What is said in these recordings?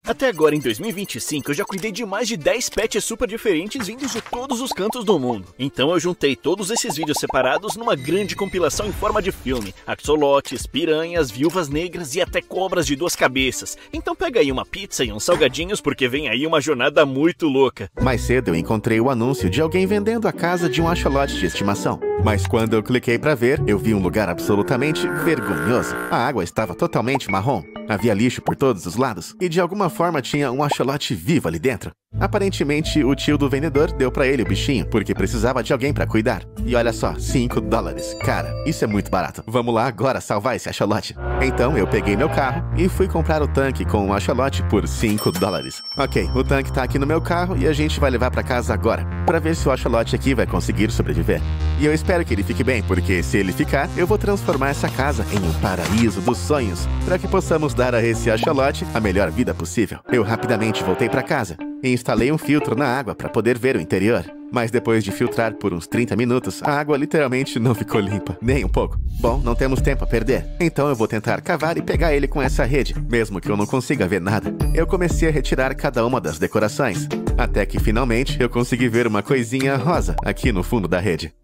Até agora, em 2025, eu já cuidei de mais de 10 pets super diferentes vindos de todos os cantos do mundo. Então eu juntei todos esses vídeos separados numa grande compilação em forma de filme. Axolotes, piranhas, viúvas negras e até cobras de 2 cabeças. Então pega aí uma pizza e uns salgadinhos porque vem aí uma jornada muito louca. Mais cedo eu encontrei o anúncio de alguém vendendo a casa de um axolote de estimação. Mas quando eu cliquei pra ver, eu vi um lugar absolutamente vergonhoso. A água estava totalmente marrom. Havia lixo por todos os lados. E de alguma forma tinha um axolote vivo ali dentro. Aparentemente, o tio do vendedor deu pra ele o bichinho, porque precisava de alguém pra cuidar. E olha só, $5. Cara, isso é muito barato. Vamos lá agora salvar esse axolote. Então eu peguei meu carro e fui comprar o tanque com o axolote por $5. Ok, o tanque tá aqui no meu carro e a gente vai levar pra casa agora, pra ver se o axolote aqui vai conseguir sobreviver. E eu espero que ele fique bem, porque se ele ficar, eu vou transformar essa casa em um paraíso dos sonhos, pra que possamos dar a esse axolote a melhor vida possível. Eu rapidamente voltei pra casa e instalei um filtro na água para poder ver o interior. Mas depois de filtrar por uns 30 minutos, a água literalmente não ficou limpa, nem um pouco. Bom, não temos tempo a perder, então eu vou tentar cavar e pegar ele com essa rede, mesmo que eu não consiga ver nada. Eu comecei a retirar cada uma das decorações, até que finalmente eu consegui ver uma coisinha rosa aqui no fundo da rede.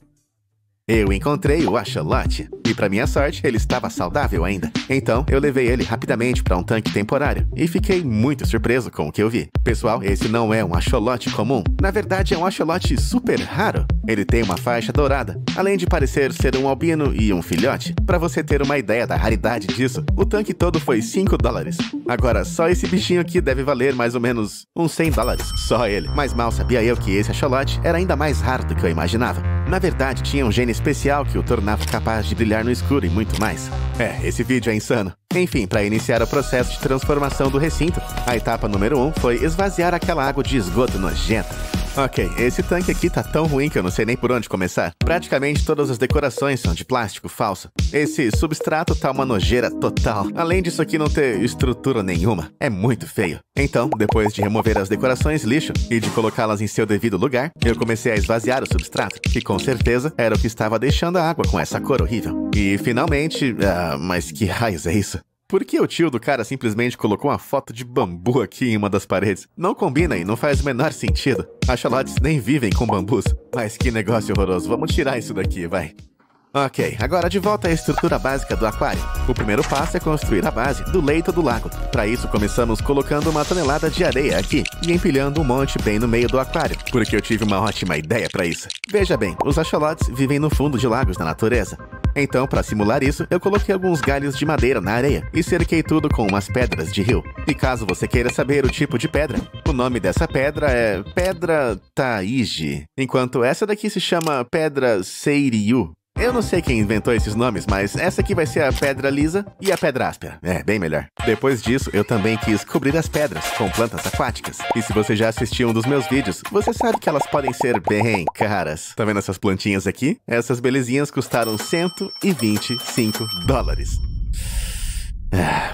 Eu encontrei o axolote, e pra minha sorte, ele estava saudável ainda. Então, eu levei ele rapidamente para um tanque temporário, e fiquei muito surpreso com o que eu vi. Pessoal, esse não é um axolote comum. Na verdade, é um axolote super raro. Ele tem uma faixa dourada, além de parecer ser um albino e um filhote. Pra você ter uma ideia da raridade disso, o tanque todo foi $5. Agora, só esse bichinho aqui deve valer mais ou menos uns $100, só ele. Mas mal sabia eu que esse axolote era ainda mais raro do que eu imaginava. Na verdade, tinha um gene especial que o tornava capaz de brilhar no escuro e muito mais. Esse vídeo é insano. Enfim, para iniciar o processo de transformação do recinto, a etapa número 1 foi esvaziar aquela água de esgoto nojenta. Ok, esse tanque aqui tá tão ruim que eu não sei nem por onde começar. Praticamente todas as decorações são de plástico falso. Esse substrato tá uma nojeira total. Além disso aqui não ter estrutura nenhuma. É muito feio. Então, depois de remover as decorações lixo e de colocá-las em seu devido lugar, eu comecei a esvaziar o substrato, que com certeza era o que estava deixando a água com essa cor horrível. E finalmente... mas que raios é isso? Por que o tio do cara simplesmente colocou uma foto de bambu aqui em uma das paredes? Não combina e não faz o menor sentido. Axolotes nem vivem com bambus. Mas que negócio horroroso. Vamos tirar isso daqui, vai. Ok, agora de volta à estrutura básica do aquário. O primeiro passo é construir a base do leito do lago. Para isso, começamos colocando 1 tonelada de areia aqui e empilhando um monte bem no meio do aquário, porque eu tive uma ótima ideia para isso. Veja bem, os axolotes vivem no fundo de lagos na natureza. Então, para simular isso, eu coloquei alguns galhos de madeira na areia e cerquei tudo com umas pedras de rio. E caso você queira saber o tipo de pedra, o nome dessa pedra é Pedra Taiji, enquanto essa daqui se chama Pedra Seiryu. Eu não sei quem inventou esses nomes, mas essa aqui vai ser a pedra lisa e a pedra áspera. Bem melhor. Depois disso, eu também quis cobrir as pedras com plantas aquáticas. E se você já assistiu um dos meus vídeos, você sabe que elas podem ser bem caras. Tá vendo essas plantinhas aqui? Essas belezinhas custaram $125.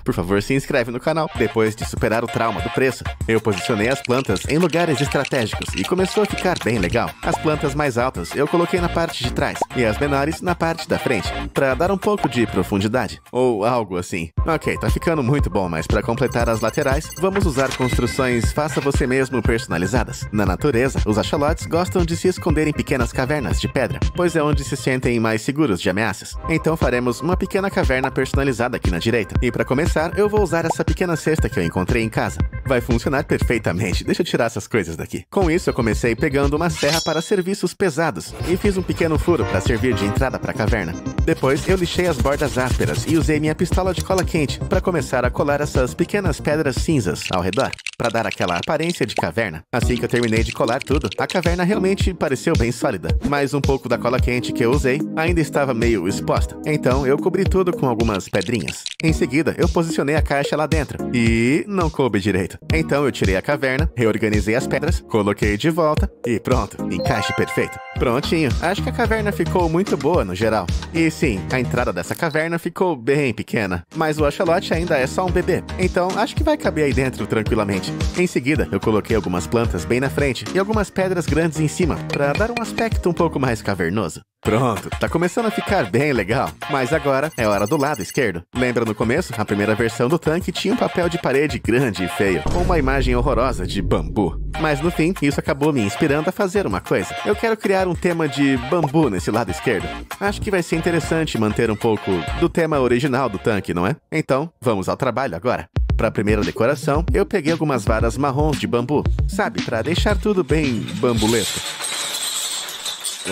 Por favor, se inscreve no canal. Depois de superar o trauma do preço, eu posicionei as plantas em lugares estratégicos e começou a ficar bem legal. As plantas mais altas eu coloquei na parte de trás e as menores na parte da frente, pra dar um pouco de profundidade, ou algo assim. Ok, tá ficando muito bom, mas pra completar as laterais, vamos usar construções faça você mesmo personalizadas. Na natureza, os axolotes gostam de se esconder em pequenas cavernas de pedra, pois é onde se sentem mais seguros de ameaças. Então faremos uma pequena caverna personalizada aqui na direita. E para começar, eu vou usar essa pequena cesta que eu encontrei em casa. Vai funcionar perfeitamente. Deixa eu tirar essas coisas daqui. Com isso, eu comecei pegando uma serra para serviços pesados e fiz um pequeno furo para servir de entrada para a caverna. Depois, eu lixei as bordas ásperas e usei minha pistola de cola quente para começar a colar essas pequenas pedras cinzas ao redor, para dar aquela aparência de caverna. Assim que eu terminei de colar tudo, a caverna realmente pareceu bem sólida, mas um pouco da cola quente que eu usei ainda estava meio exposta. Então, eu cobri tudo com algumas pedrinhas. Em seguida, eu posicionei a caixa lá dentro e não coube direito. Então eu tirei a caverna, reorganizei as pedras, coloquei de volta e pronto, encaixe perfeito. Prontinho, acho que a caverna ficou muito boa no geral. E sim, a entrada dessa caverna ficou bem pequena, mas o axolote ainda é só um bebê, então acho que vai caber aí dentro tranquilamente. Em seguida, eu coloquei algumas plantas bem na frente e algumas pedras grandes em cima, para dar um aspecto um pouco mais cavernoso. Pronto, tá começando a ficar bem legal. Mas agora é hora do lado esquerdo. Lembra no começo? A primeira versão do tanque tinha um papel de parede grande e feio, com uma imagem horrorosa de bambu. Mas no fim, isso acabou me inspirando a fazer uma coisa. Eu quero criar um tema de bambu nesse lado esquerdo. Acho que vai ser interessante manter um pouco do tema original do tanque, não é? Então, vamos ao trabalho agora. Para a primeira decoração, eu peguei algumas varas marrons de bambu, sabe, para deixar tudo bem bambulesco.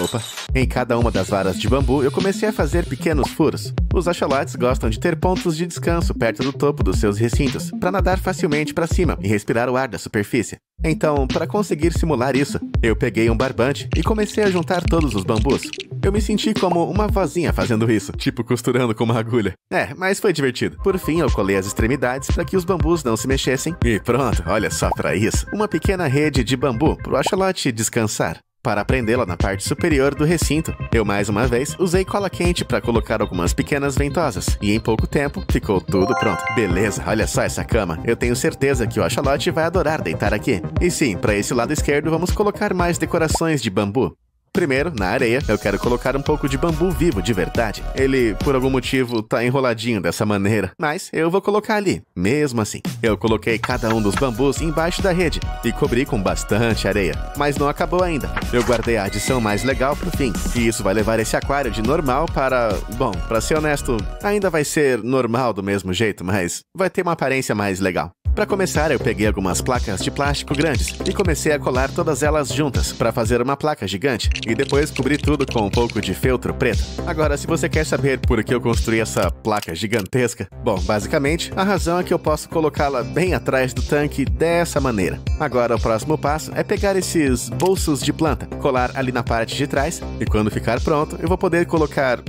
Opa! Em cada uma das varas de bambu, eu comecei a fazer pequenos furos. Os axolotes gostam de ter pontos de descanso perto do topo dos seus recintos, para nadar facilmente para cima e respirar o ar da superfície. Então, para conseguir simular isso, eu peguei um barbante e comecei a juntar todos os bambus. Eu me senti como uma vozinha fazendo isso, tipo costurando com uma agulha. Mas foi divertido. Por fim, eu colei as extremidades para que os bambus não se mexessem. E pronto, olha só para isso. Uma pequena rede de bambu para o axolote descansar. Para prendê-la na parte superior do recinto, eu mais uma vez usei cola quente para colocar algumas pequenas ventosas, e em pouco tempo ficou tudo pronto. Beleza, olha só essa cama. Eu tenho certeza que o axolote vai adorar deitar aqui. E sim, para esse lado esquerdo vamos colocar mais decorações de bambu. Primeiro, na areia, eu quero colocar um pouco de bambu vivo de verdade. Ele, por algum motivo, tá enroladinho dessa maneira, mas eu vou colocar ali, mesmo assim. Eu coloquei cada um dos bambus embaixo da rede e cobri com bastante areia. Mas não acabou ainda. Eu guardei a adição mais legal pro fim. E isso vai levar esse aquário de normal para... Bom, pra ser honesto, ainda vai ser normal do mesmo jeito, mas vai ter uma aparência mais legal. Para começar, eu peguei algumas placas de plástico grandes e comecei a colar todas elas juntas para fazer uma placa gigante e depois cobri tudo com um pouco de feltro preto. Agora, se você quer saber por que eu construí essa placa gigantesca, bom, basicamente, a razão é que eu posso colocá-la bem atrás do tanque dessa maneira. Agora, o próximo passo é pegar esses bolsos de planta, colar ali na parte de trás e quando ficar pronto, eu vou poder colocar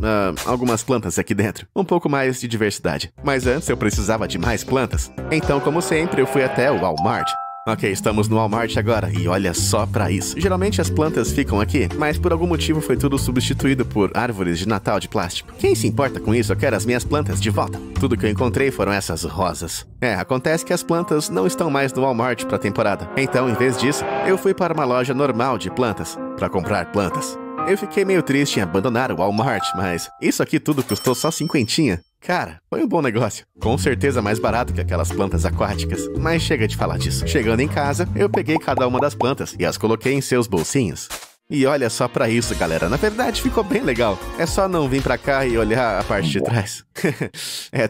algumas plantas aqui dentro. Um pouco mais de diversidade. Mas antes eu precisava de mais plantas. Então, como sempre, eu fui até o Walmart. Ok, estamos no Walmart agora, e olha só pra isso. Geralmente as plantas ficam aqui, mas por algum motivo foi tudo substituído por árvores de Natal de plástico. Quem se importa com isso? Eu quero as minhas plantas de volta. Tudo que eu encontrei foram essas rosas. Acontece que as plantas não estão mais no Walmart pra temporada. Então, em vez disso, eu fui para uma loja normal de plantas, pra comprar plantas. Eu fiquei meio triste em abandonar o Walmart, mas isso aqui tudo custou só 50. Cara, foi um bom negócio. Com certeza mais barato que aquelas plantas aquáticas. Mas chega de falar disso. Chegando em casa, eu peguei cada uma das plantas e as coloquei em seus bolsinhos. E olha só pra isso, galera. Na verdade, ficou bem legal. É só não vir pra cá e olhar a parte de trás.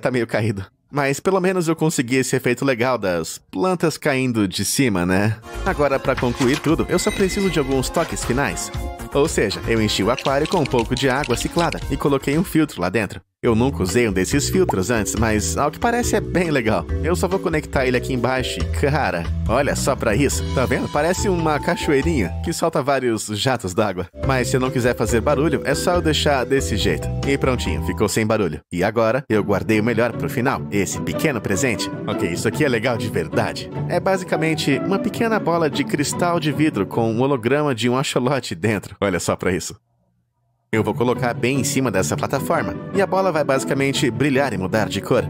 Tá meio caído. Mas pelo menos eu consegui esse efeito legal das plantas caindo de cima, né? Agora, pra concluir tudo, eu só preciso de alguns toques finais. Ou seja, eu enchi o aquário com um pouco de água ciclada e coloquei um filtro lá dentro. Eu nunca usei um desses filtros antes, mas ao que parece é bem legal. Eu só vou conectar ele aqui embaixo e, cara, olha só pra isso. Tá vendo? Parece uma cachoeirinha que solta vários jatos d'água. Mas se eu não quiser fazer barulho, é só eu deixar desse jeito. E prontinho, ficou sem barulho. E agora, eu guardei o melhor pro final, esse pequeno presente. Ok, isso aqui é legal de verdade. É basicamente uma pequena bola de cristal de vidro com um holograma de um axolote dentro. Olha só pra isso. Eu vou colocar bem em cima dessa plataforma, e a bola vai basicamente brilhar e mudar de cor.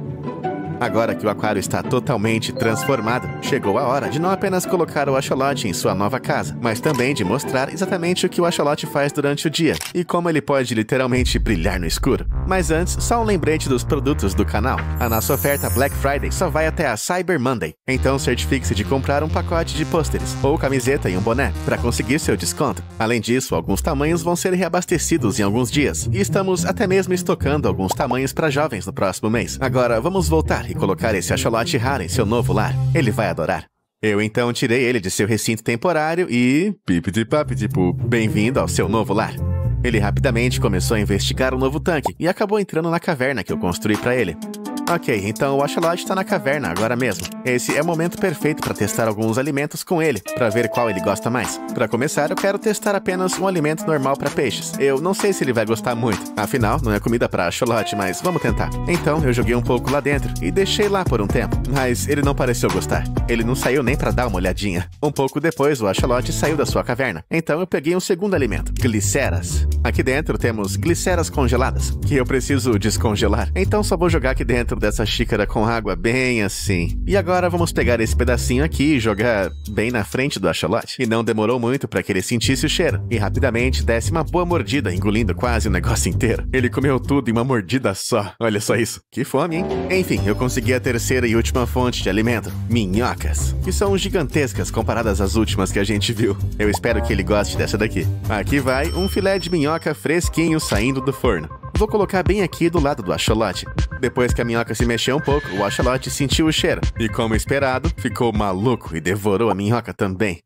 Agora que o aquário está totalmente transformado, chegou a hora de não apenas colocar o axolote em sua nova casa, mas também de mostrar exatamente o que o axolote faz durante o dia e como ele pode literalmente brilhar no escuro. Mas antes, só um lembrete dos produtos do canal. A nossa oferta Black Friday só vai até a Cyber Monday, então certifique-se de comprar um pacote de pôsteres ou camiseta e um boné para conseguir seu desconto. Além disso, alguns tamanhos vão ser reabastecidos em alguns dias e estamos até mesmo estocando alguns tamanhos para jovens no próximo mês. Agora, vamos voltar e colocar esse axolote raro em seu novo lar. Ele vai adorar. Eu então tirei ele de seu recinto temporário e... pipiti-papiti-pu, bem-vindo ao seu novo lar. Ele rapidamente começou a investigar o novo tanque e acabou entrando na caverna que eu construí para ele. Ok, então o axolote está na caverna agora mesmo. Esse é o momento perfeito para testar alguns alimentos com ele, para ver qual ele gosta mais. Para começar, eu quero testar apenas um alimento normal para peixes. Eu não sei se ele vai gostar muito, afinal, não é comida para axolote, mas vamos tentar. Então, eu joguei um pouco lá dentro e deixei lá por um tempo, mas ele não pareceu gostar. Ele não saiu nem para dar uma olhadinha. Um pouco depois, o axolote saiu da sua caverna. Então, eu peguei um segundo alimento, gliceras. Aqui dentro temos gliceras congeladas, que eu preciso descongelar. Então, só vou jogar aqui dentro dentro dessa xícara com água bem assim. E agora vamos pegar esse pedacinho aqui e jogar bem na frente do axolote. E não demorou muito para que ele sentisse o cheiro. E rapidamente desse uma boa mordida, engolindo quase o negócio inteiro. Ele comeu tudo em uma mordida só. Olha só isso. Que fome, hein? Enfim, eu consegui a terceira e última fonte de alimento. Minhocas. Que são gigantescas comparadas às últimas que a gente viu. Eu espero que ele goste dessa daqui. Aqui vai um filé de minhoca fresquinho saindo do forno. Vou colocar bem aqui do lado do axolote. Depois que a minhoca se mexeu um pouco, o axolote sentiu o cheiro. E como esperado, ficou maluco e devorou a minhoca também.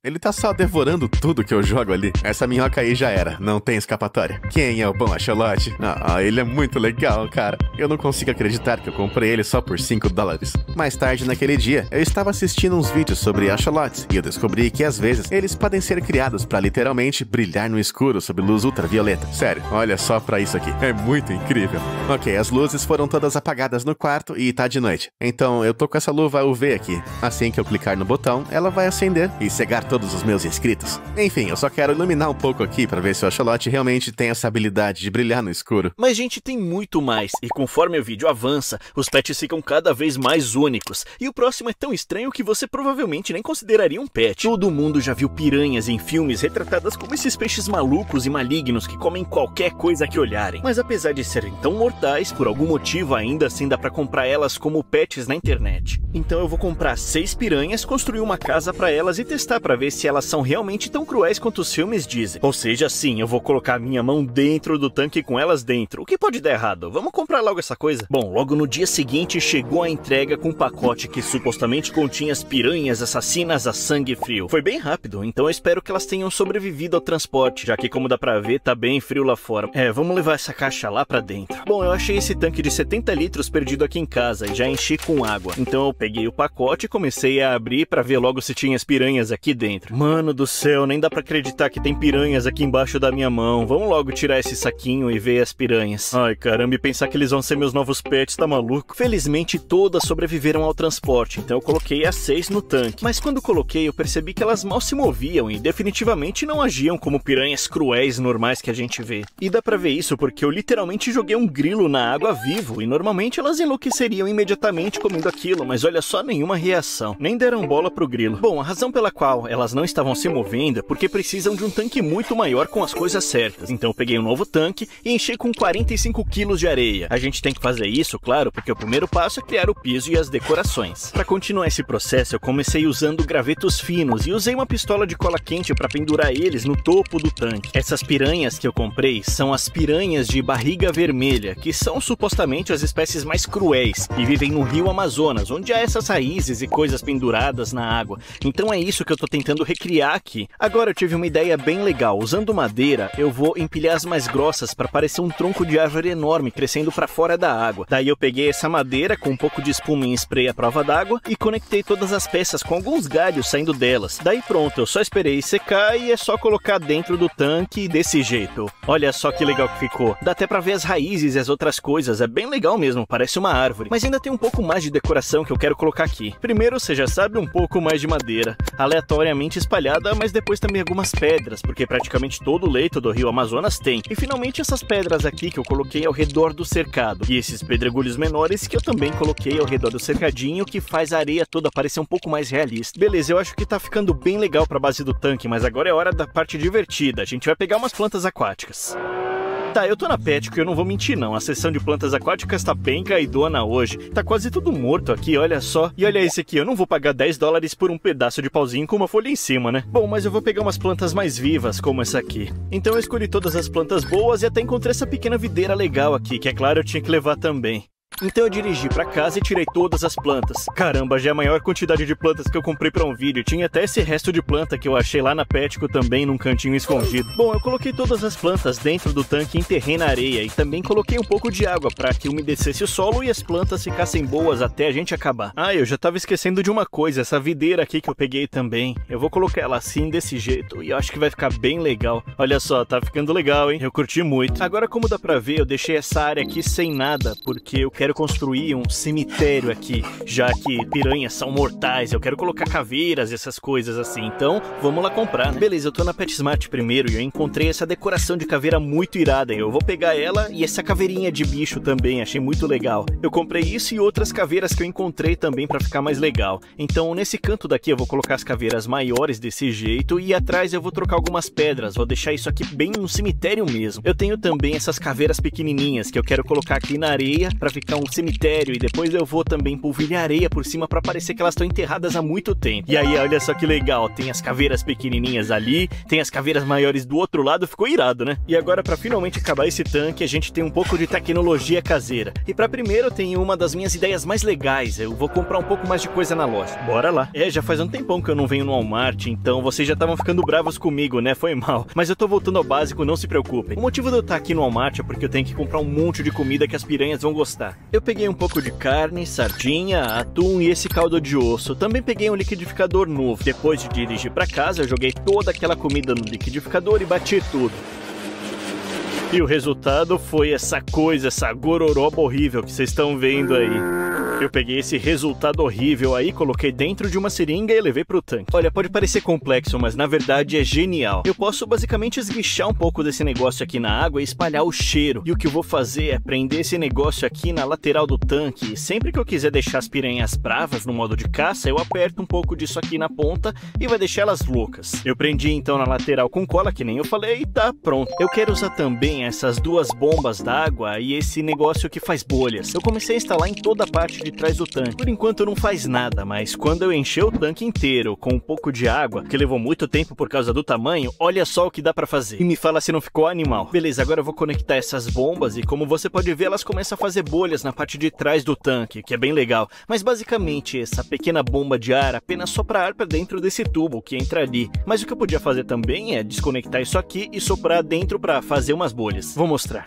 Ele tá só devorando tudo que eu jogo ali. Essa minhoca aí já era, não tem escapatória. Quem é o bom axolote? Ah, ele é muito legal, cara. Eu não consigo acreditar que eu comprei ele só por $5. Mais tarde naquele dia, eu estava assistindo uns vídeos sobre axolotes e eu descobri que às vezes eles podem ser criados pra literalmente brilhar no escuro sob luz ultravioleta. Sério, olha só pra isso aqui. É muito incrível. Ok, as luzes foram todas apagadas no quarto e tá de noite. Então eu tô com essa luva UV aqui. Assim que eu clicar no botão, ela vai acender e cegar todos os meus inscritos. Enfim, eu só quero iluminar um pouco aqui pra ver se o axolote realmente tem essa habilidade de brilhar no escuro. Mas, gente, tem muito mais, e conforme o vídeo avança, os pets ficam cada vez mais únicos, e o próximo é tão estranho que você provavelmente nem consideraria um pet. Todo mundo já viu piranhas em filmes retratadas como esses peixes malucos e malignos que comem qualquer coisa que olharem. Mas apesar de serem tão mortais, por algum motivo ainda assim dá pra comprar elas como pets na internet. Então eu vou comprar 6 piranhas, construir uma casa pra elas e testar pra ver se elas são realmente tão cruéis quanto os filmes dizem. Ou seja, sim, eu vou colocar minha mão dentro do tanque com elas dentro. O que pode dar errado? Vamos comprar logo essa coisa? Bom, logo no dia seguinte chegou a entrega com um pacote que supostamente continha as piranhas assassinas a sangue frio. Foi bem rápido, então eu espero que elas tenham sobrevivido ao transporte, já que, como dá pra ver, tá bem frio lá fora. Vamos levar essa caixa lá pra dentro. Bom, eu achei esse tanque de 70 litros perdido aqui em casa e já enchi com água. Então eu peguei o pacote e comecei a abrir pra ver logo se tinha as piranhas aqui dentro. Mano do céu, nem dá pra acreditar que tem piranhas aqui embaixo da minha mão. Vamos logo tirar esse saquinho e ver as piranhas. Ai, caramba, e pensar que eles vão ser meus novos pets, tá maluco? Felizmente todas sobreviveram ao transporte, então eu coloquei as 6 no tanque. Mas quando coloquei, eu percebi que elas mal se moviam e definitivamente não agiam como piranhas cruéis normais que a gente vê. E dá pra ver isso porque eu literalmente joguei um grilo na água vivo e normalmente elas enlouqueceriam imediatamente comendo aquilo, mas olha só, nenhuma reação. Nem deram bola pro grilo. Bom, a razão pela qual elas não estavam se movendo é porque precisam de um tanque muito maior com as coisas certas. Então eu peguei um novo tanque e enchi com 45 quilos de areia. A gente tem que fazer isso, claro, porque o primeiro passo é criar o piso e as decorações. Para continuar esse processo, eu comecei usando gravetos finos e usei uma pistola de cola quente para pendurar eles no topo do tanque. Essas piranhas que eu comprei são as piranhas de barriga vermelha, que são supostamente as espécies mais cruéis e vivem no rio Amazonas, onde há essas raízes e coisas penduradas na água. Então é isso que eu tô tentando recriar aqui. Agora eu tive uma ideia bem legal. Usando madeira, eu vou empilhar as mais grossas para parecer um tronco de árvore enorme crescendo para fora da água. Daí eu peguei essa madeira com um pouco de espuma em spray à prova d'água e conectei todas as peças com alguns galhos saindo delas. Daí pronto, eu só esperei secar e é só colocar dentro do tanque desse jeito. Olha só que legal que ficou. Dá até pra ver as raízes e as outras coisas. É bem legal mesmo, parece uma árvore. Mas ainda tem um pouco mais de decoração que eu quero colocar aqui. Primeiro, você já sabe, um pouco mais de madeira, aleatoriamente espalhada, mas depois também algumas pedras, porque praticamente todo o leito do rio Amazonas tem. E finalmente essas pedras aqui que eu coloquei ao redor do cercado. E esses pedregulhos menores que eu também coloquei ao redor do cercadinho, que faz a areia toda parecer um pouco mais realista. Beleza, eu acho que tá ficando bem legal pra base do tanque, mas agora é hora da parte divertida. A gente vai pegar umas plantas aquáticas. Tá, eu tô na Petco e eu não vou mentir não, a seção de plantas aquáticas tá bem caidona hoje. Tá quase tudo morto aqui, olha só. E olha esse aqui, eu não vou pagar $10 por um pedaço de pauzinho com uma folha em cima, né? Bom, mas eu vou pegar umas plantas mais vivas, como essa aqui. Então eu escolhi todas as plantas boas e até encontrei essa pequena videira legal aqui, que é claro eu tinha que levar também. Então eu dirigi pra casa e tirei todas as plantas. Caramba, já é a maior quantidade de plantas que eu comprei pra um vídeo. Tinha até esse resto de planta que eu achei lá na Petco também, num cantinho escondido. Bom, eu coloquei todas as plantas dentro do tanque e enterrei na areia. E também coloquei um pouco de água pra que umedecesse o solo e as plantas ficassem boas até a gente acabar. Ah, eu já tava esquecendo de uma coisa, essa videira aqui que eu peguei também. Eu vou colocar ela assim, desse jeito, e eu acho que vai ficar bem legal. Olha só, tá ficando legal, hein? Eu curti muito. Agora, como dá pra ver, eu deixei essa área aqui sem nada, porque eu quero quero construir um cemitério aqui, já que piranhas são mortais, eu quero colocar caveiras e essas coisas assim, então vamos lá comprar, né? Beleza, eu tô na PetSmart primeiro e eu encontrei essa decoração de caveira muito irada, eu vou pegar ela e essa caveirinha de bicho também, achei muito legal. Eu comprei isso e outras caveiras que eu encontrei também pra ficar mais legal. Então nesse canto daqui eu vou colocar as caveiras maiores desse jeito e atrás eu vou trocar algumas pedras, vou deixar isso aqui bem no cemitério mesmo. Eu tenho também essas caveiras pequenininhas que eu quero colocar aqui na areia pra ficar um cemitério e depois eu vou também polvilhar areia por cima pra parecer que elas estão enterradas há muito tempo. E aí olha só que legal, tem as caveiras pequenininhas ali, tem as caveiras maiores do outro lado, ficou irado, né? E agora pra finalmente acabar esse tanque a gente tem um pouco de tecnologia caseira. E pra primeiro eu tenho uma das minhas ideias mais legais, eu vou comprar um pouco mais de coisa na loja. Bora lá. Já faz um tempão que eu não venho no Walmart, então vocês já estavam ficando bravos comigo, né? Foi mal. Mas eu tô voltando ao básico, não se preocupem. O motivo de eu estar aqui no Walmart é porque eu tenho que comprar um monte de comida que as piranhas vão gostar. Eu peguei um pouco de carne, sardinha, atum e esse caldo de osso. Também peguei um liquidificador novo. Depois de dirigir pra casa, eu joguei toda aquela comida no liquidificador e bati tudo. E o resultado foi essa coisa, essa gororoba horrível que vocês estão vendo aí. Eu peguei esse resultado horrível aí, coloquei dentro de uma seringa e levei pro tanque. Olha, pode parecer complexo, mas na verdade é genial. Eu posso basicamente esguichar um pouco desse negócio aqui na água e espalhar o cheiro. E o que eu vou fazer é prender esse negócio aqui na lateral do tanque. E sempre que eu quiser deixar as piranhas bravas no modo de caça, eu aperto um pouco disso aqui na ponta e vai deixar elas loucas. Eu prendi então na lateral com cola, que nem eu falei, e tá pronto. Eu quero usar também essas duas bombas d'água e esse negócio que faz bolhas. Eu comecei a instalar em toda a parte de trás do tanque. Por enquanto não faz nada, mas quando eu encher o tanque inteiro com um pouco de água, que levou muito tempo por causa do tamanho, olha só o que dá pra fazer. E me fala se não ficou animal. Beleza, agora eu vou conectar essas bombas e como você pode ver, elas começam a fazer bolhas na parte de trás do tanque, que é bem legal. Mas basicamente essa pequena bomba de ar apenas sopra ar pra dentro desse tubo que entra ali. Mas o que eu podia fazer também é desconectar isso aqui e soprar dentro pra fazer umas bolhas. Vou mostrar.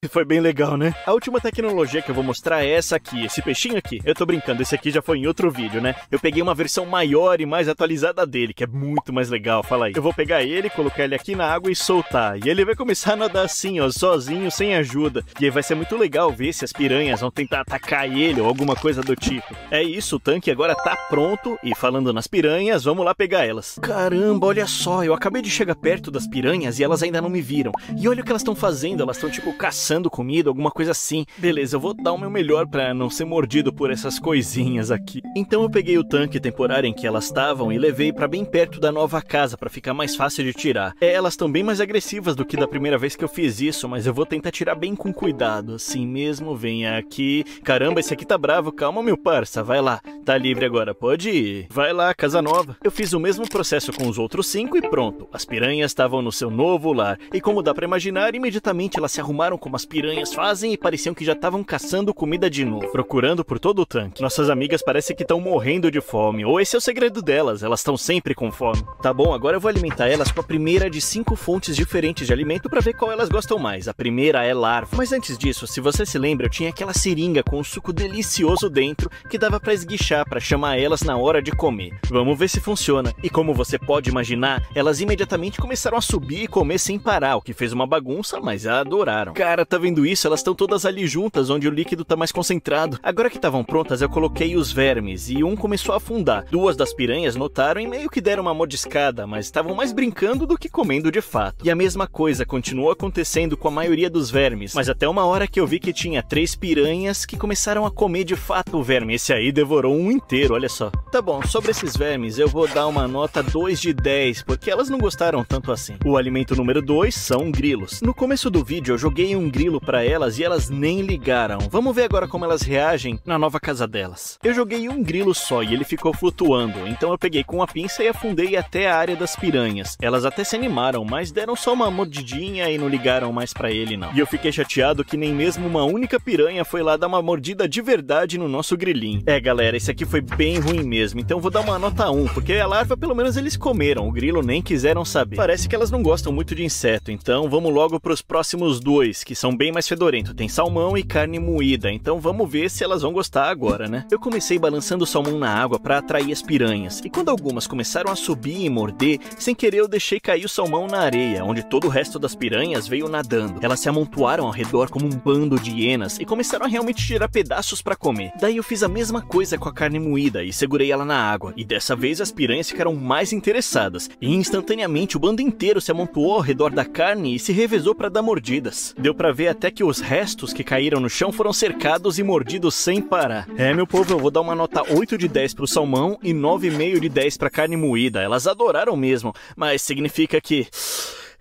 Foi bem legal, né? A última tecnologia que eu vou mostrar é essa aqui, esse peixinho aqui. Eu tô brincando, esse aqui já foi em outro vídeo, né? Eu peguei uma versão maior e mais atualizada dele, que é muito mais legal, fala aí. Eu vou pegar ele, colocar ele aqui na água e soltar. E ele vai começar a nadar assim, ó, sozinho, sem ajuda. E aí vai ser muito legal ver se as piranhas vão tentar atacar ele ou alguma coisa do tipo. É isso, o tanque agora tá pronto. E falando nas piranhas, vamos lá pegar elas. Caramba, olha só, eu acabei de chegar perto das piranhas e elas ainda não me viram. E olha o que elas estão fazendo, elas estão tipo caçando comida, alguma coisa assim. Beleza, eu vou dar o meu melhor pra não ser mordido por essas coisinhas aqui. Então eu peguei o tanque temporário em que elas estavam e levei pra bem perto da nova casa pra ficar mais fácil de tirar. Elas estão bem mais agressivas do que da primeira vez que eu fiz isso, mas eu vou tentar tirar bem com cuidado, assim mesmo. Venha aqui. Caramba, esse aqui tá bravo, calma meu parça, vai lá. Tá livre agora, pode ir. Vai lá, casa nova. Eu fiz o mesmo processo com os outros 5 e pronto. As piranhas estavam no seu novo lar. E como dá pra imaginar, imediatamente elas se arrumaram como as piranhas fazem e pareciam que já estavam caçando comida de novo, procurando por todo o tanque. Nossas amigas parecem que estão morrendo de fome, ou esse é o segredo delas, elas estão sempre com fome. Tá bom, agora eu vou alimentar elas com a primeira de 5 fontes diferentes de alimento pra ver qual elas gostam mais. A primeira é larva. Mas antes disso, se você se lembra, eu tinha aquela seringa com um suco delicioso dentro que dava pra esguichar, pra chamar elas na hora de comer. Vamos ver se funciona. E como você pode imaginar, elas imediatamente começaram a subir e comer sem parar, o que fez uma bagunça, mas a adoraram. Cara, tá vendo isso? Elas estão todas ali juntas, onde o líquido tá mais concentrado. Agora que estavam prontas, eu coloquei os vermes e um começou a afundar. 2 das piranhas notaram e meio que deram uma mordiscada, mas estavam mais brincando do que comendo de fato. E a mesma coisa continuou acontecendo com a maioria dos vermes, mas até uma hora que eu vi que tinha 3 piranhas que começaram a comer de fato o verme. Esse aí devorou um inteiro, olha só. Tá bom, sobre esses vermes eu vou dar uma nota 2 de 10, porque elas não gostaram tanto assim. O alimento número 2 são grilos. No começo do vídeo eu joguei um grilo pra elas e elas nem ligaram. Vamos ver agora como elas reagem na nova casa delas. Eu joguei um grilo só e ele ficou flutuando, então eu peguei com a pinça e afundei até a área das piranhas. Elas até se animaram, mas deram só uma mordidinha e não ligaram mais pra ele não. E eu fiquei chateado que nem mesmo uma única piranha foi lá dar uma mordida de verdade no nosso grilinho. É galera, esse aqui foi bem ruim mesmo, então vou dar uma nota 1, porque a larva pelo menos eles comeram, o grilo nem quiseram saber. Parece que elas não gostam muito de inseto, então vamos logo pros próximos 2 dois, que são bem mais fedorentos. Tem salmão e carne moída, então vamos ver se elas vão gostar agora, né? Eu comecei balançando o salmão na água para atrair as piranhas, e quando algumas começaram a subir e morder, sem querer eu deixei cair o salmão na areia, onde todo o resto das piranhas veio nadando. Elas se amontoaram ao redor como um bando de hienas e começaram a realmente tirar pedaços para comer. Daí eu fiz a mesma coisa com a carne moída e segurei ela na água, e dessa vez as piranhas ficaram mais interessadas, e instantaneamente o bando inteiro se amontoou ao redor da carne e se revezou para dar mordidas. Deu pra ver até que os restos que caíram no chão foram cercados e mordidos sem parar. Meu povo, eu vou dar uma nota 8 de 10 pro salmão e 9,5 de 10 pra carne moída. Elas adoraram mesmo, mas significa que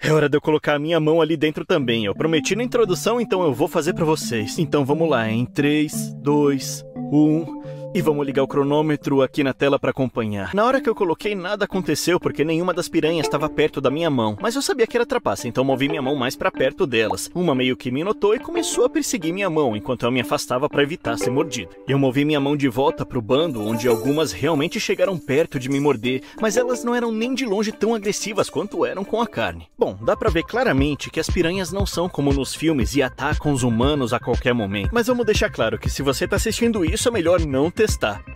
é hora de eu colocar a minha mão ali dentro também. Eu prometi na introdução, então eu vou fazer pra vocês. Então vamos lá, em 3, 2, 1... E vamos ligar o cronômetro aqui na tela para acompanhar. Na hora que eu coloquei, nada aconteceu, porque nenhuma das piranhas estava perto da minha mão. Mas eu sabia que era trapaça, então movi minha mão mais para perto delas. Uma meio que me notou e começou a perseguir minha mão, enquanto eu me afastava para evitar ser mordida. Eu movi minha mão de volta pro bando, onde algumas realmente chegaram perto de me morder, mas elas não eram nem de longe tão agressivas quanto eram com a carne. Bom, dá pra ver claramente que as piranhas não são como nos filmes e atacam os humanos a qualquer momento. Mas vamos deixar claro que se você tá assistindo isso, é melhor não testar.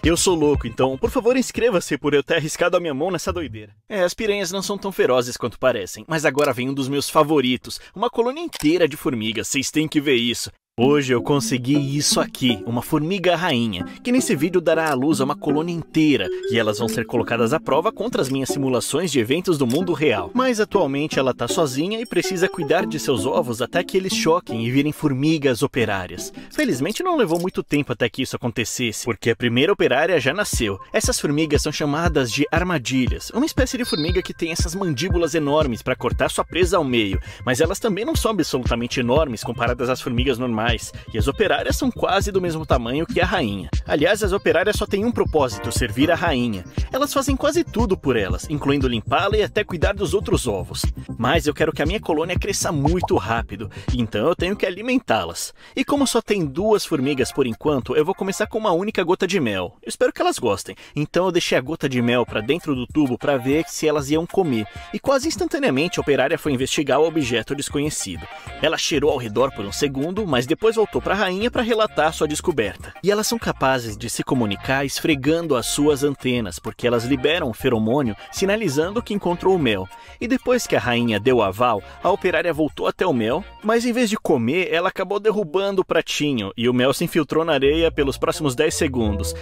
Eu sou louco, então por favor inscreva-se por eu ter arriscado a minha mão nessa doideira. As piranhas não são tão ferozes quanto parecem, mas agora vem um dos meus favoritos, uma colônia inteira de formigas, vocês têm que ver isso. Hoje eu consegui isso aqui, uma formiga rainha, que nesse vídeo dará à luz a uma colônia inteira, e elas vão ser colocadas à prova contra as minhas simulações de eventos do mundo real. Mas atualmente ela tá sozinha e precisa cuidar de seus ovos até que eles choquem e virem formigas operárias. Felizmente não levou muito tempo até que isso acontecesse, porque a primeira operária já nasceu. Essas formigas são chamadas de armadilhas, uma espécie de formiga que tem essas mandíbulas enormes para cortar sua presa ao meio, mas elas também não são absolutamente enormes comparadas às formigas normais. E as operárias são quase do mesmo tamanho que a rainha. Aliás, as operárias só têm um propósito, servir a rainha. Elas fazem quase tudo por elas, incluindo limpá-la e até cuidar dos outros ovos. Mas eu quero que a minha colônia cresça muito rápido, então eu tenho que alimentá-las. E como só tem 2 formigas por enquanto, eu vou começar com uma única gota de mel. Eu espero que elas gostem. Então eu deixei a gota de mel para dentro do tubo para ver se elas iam comer. E quase instantaneamente a operária foi investigar o objeto desconhecido. Ela cheirou ao redor por um segundo, mas depois voltou para a rainha para relatar sua descoberta. E elas são capazes de se comunicar esfregando as suas antenas, porque elas liberam um feromônio sinalizando que encontrou o mel. E depois que a rainha deu o aval, a operária voltou até o mel, mas em vez de comer, ela acabou derrubando o pratinho, e o mel se infiltrou na areia pelos próximos 10 segundos.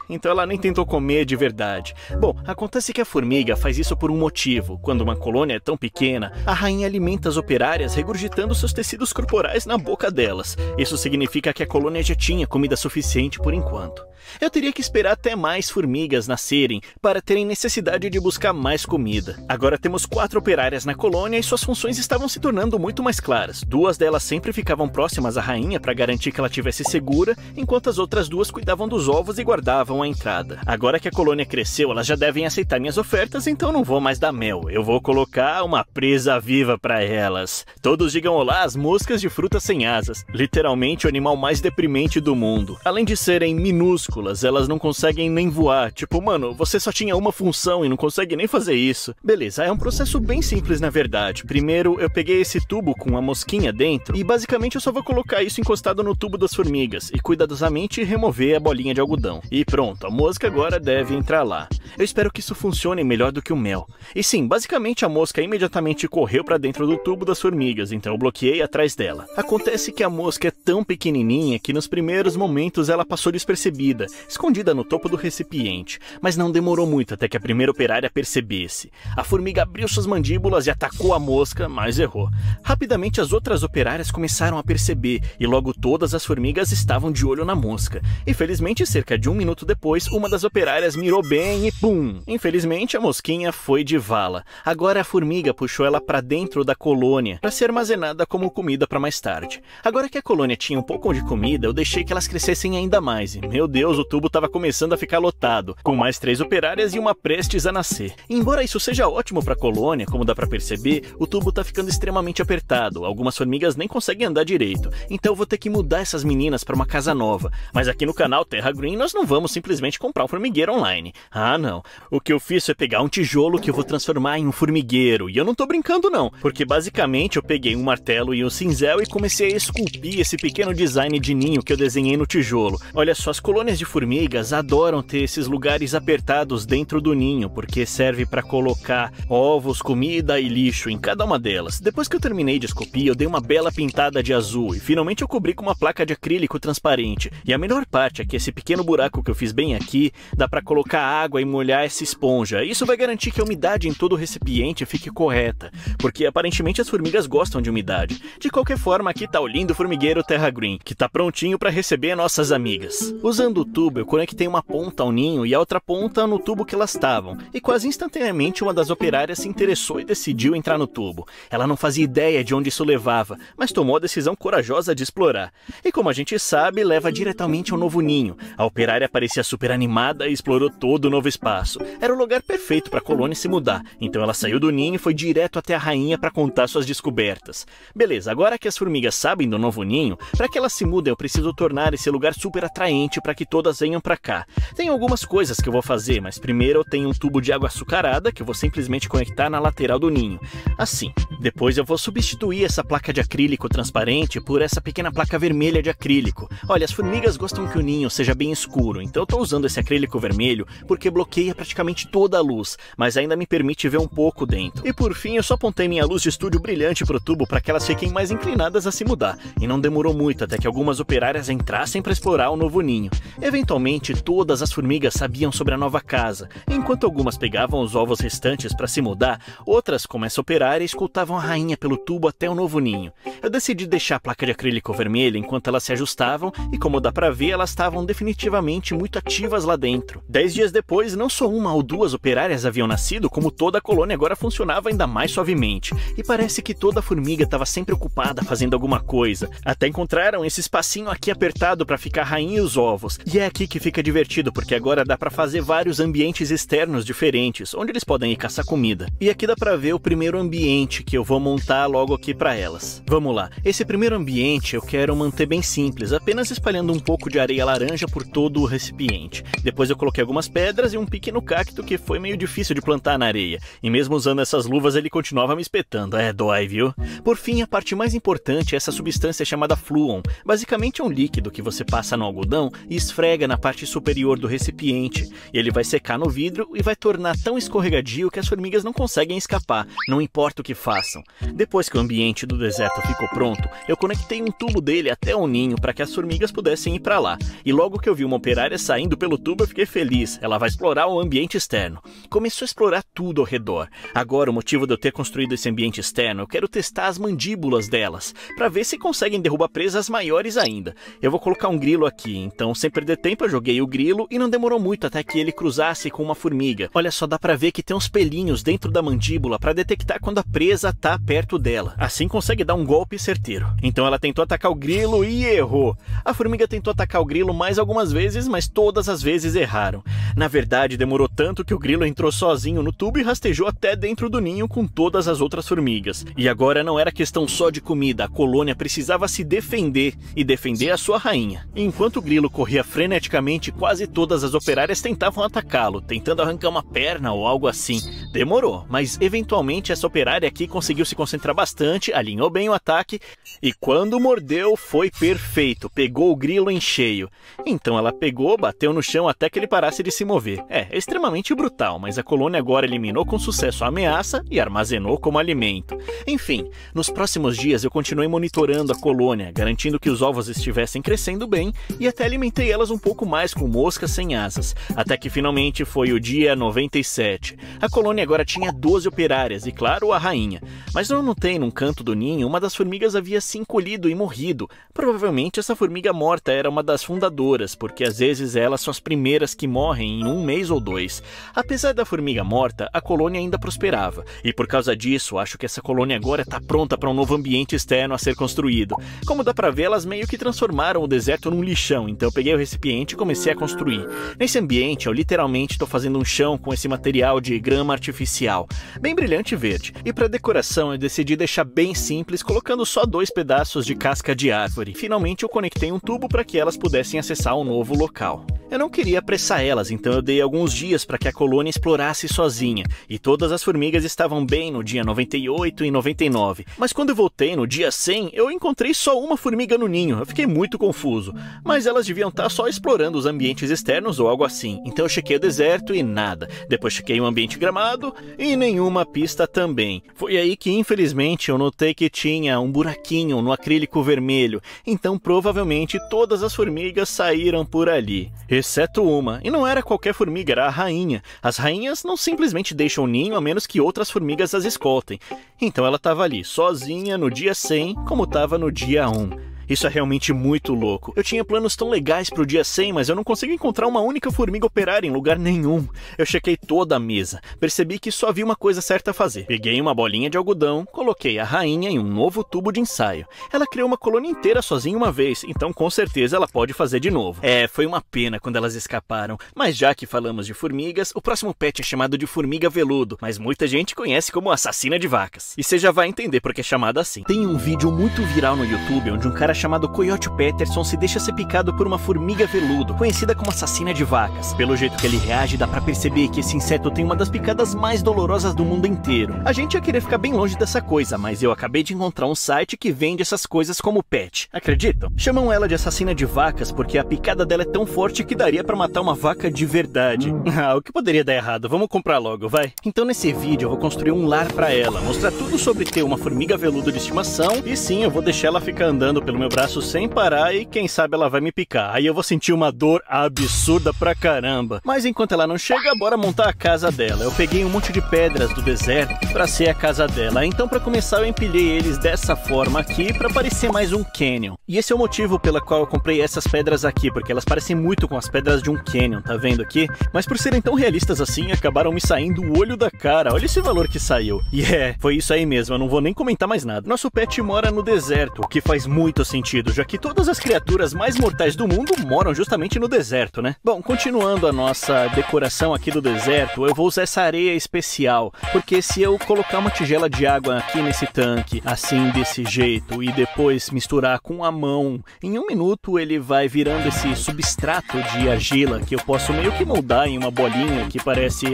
Então ela nem tentou comer de verdade. Bom, acontece que a formiga faz isso por um motivo. Quando uma colônia é tão pequena, a rainha alimenta as operárias regurgitando seus tecidos corporais na boca delas. Isso significa que a colônia já tinha comida suficiente por enquanto. Eu teria que esperar até mais formigas nascerem para terem necessidade de buscar mais comida. Agora temos 4 operárias na colônia e suas funções estavam se tornando muito mais claras. 2 delas sempre ficavam próximas à rainha para garantir que ela estivesse segura, enquanto as outras 2 cuidavam dos ovos e guardavam a entrada. Agora que a colônia cresceu, elas já devem aceitar minhas ofertas, então não vou mais dar mel. Eu vou colocar uma presa viva para elas. Todos digam olá às moscas de frutas sem asas. Literalmente o animal mais deprimente do mundo. Além de serem minúsculas, elas não conseguem nem voar. Tipo, mano, você só tinha uma função e não consegue nem fazer isso. Beleza, é um processo bem simples na verdade. Primeiro, eu peguei esse tubo com uma mosquinha dentro e basicamente eu só vou colocar isso encostado no tubo das formigas e cuidadosamente remover a bolinha de algodão. E pronto, a mosca agora deve entrar lá. Eu espero que isso funcione melhor do que o mel. E sim, basicamente a mosca imediatamente correu para dentro do tubo das formigas, então eu bloqueei atrás dela. Acontece que a mosca é tão pequenininha que nos primeiros momentos ela passou despercebida, escondida no topo do recipiente, mas não demorou muito até que a primeira operária percebesse. A formiga abriu suas mandíbulas e atacou a mosca, mas errou. Rapidamente as outras operárias começaram a perceber, e logo todas as formigas estavam de olho na mosca. Infelizmente, cerca de 1 minuto depois, uma das operárias mirou bem e pum! Infelizmente, a mosquinha foi de vala. Agora a formiga puxou ela para dentro da colônia, para ser armazenada como comida para mais tarde. Agora que a colônia colônia tinha um pouco de comida, eu deixei que elas crescessem ainda mais. E, meu Deus, o tubo estava começando a ficar lotado, com mais 3 operárias e uma prestes a nascer. E, embora isso seja ótimo para a colônia, como dá para perceber, o tubo está ficando extremamente apertado. Algumas formigas nem conseguem andar direito. Então eu vou ter que mudar essas meninas para uma casa nova. Mas aqui no canal Terra Green nós não vamos simplesmente comprar um formigueiro online. Ah, não. O que eu fiz foi pegar um tijolo que eu vou transformar em um formigueiro. E eu não tô brincando não, porque basicamente eu peguei um martelo e um cinzel e comecei a esculpir esse pequeno design de ninho que eu desenhei no tijolo. Olha só, as colônias de formigas adoram ter esses lugares apertados dentro do ninho, porque serve para colocar ovos, comida e lixo em cada uma delas. Depois que eu terminei de esculpir, eu dei uma bela pintada de azul e finalmente eu cobri com uma placa de acrílico transparente. E a melhor parte é que esse pequeno buraco que eu fiz bem aqui, dá para colocar água e molhar essa esponja. Isso vai garantir que a umidade em todo o recipiente fique correta, porque aparentemente as formigas gostam de umidade. De qualquer forma, aqui tá o lindo formigueiro Terra Green, que tá prontinho para receber nossas amigas. Usando o tubo, eu conectei uma ponta ao ninho e a outra ponta no tubo que elas estavam. E quase instantaneamente uma das operárias se interessou e decidiu entrar no tubo. Ela não fazia ideia de onde isso levava, mas tomou a decisão corajosa de explorar. E como a gente sabe, leva diretamente ao novo ninho. A operária parecia super animada e explorou todo o novo espaço. Era o lugar perfeito para a colônia se mudar. Então ela saiu do ninho e foi direto até a rainha para contar suas descobertas. Beleza, agora que as formigas sabem do novo ninho, para que elas se mudem eu preciso tornar esse lugar super atraente para que todas venham para cá. Tem algumas coisas que eu vou fazer, mas primeiro eu tenho um tubo de água açucarada que eu vou simplesmente conectar na lateral do ninho. Assim. Depois eu vou substituir essa placa de acrílico transparente por essa pequena placa vermelha de acrílico. Olha, as formigas gostam que o ninho seja bem escuro, então eu estou usando esse acrílico vermelho porque bloqueia praticamente toda a luz, mas ainda me permite ver um pouco dentro. E por fim, eu só apontei minha luz de estúdio brilhante pro tubo para que elas fiquem mais inclinadas a se mudar. E não demorou muito até que algumas operárias entrassem para explorar o novo ninho. Eventualmente, todas as formigas sabiam sobre a nova casa. Enquanto algumas pegavam os ovos restantes para se mudar, outras, como essa operária, escutavam a rainha pelo tubo até o novo ninho. Eu decidi deixar a placa de acrílico vermelha enquanto elas se ajustavam e, como dá para ver, elas estavam definitivamente muito ativas lá dentro. 10 dias depois, não só uma ou duas operárias haviam nascido, como toda a colônia agora funcionava ainda mais suavemente. E parece que toda formiga estava sempre ocupada fazendo alguma coisa. Até encontraram esse espacinho aqui apertado para ficar a rainha e os ovos. E é aqui que fica divertido, porque agora dá para fazer vários ambientes externos diferentes, onde eles podem ir caçar comida. E aqui dá para ver o primeiro ambiente que eu vou montar logo aqui para elas. Vamos lá. Esse primeiro ambiente eu quero manter bem simples, apenas espalhando um pouco de areia laranja por todo o recipiente. Depois eu coloquei algumas pedras e um pequeno cacto que foi meio difícil de plantar na areia. E mesmo usando essas luvas ele continuava me espetando. É, dói, viu? Por fim, a parte mais importante é essa substância chamada fluon. Basicamente é um líquido que você passa no algodão e esfrega na parte superior do recipiente. Ele vai secar no vidro e vai tornar tão escorregadio que as formigas não conseguem escapar, não importa o que façam. Depois que o ambiente do deserto ficou pronto, eu conectei um tubo dele até o ninho para que as formigas pudessem ir para lá. E logo que eu vi uma operária saindo pelo tubo, eu fiquei feliz. Ela vai explorar o ambiente externo. Começou a explorar tudo ao redor. Agora, o motivo de eu ter construído esse ambiente externo, eu quero testar as mandíbulas delas, para ver se conseguem derrubar presas maiores ainda. Eu vou colocar um grilo aqui, então sem perder tempo eu joguei o grilo e não demorou muito até que ele cruzasse com uma formiga. Olha só, dá para ver que tem uns pelinhos dentro da mandíbula para detectar quando a presa tá perto dela. Assim consegue dar um golpe certeiro. Então ela tentou atacar o grilo e errou. A formiga tentou atacar o grilo mais algumas vezes, mas todas as vezes erraram. Na verdade, demorou tanto que o grilo entrou sozinho no tubo e rastejou até dentro do ninho com todas as outras formigas. E agora não era questão só de comida, a colônia precisava se defender e defender a sua rainha. Enquanto o grilo corria freneticamente, quase todas as operárias tentavam atacá-lo, tentando arrancar uma perna ou algo assim. Demorou, mas eventualmente essa operária aqui conseguiu se concentrar bastante, alinhou bem o ataque e quando mordeu foi perfeito, pegou o grilo em cheio. Então ela pegou, bateu no chão até que ele parasse de se mover. É extremamente brutal, mas a colônia agora eliminou com sucesso a ameaça e armazenou como alimento. Enfim, nos próximos dias eu continuei monitorando a colônia, garantindo que os ovos estivessem crescendo bem e até alimentei elas um pouco mais com moscas sem asas, até que finalmente foi o dia 97. A colônia colônia agora tinha 12 operárias e, claro, a rainha. Mas eu notei num canto do ninho, uma das formigas havia se encolhido e morrido. Provavelmente essa formiga morta era uma das fundadoras, porque às vezes elas são as primeiras que morrem em 1 mês ou 2. Apesar da formiga morta, a colônia ainda prosperava. E por causa disso, acho que essa colônia agora está pronta para um novo ambiente externo a ser construído. Como dá pra ver, elas meio que transformaram o deserto num lixão, então eu peguei o recipiente e comecei a construir. Nesse ambiente, eu literalmente estou fazendo um chão com esse material de grama artificial, bem brilhante e verde. E para decoração, eu decidi deixar bem simples, colocando só 2 pedaços de casca de árvore. Finalmente, eu conectei um tubo para que elas pudessem acessar um novo local. Eu não queria apressar elas, então eu dei alguns dias para que a colônia explorasse sozinha, e todas as formigas estavam bem no dia 98 e 99. Mas quando eu voltei no dia 100, eu encontrei só uma formiga no ninho. Eu fiquei muito confuso, mas elas deviam estar só explorando os ambientes externos ou algo assim. Então eu chequei o deserto e nada. Depois chequei o ambiente gramado e nenhuma pista também. Foi aí que infelizmente eu notei que tinha um buraquinho no acrílico vermelho, então provavelmente todas as formigas saíram por ali. Exceto uma, e não era qualquer formiga, era a rainha. As rainhas não simplesmente deixam o ninho a menos que outras formigas as escoltem. Então ela estava ali, sozinha no dia 100, como estava no dia 1. Isso é realmente muito louco. Eu tinha planos tão legais pro dia 100, mas eu não consigo encontrar uma única formiga operária em lugar nenhum. Eu chequei toda a mesa, percebi que só havia uma coisa certa a fazer. Peguei uma bolinha de algodão, coloquei a rainha em um novo tubo de ensaio. Ela criou uma colônia inteira sozinha uma vez, então com certeza ela pode fazer de novo. Foi uma pena quando elas escaparam, mas já que falamos de formigas, o próximo pet é chamado de formiga veludo, mas muita gente conhece como assassina de vacas. E você já vai entender porque é chamada assim. Tem um vídeo muito viral no YouTube onde um cara chamado Coyote Peterson se deixa ser picado por uma formiga veludo, conhecida como assassina de vacas. Pelo jeito que ele reage, dá pra perceber que esse inseto tem uma das picadas mais dolorosas do mundo inteiro. A gente ia querer ficar bem longe dessa coisa, mas eu acabei de encontrar um site que vende essas coisas como pet. Acreditam? Chamam ela de assassina de vacas porque a picada dela é tão forte que daria pra matar uma vaca de verdade. O que poderia dar errado? Vamos comprar logo, vai? Então nesse vídeo eu vou construir um lar pra ela, mostrar tudo sobre ter uma formiga veludo de estimação, e sim, eu vou deixar ela ficar andando pelo meu braço sem parar e quem sabe ela vai me picar. Aí eu vou sentir uma dor absurda pra caramba. Mas enquanto ela não chega, bora montar a casa dela. Eu peguei um monte de pedras do deserto pra ser a casa dela. Então pra começar eu empilhei eles dessa forma aqui pra parecer mais um canyon. E esse é o motivo pela qual eu comprei essas pedras aqui, porque elas parecem muito com as pedras de um canyon, tá vendo aqui? Mas por serem tão realistas assim, acabaram me saindo o olho da cara. Olha esse valor que saiu. E foi isso aí mesmo, eu não vou nem comentar mais nada. Nosso pet mora no deserto, o que faz muito sentido, já que todas as criaturas mais mortais do mundo moram justamente no deserto, né? Bom, continuando a nossa decoração aqui do deserto, eu vou usar essa areia especial, porque se eu colocar uma tigela de água aqui nesse tanque, assim, desse jeito, e depois misturar com a mão, em 1 minuto ele vai virando esse substrato de argila, que eu posso meio que moldar em uma bolinha que parece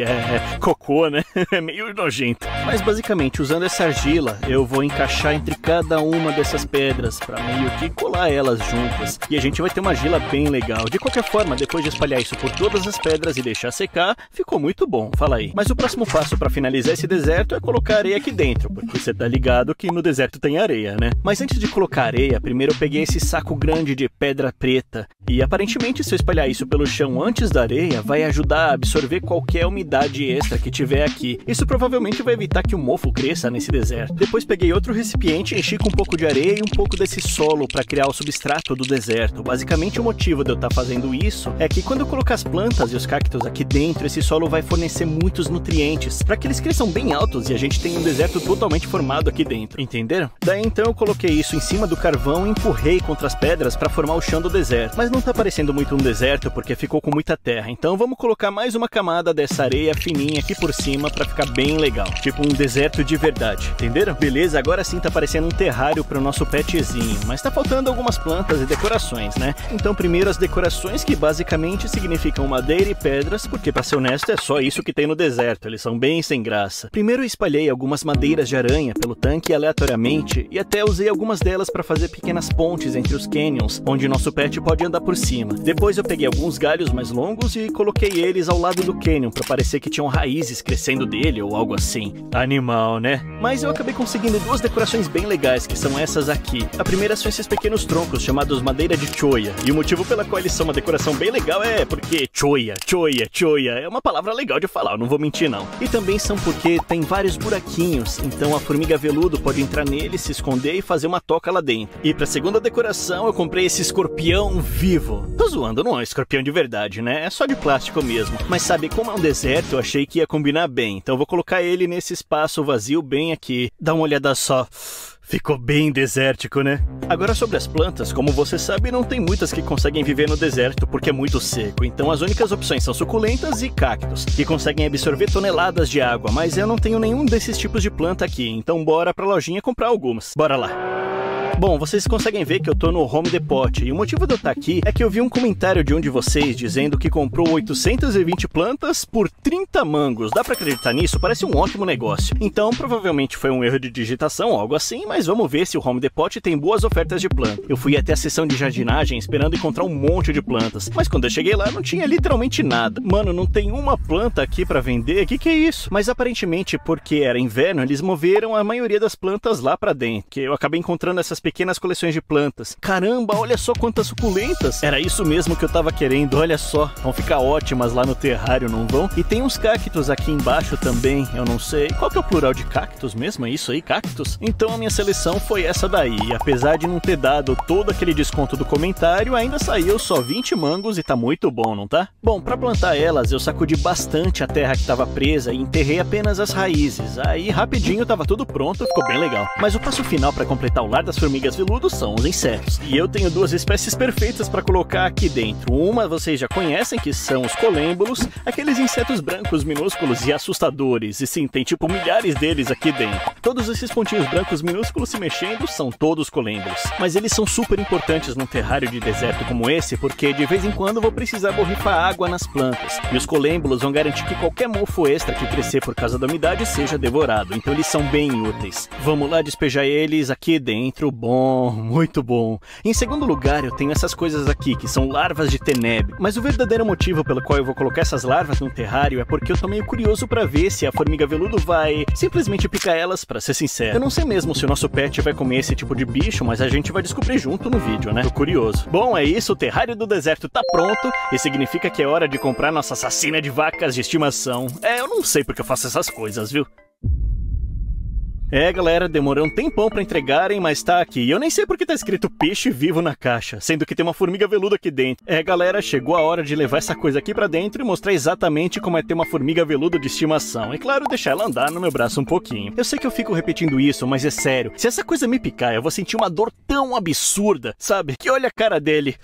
cocô, né? É meio nojento. Mas basicamente, usando essa argila, eu vou encaixar entre cada uma dessas pedras, para meio que colar elas juntas, e a gente vai ter uma argila bem legal. De qualquer forma, depois de espalhar isso por todas as pedras e deixar secar, ficou muito bom, fala aí. Mas o próximo passo para finalizar esse deserto é colocar areia aqui dentro, porque você tá ligado que no deserto tem areia, né? Mas antes de colocar areia, primeiro eu peguei esse saco grande de pedra preta, e aparentemente se eu espalhar isso pelo chão antes da areia, vai ajudar a absorver qualquer umidade extra que tiver aqui. Isso provavelmente vai evitar que o mofo cresça nesse deserto. Depois peguei outro recipiente, enchi com um pouco de areia e um pouco desse solo para criar o substrato do deserto. Basicamente o motivo de eu estar fazendo isso é que quando eu colocar as plantas e os cactos aqui dentro, esse solo vai fornecer muitos nutrientes para que eles cresçam bem altos e a gente tenha um deserto totalmente formado aqui dentro, entenderam? Daí então eu coloquei isso em cima do carvão e empurrei contra as pedras para formar o chão do deserto, mas não tá parecendo muito um deserto porque ficou com muita terra, então vamos colocar mais uma camada dessa areia fininha aqui por cima para ficar bem legal, tipo um deserto de verdade, entenderam? Beleza, agora sim tá parecendo um terrário para o nosso petzinho, mas tá faltando algumas plantas e decorações, né? Então primeiro as decorações, que basicamente significam madeira e pedras, porque pra ser honesto é só isso que tem no deserto, eles são bem sem graça. Primeiro eu espalhei algumas madeiras de aranha pelo tanque aleatoriamente e até usei algumas delas para fazer pequenas pontes entre os canyons, onde nosso pet pode andar por cima. Depois eu peguei alguns galhos mais longos e coloquei eles ao lado do canyon para parecer que tinham raízes crescendo dele ou algo assim. Animal, né? Mas eu acabei conseguindo duas decorações bem legais, que são essas aqui. A primeira são esses pequenos troncos chamados madeira de choia. E o motivo pela qual eles são uma decoração bem legal é porque choia é uma palavra legal de falar, eu não vou mentir não. E também são porque tem vários buraquinhos, então a formiga veludo pode entrar nele, se esconder e fazer uma toca lá dentro. E pra segunda decoração eu comprei esse escorpião vivo. Tô zoando, não é um escorpião de verdade, né? É só de plástico mesmo. Mas sabe, como é um deserto, eu achei que ia combinar bem. Então eu vou colocar ele nesse espaço vazio bem aqui. Dá uma olhada só. Ficou bem desértico, né? Agora sobre as plantas, como você sabe, não tem muitas que conseguem viver no deserto porque é muito seco. Então as únicas opções são suculentas e cactos, que conseguem absorver toneladas de água. Mas eu não tenho nenhum desses tipos de planta aqui, então bora pra lojinha comprar algumas. Bora lá! Bom, vocês conseguem ver que eu tô no Home Depot, e o motivo de eu estar aqui é que eu vi um comentário de um de vocês dizendo que comprou 820 plantas por 30 mangos. Dá pra acreditar nisso? Parece um ótimo negócio. Então, provavelmente foi um erro de digitação, algo assim, mas vamos ver se o Home Depot tem boas ofertas de planta. Eu fui até a seção de jardinagem esperando encontrar um monte de plantas, mas quando eu cheguei lá não tinha literalmente nada. Mano, não tem uma planta aqui pra vender? Que é isso? Mas aparentemente, porque era inverno, eles moveram a maioria das plantas lá pra dentro, que eu acabei encontrando essas pequenas coleções de plantas. Caramba, olha só quantas suculentas! Era isso mesmo que eu tava querendo, olha só. Vão ficar ótimas lá no terrário, não vão? E tem uns cactos aqui embaixo também, eu não sei. Qual que é o plural de cactos mesmo? É isso aí, cactos? Então a minha seleção foi essa daí. E apesar de não ter dado todo aquele desconto do comentário, ainda saiu só 20 mangos e tá muito bom, não tá? Bom, pra plantar elas, eu sacudi bastante a terra que tava presa e enterrei apenas as raízes. Aí rapidinho tava tudo pronto, ficou bem legal. Mas o passo final pra completar o lar das formigas veludos são os insetos. E eu tenho duas espécies perfeitas para colocar aqui dentro. Uma vocês já conhecem, que são os colêmbulos, aqueles insetos brancos minúsculos e assustadores. E sim, tem tipo milhares deles aqui dentro. Todos esses pontinhos brancos minúsculos se mexendo são todos colêmbulos. Mas eles são super importantes num terrário de deserto como esse, porque de vez em quando vou precisar borrifar água nas plantas. E os colêmbulos vão garantir que qualquer mofo extra que crescer por causa da umidade seja devorado. Então eles são bem úteis. Vamos lá despejar eles aqui dentro. Bom, muito bom. Em segundo lugar, eu tenho essas coisas aqui, que são larvas de teneb. Mas o verdadeiro motivo pelo qual eu vou colocar essas larvas no terrário é porque eu tô meio curioso pra ver se a formiga veludo vai simplesmente picar elas, pra ser sincero. Eu não sei mesmo se o nosso pet vai comer esse tipo de bicho, mas a gente vai descobrir junto no vídeo, né? Tô curioso. Bom, é isso, o terrário do deserto tá pronto, e significa que é hora de comprar nossa assassina de vacas de estimação. Eu não sei porque eu faço essas coisas, viu? Galera, demorou um tempão pra entregarem, mas tá aqui. E eu nem sei porque tá escrito peixe vivo na caixa, sendo que tem uma formiga veluda aqui dentro. Galera, chegou a hora de levar essa coisa aqui pra dentro e mostrar exatamente como é ter uma formiga veluda de estimação. E claro, deixar ela andar no meu braço um pouquinho. Eu sei que eu fico repetindo isso, mas é sério. Se essa coisa me picar, eu vou sentir uma dor tão absurda, sabe? Que olha a cara dele.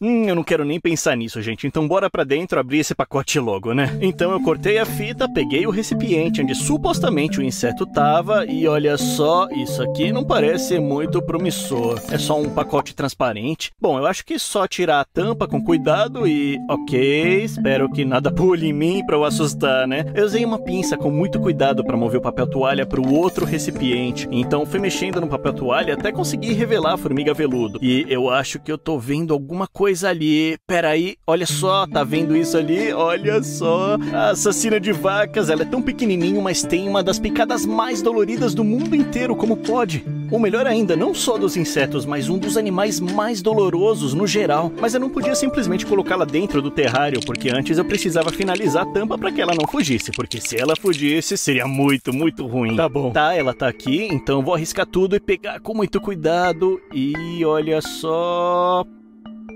Eu não quero nem pensar nisso, gente. Então bora pra dentro abrir esse pacote logo, né? Então eu cortei a fita, peguei o recipiente onde supostamente o inseto tava e olha só, isso aqui não parece muito promissor. É só um pacote transparente. Bom, eu acho que só tirar a tampa com cuidado e... ok, espero que nada pule em mim pra eu assustar, né? Eu usei uma pinça com muito cuidado pra mover o papel toalha pro outro recipiente. Então fui mexendo no papel toalha até conseguir revelar a formiga veludo. E eu acho que eu tô vendo alguma coisa ali. Peraí, olha só, tá vendo isso ali? Olha só, a assassina de vacas, ela é tão pequenininho, mas tem uma das picadas mais doloridas do mundo inteiro, como pode? Ou melhor ainda, não só dos insetos, mas um dos animais mais dolorosos no geral. Mas eu não podia simplesmente colocá-la dentro do terrário, porque antes eu precisava finalizar a tampa para que ela não fugisse, porque se ela fugisse, seria muito, muito ruim. Tá bom. Tá, ela tá aqui, então eu vou arriscar tudo e pegar com muito cuidado. E olha só...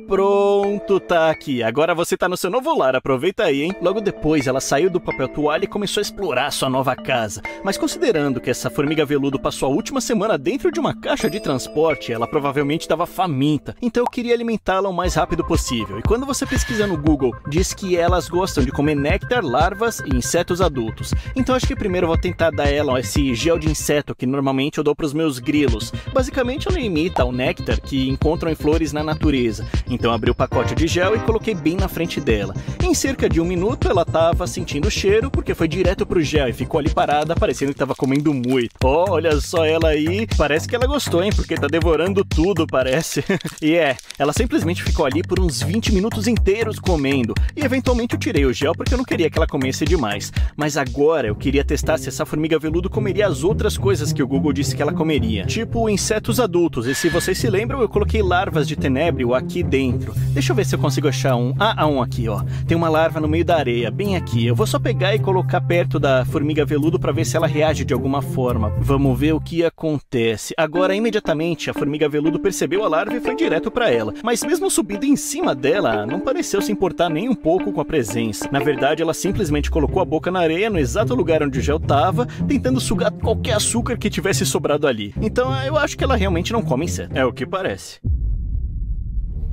Pronto, tá aqui. Agora você tá no seu novo lar, aproveita aí, hein? Logo depois, ela saiu do papel toalha e começou a explorar sua nova casa. Mas considerando que essa formiga veludo passou a última semana dentro de uma caixa de transporte, ela provavelmente estava faminta. Então eu queria alimentá-la o mais rápido possível. E quando você pesquisa no Google, diz que elas gostam de comer néctar, larvas e insetos adultos. Então acho que primeiro eu vou tentar dar ela esse gel de inseto que normalmente eu dou pros meus grilos. Basicamente ela imita o néctar que encontram em flores na natureza. Então abri o pacote de gel e coloquei bem na frente dela. Em cerca de 1 minuto ela tava sentindo o cheiro, porque foi direto pro gel e ficou ali parada, parecendo que tava comendo muito. Oh, olha só ela aí, parece que ela gostou, hein, porque tá devorando tudo, parece. E ela simplesmente ficou ali por uns 20 minutos inteiros comendo. E eventualmente eu tirei o gel porque eu não queria que ela comesse demais. Mas agora eu queria testar se essa formiga veludo comeria as outras coisas que o Google disse que ela comeria. Tipo insetos adultos, e se vocês se lembram, eu coloquei larvas de tenebrio aqui dentro. Deixa eu ver se eu consigo achar um. Um aqui, ó. Tem uma larva no meio da areia, bem aqui. Eu vou só pegar e colocar perto da formiga veludo pra ver se ela reage de alguma forma. Vamos ver o que acontece. Agora, imediatamente, a formiga veludo percebeu a larva e foi direto pra ela. Mas mesmo subindo em cima dela, não pareceu se importar nem um pouco com a presença. Na verdade, ela simplesmente colocou a boca na areia, no exato lugar onde o gel tava, tentando sugar qualquer açúcar que tivesse sobrado ali. Então, eu acho que ela realmente não come inseto. É o que parece.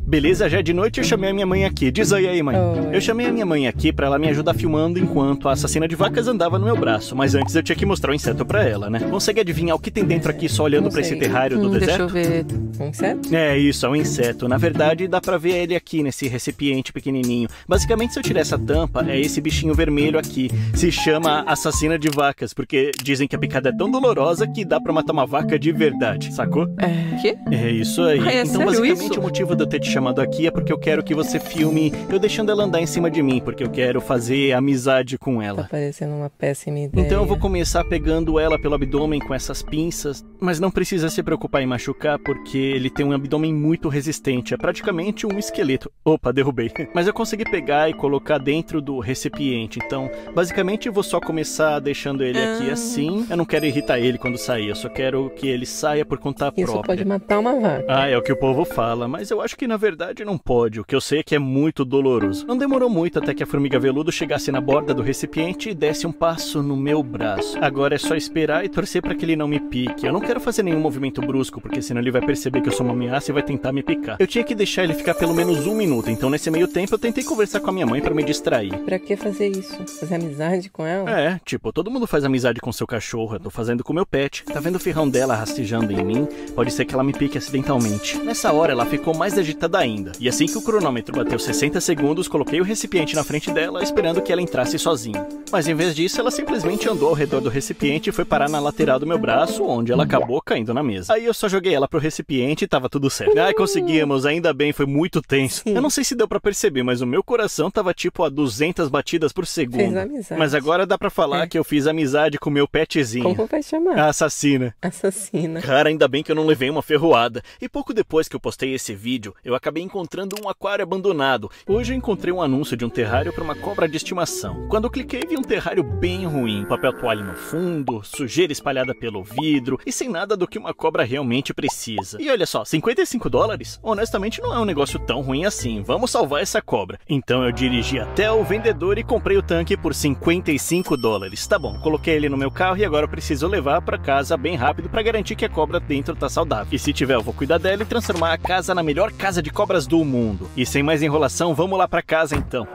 Beleza, já é de noite, eu chamei a minha mãe aqui. Diz oi aí, mãe. Oi. Eu chamei a minha mãe aqui pra ela me ajudar filmando enquanto a assassina de vacas andava no meu braço. Mas antes eu tinha que mostrar o inseto pra ela, né? Consegue adivinhar o que tem dentro aqui só olhando pra esse terrário do deserto? Deixa eu ver. Um inseto? É isso, é um inseto. Na verdade, dá pra ver ele aqui nesse recipiente pequenininho. Basicamente, se eu tirar essa tampa, é esse bichinho vermelho aqui. Se chama assassina de vacas, porque dizem que a picada é tão dolorosa que dá pra matar uma vaca de verdade, sacou? Quê? É isso aí. É então, sério basicamente, isso? o motivo de eu ter te chamado aqui é porque eu quero que você filme eu deixando ela andar em cima de mim, porque eu quero fazer amizade com ela. Tá parecendo uma péssima ideia. Então eu vou começar pegando ela pelo abdômen com essas pinças, mas não precisa se preocupar em machucar, porque ele tem um abdômen muito resistente, é praticamente um esqueleto. Opa, derrubei. Mas eu consegui pegar e colocar dentro do recipiente, então basicamente eu vou só começar deixando ele aqui assim. Eu não quero irritar ele quando sair, eu só quero que ele saia por conta própria. Isso pode matar uma vaca. É o que o povo fala, mas eu acho que na verdade não pode. O que eu sei é que é muito doloroso. Não demorou muito até que a formiga veludo chegasse na borda do recipiente e desse um passo no meu braço. Agora é só esperar e torcer para que ele não me pique. Eu não quero fazer nenhum movimento brusco, porque senão ele vai perceber que eu sou uma ameaça e vai tentar me picar. Eu tinha que deixar ele ficar pelo menos 1 minuto, então nesse meio tempo eu tentei conversar com a minha mãe para me distrair. Pra que fazer isso? Fazer amizade com ela? Tipo, todo mundo faz amizade com seu cachorro, eu tô fazendo com meu pet. Tá vendo o ferrão dela rastejando em mim? Pode ser que ela me pique acidentalmente. Nessa hora ela ficou mais agitada ainda, e assim que o cronômetro bateu 60 segundos, coloquei o recipiente na frente dela, esperando que ela entrasse sozinha. Mas em vez disso, ela simplesmente andou ao redor do recipiente e foi parar na lateral do meu braço, onde ela acabou caindo na mesa. Aí eu só joguei ela pro recipiente e tava tudo certo. Ai, conseguimos, ainda bem, foi muito tenso. Eu não sei se deu pra perceber, mas o meu coração tava tipo a 200 batidas por segundo. Fez amizade. Mas agora dá pra falar que eu fiz amizade com o meu petzinho. Como vai chamar? A assassina. Assassina. Cara, ainda bem que eu não levei uma ferroada. E pouco depois que eu postei esse vídeo, eu acabei encontrando um aquário abandonado. Hoje eu encontrei um anúncio de um terrário para uma cobra de estimação. Quando eu cliquei, vi um terrário bem ruim, papel toalha no fundo, sujeira espalhada pelo vidro e sem nada do que uma cobra realmente precisa. E olha só, $55? Honestamente não é um negócio tão ruim assim, vamos salvar essa cobra. Então eu dirigi até o vendedor e comprei o tanque por $55. Tá bom, coloquei ele no meu carro e agora eu preciso levar para casa bem rápido para garantir que a cobra dentro tá saudável. E se tiver, eu vou cuidar dela e transformar a casa na melhor casa de cobras do mundo. E sem mais enrolação, vamos lá pra casa então.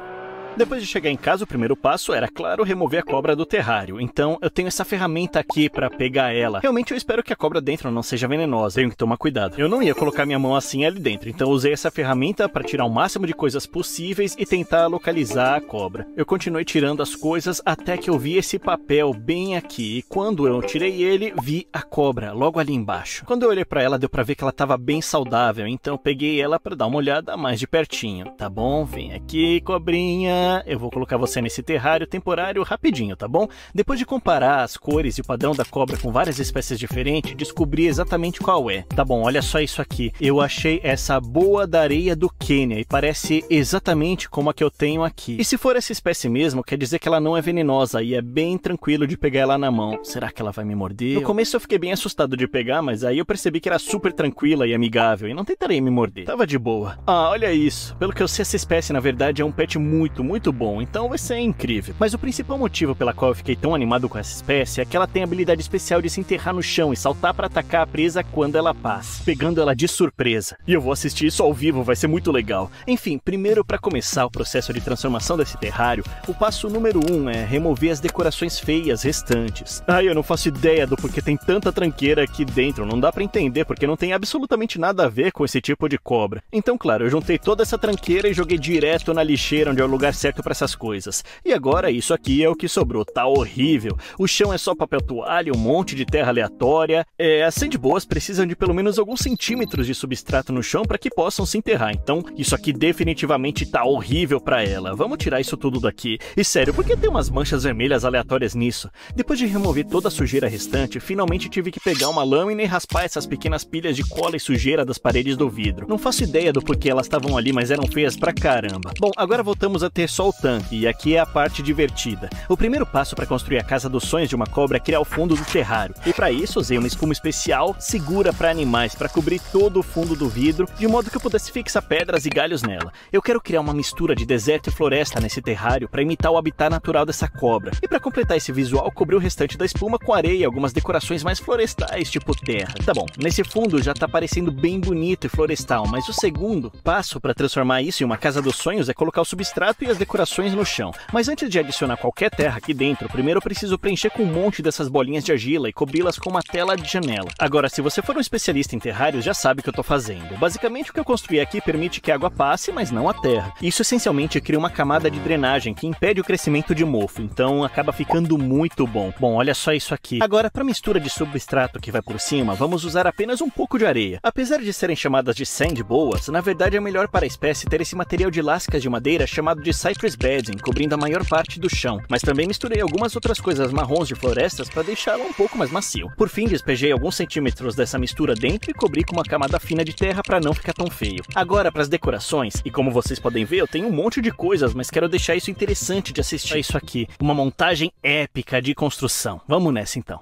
Depois de chegar em casa, o primeiro passo era, claro, remover a cobra do terrário. Então, eu tenho essa ferramenta aqui pra pegar ela. Realmente, eu espero que a cobra dentro não seja venenosa. Tenho que tomar cuidado. Eu não ia colocar minha mão assim ali dentro. Então, eu usei essa ferramenta pra tirar o máximo de coisas possíveis e tentar localizar a cobra. Eu continuei tirando as coisas até que eu vi esse papel bem aqui. E quando eu tirei ele, vi a cobra logo ali embaixo. Quando eu olhei pra ela, deu pra ver que ela tava bem saudável. Então, eu peguei ela pra dar uma olhada mais de pertinho. Tá bom? Vem aqui, cobrinha. Eu vou colocar você nesse terrário temporário rapidinho, tá bom? Depois de comparar as cores e o padrão da cobra com várias espécies diferentes, descobri exatamente qual é. Tá bom, olha só isso aqui. Eu achei essa boa da areia do Quênia e parece exatamente como a que eu tenho aqui. E se for essa espécie mesmo, quer dizer que ela não é venenosa e é bem tranquilo de pegar ela na mão. Será que ela vai me morder? No começo eu fiquei bem assustado de pegar, mas aí eu percebi que era super tranquila e amigável e não tentarei me morder. Tava de boa. Ah, olha isso. Pelo que eu sei, essa espécie na verdade é um pet muito muito bom, então vai ser incrível. Mas o principal motivo pela qual eu fiquei tão animado com essa espécie é que ela tem a habilidade especial de se enterrar no chão e saltar para atacar a presa quando ela passa, pegando ela de surpresa. E eu vou assistir isso ao vivo, vai ser muito legal. Enfim, primeiro, para começar o processo de transformação desse terrário, o passo número 1 é remover as decorações feias restantes. Eu não faço ideia do porquê tem tanta tranqueira aqui dentro, não dá pra entender, porque não tem absolutamente nada a ver com esse tipo de cobra. Então, claro, eu juntei toda essa tranqueira e joguei direto na lixeira, onde é o lugar certo pra essas coisas. E agora, isso aqui é o que sobrou, tá horrível. O chão é só papel toalha, um monte de terra aleatória. As sandboas precisam de pelo menos alguns centímetros de substrato no chão para que possam se enterrar, então isso aqui definitivamente tá horrível pra ela. Vamos tirar isso tudo daqui. E sério, por que tem umas manchas vermelhas aleatórias nisso? Depois de remover toda a sujeira restante, finalmente tive que pegar uma lâmina e raspar essas pequenas pilhas de cola e sujeira das paredes do vidro. Não faço ideia do porquê elas estavam ali, mas eram feias pra caramba. Bom, agora voltamos a ter só o tanque, e aqui é a parte divertida. O primeiro passo para construir a casa dos sonhos de uma cobra é criar o fundo do terrário. E para isso usei uma espuma especial segura para animais, para cobrir todo o fundo do vidro, de modo que eu pudesse fixar pedras e galhos nela. Eu quero criar uma mistura de deserto e floresta nesse terrário para imitar o habitat natural dessa cobra. E para completar esse visual, cobri o restante da espuma com areia e algumas decorações mais florestais, tipo terra. Tá bom, nesse fundo já tá parecendo bem bonito e florestal, mas o segundo passo para transformar isso em uma casa dos sonhos é colocar o substrato e as decorações no chão. Mas antes de adicionar qualquer terra aqui dentro, primeiro eu preciso preencher com um monte dessas bolinhas de argila e cobri-las com uma tela de janela. Agora, se você for um especialista em terrários, já sabe o que eu tô fazendo. Basicamente, o que eu construí aqui permite que a água passe, mas não a terra. Isso essencialmente cria uma camada de drenagem que impede o crescimento de mofo, então acaba ficando muito bom. Bom, olha só isso aqui. Agora, para a mistura de substrato que vai por cima, vamos usar apenas um pouco de areia. Apesar de serem chamadas de sandboas, na verdade é melhor para a espécie ter esse material de lascas de madeira chamado de cypress bedding, cobrindo a maior parte do chão. Mas também misturei algumas outras coisas marrons de florestas para deixá-la um pouco mais macio. Por fim, despejei alguns centímetros dessa mistura dentro e cobri com uma camada fina de terra para não ficar tão feio. Agora para as decorações, e como vocês podem ver, eu tenho um monte de coisas, mas quero deixar isso interessante de assistir. Isso aqui, uma montagem épica de construção. Vamos nessa então.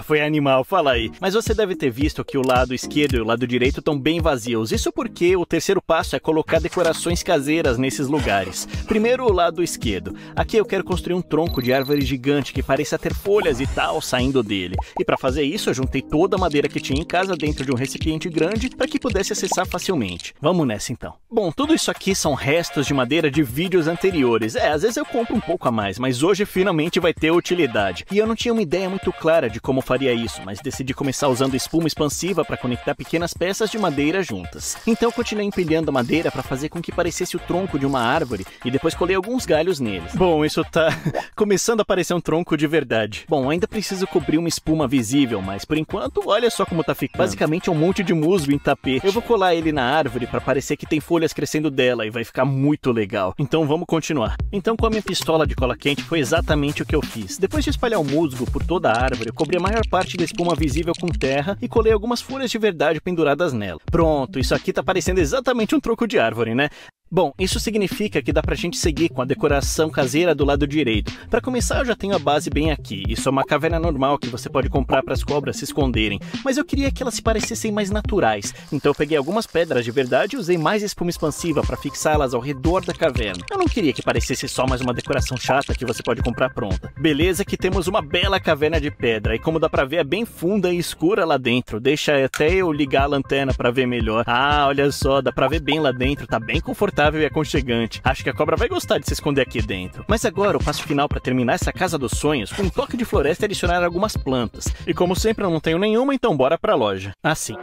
Foi animal, fala aí. Mas você deve ter visto que o lado esquerdo e o lado direito estão bem vazios. Isso porque o terceiro passo é colocar decorações caseiras nesses lugares. Primeiro, o lado esquerdo. Aqui eu quero construir um tronco de árvore gigante que pareça ter folhas e tal saindo dele. E para fazer isso, eu juntei toda a madeira que tinha em casa dentro de um recipiente grande para que pudesse acessar facilmente. Vamos nessa então. Bom, tudo isso aqui são restos de madeira de vídeos anteriores. Às vezes eu compro um pouco a mais, mas hoje finalmente vai ter utilidade. E eu não tinha uma ideia muito clara de como faria isso, mas decidi começar usando espuma expansiva para conectar pequenas peças de madeira juntas. Então eu continuei empilhando a madeira para fazer com que parecesse o tronco de uma árvore e depois colei alguns galhos neles. Bom, isso tá começando a parecer um tronco de verdade. Bom, ainda preciso cobrir uma espuma visível, mas por enquanto, olha só como tá ficando. Basicamente é um monte de musgo em tapete. Eu vou colar ele na árvore para parecer que tem folhas crescendo dela e vai ficar muito legal. Então vamos continuar. Então com a minha pistola de cola quente foi exatamente o que eu fiz. Depois de espalhar o musgo por toda a árvore, eu cobri a maior parte da espuma visível com terra e colei algumas folhas de verdade penduradas nela. Pronto, isso aqui tá parecendo exatamente um tronco de árvore, né? Bom, isso significa que dá pra gente seguir com a decoração caseira do lado direito. Pra começar, eu já tenho a base bem aqui. Isso é uma caverna normal que você pode comprar para as cobras se esconderem. Mas eu queria que elas se parecessem mais naturais. Então eu peguei algumas pedras de verdade e usei mais espuma expansiva para fixá-las ao redor da caverna. Eu não queria que parecesse só mais uma decoração chata que você pode comprar pronta. Beleza que temos uma bela caverna de pedra. E como dá pra ver, é bem funda e escura lá dentro. Deixa até eu ligar a lanterna pra ver melhor. Olha só, dá pra ver bem lá dentro. Tá bem confortável e aconchegante. Acho que a cobra vai gostar de se esconder aqui dentro. Mas agora o passo final para terminar essa casa dos sonhos, com um toque de floresta, é adicionar algumas plantas. E como sempre eu não tenho nenhuma, então bora pra loja. Assim.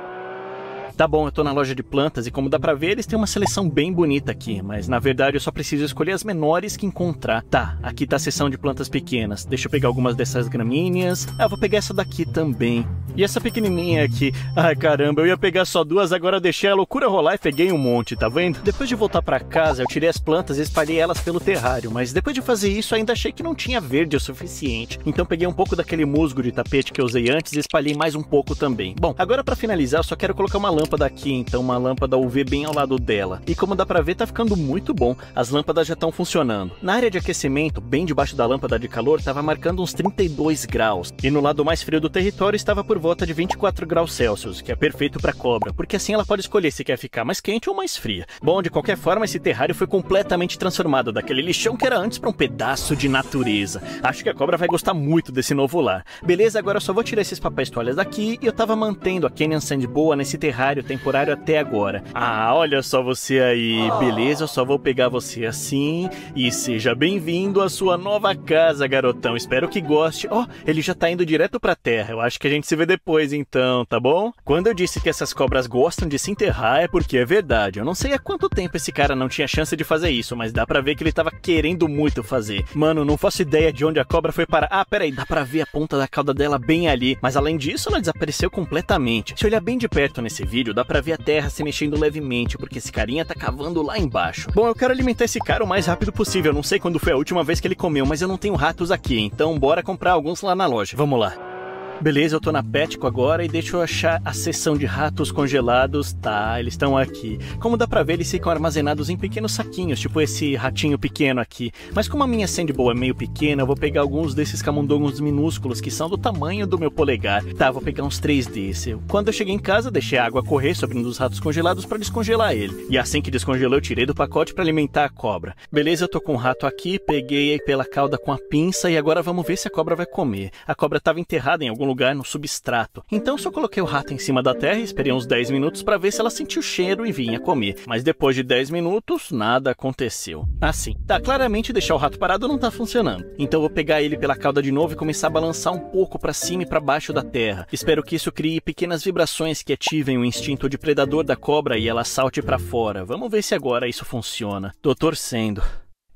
Tá bom, eu tô na loja de plantas e como dá pra ver, eles têm uma seleção bem bonita aqui, mas na verdade eu só preciso escolher as menores que encontrar. Tá, aqui tá a seção de plantas pequenas. Deixa eu pegar algumas dessas gramíneas. Eu vou pegar essa daqui também. E essa pequenininha aqui. Ai, caramba, eu ia pegar só duas, agora eu deixei a loucura rolar e peguei um monte, tá vendo? Depois de voltar pra casa, eu tirei as plantas e espalhei elas pelo terrário, mas depois de fazer isso, ainda achei que não tinha verde o suficiente. Então peguei um pouco daquele musgo de tapete que eu usei antes e espalhei mais um pouco também. Bom, agora pra finalizar, eu só quero colocar uma lâmpada lâmpada aqui, então uma lâmpada UV bem ao lado dela. E como dá pra ver, tá ficando muito bom. As lâmpadas já estão funcionando. Na área de aquecimento, bem debaixo da lâmpada de calor, tava marcando uns 32 graus. E no lado mais frio do território estava por volta de 24 graus Celsius, que é perfeito pra cobra, porque assim ela pode escolher se quer ficar mais quente ou mais fria. Bom, de qualquer forma, esse terrário foi completamente transformado daquele lixão que era antes pra um pedaço de natureza. Acho que a cobra vai gostar muito desse novo lar. Beleza, agora eu só vou tirar esses papéis toalhas daqui e eu tava mantendo a Canyon Sand boa nesse terrário temporário até agora. Ah, olha só você aí. Beleza, eu só vou pegar você assim e seja bem-vindo à sua nova casa, garotão. Espero que goste. Ó, ele já tá indo direto pra terra. Eu acho que a gente se vê depois então, tá bom? Quando eu disse que essas cobras gostam de se enterrar é porque é verdade. Eu não sei há quanto tempo esse cara não tinha chance de fazer isso, mas dá pra ver que ele tava querendo muito fazer. Mano, não faço ideia de onde a cobra foi parar. Ah, peraí, dá pra ver a ponta da cauda dela bem ali. Mas além disso, ela desapareceu completamente. Se olhar bem de perto nesse vídeo, dá pra ver a terra se mexendo levemente, porque esse carinha tá cavando lá embaixo. Bom, eu quero alimentar esse cara o mais rápido possível. Eu não sei quando foi a última vez que ele comeu, mas eu não tenho ratos aqui, então bora comprar alguns lá na loja. Vamos lá. Beleza, eu tô na Petco agora e deixa eu achar a seção de ratos congelados. Tá, eles estão aqui. Como dá pra ver, eles ficam armazenados em pequenos saquinhos, tipo esse ratinho pequeno aqui. Mas como a minha Sandbowl é meio pequena, eu vou pegar alguns desses camundongos minúsculos que são do tamanho do meu polegar. Tá, vou pegar uns 3 desses. Quando eu cheguei em casa, deixei a água correr sobre um dos ratos congelados pra descongelar ele. E assim que descongelou, eu tirei do pacote pra alimentar a cobra. Beleza, eu tô com um rato aqui, peguei aí pela cauda com a pinça e agora vamos ver se a cobra vai comer. A cobra tava enterrada em algum lugar no substrato. Então eu só coloquei o rato em cima da terra e esperei uns 10 minutos para ver se ela sentiu o cheiro e vinha comer. Mas depois de 10 minutos, nada aconteceu. Assim, tá, claramente deixar o rato parado não tá funcionando. Então eu vou pegar ele pela cauda de novo e começar a balançar um pouco para cima e para baixo da terra. Espero que isso crie pequenas vibrações que ativem o instinto de predador da cobra e ela salte para fora. Vamos ver se agora isso funciona. Tô torcendo.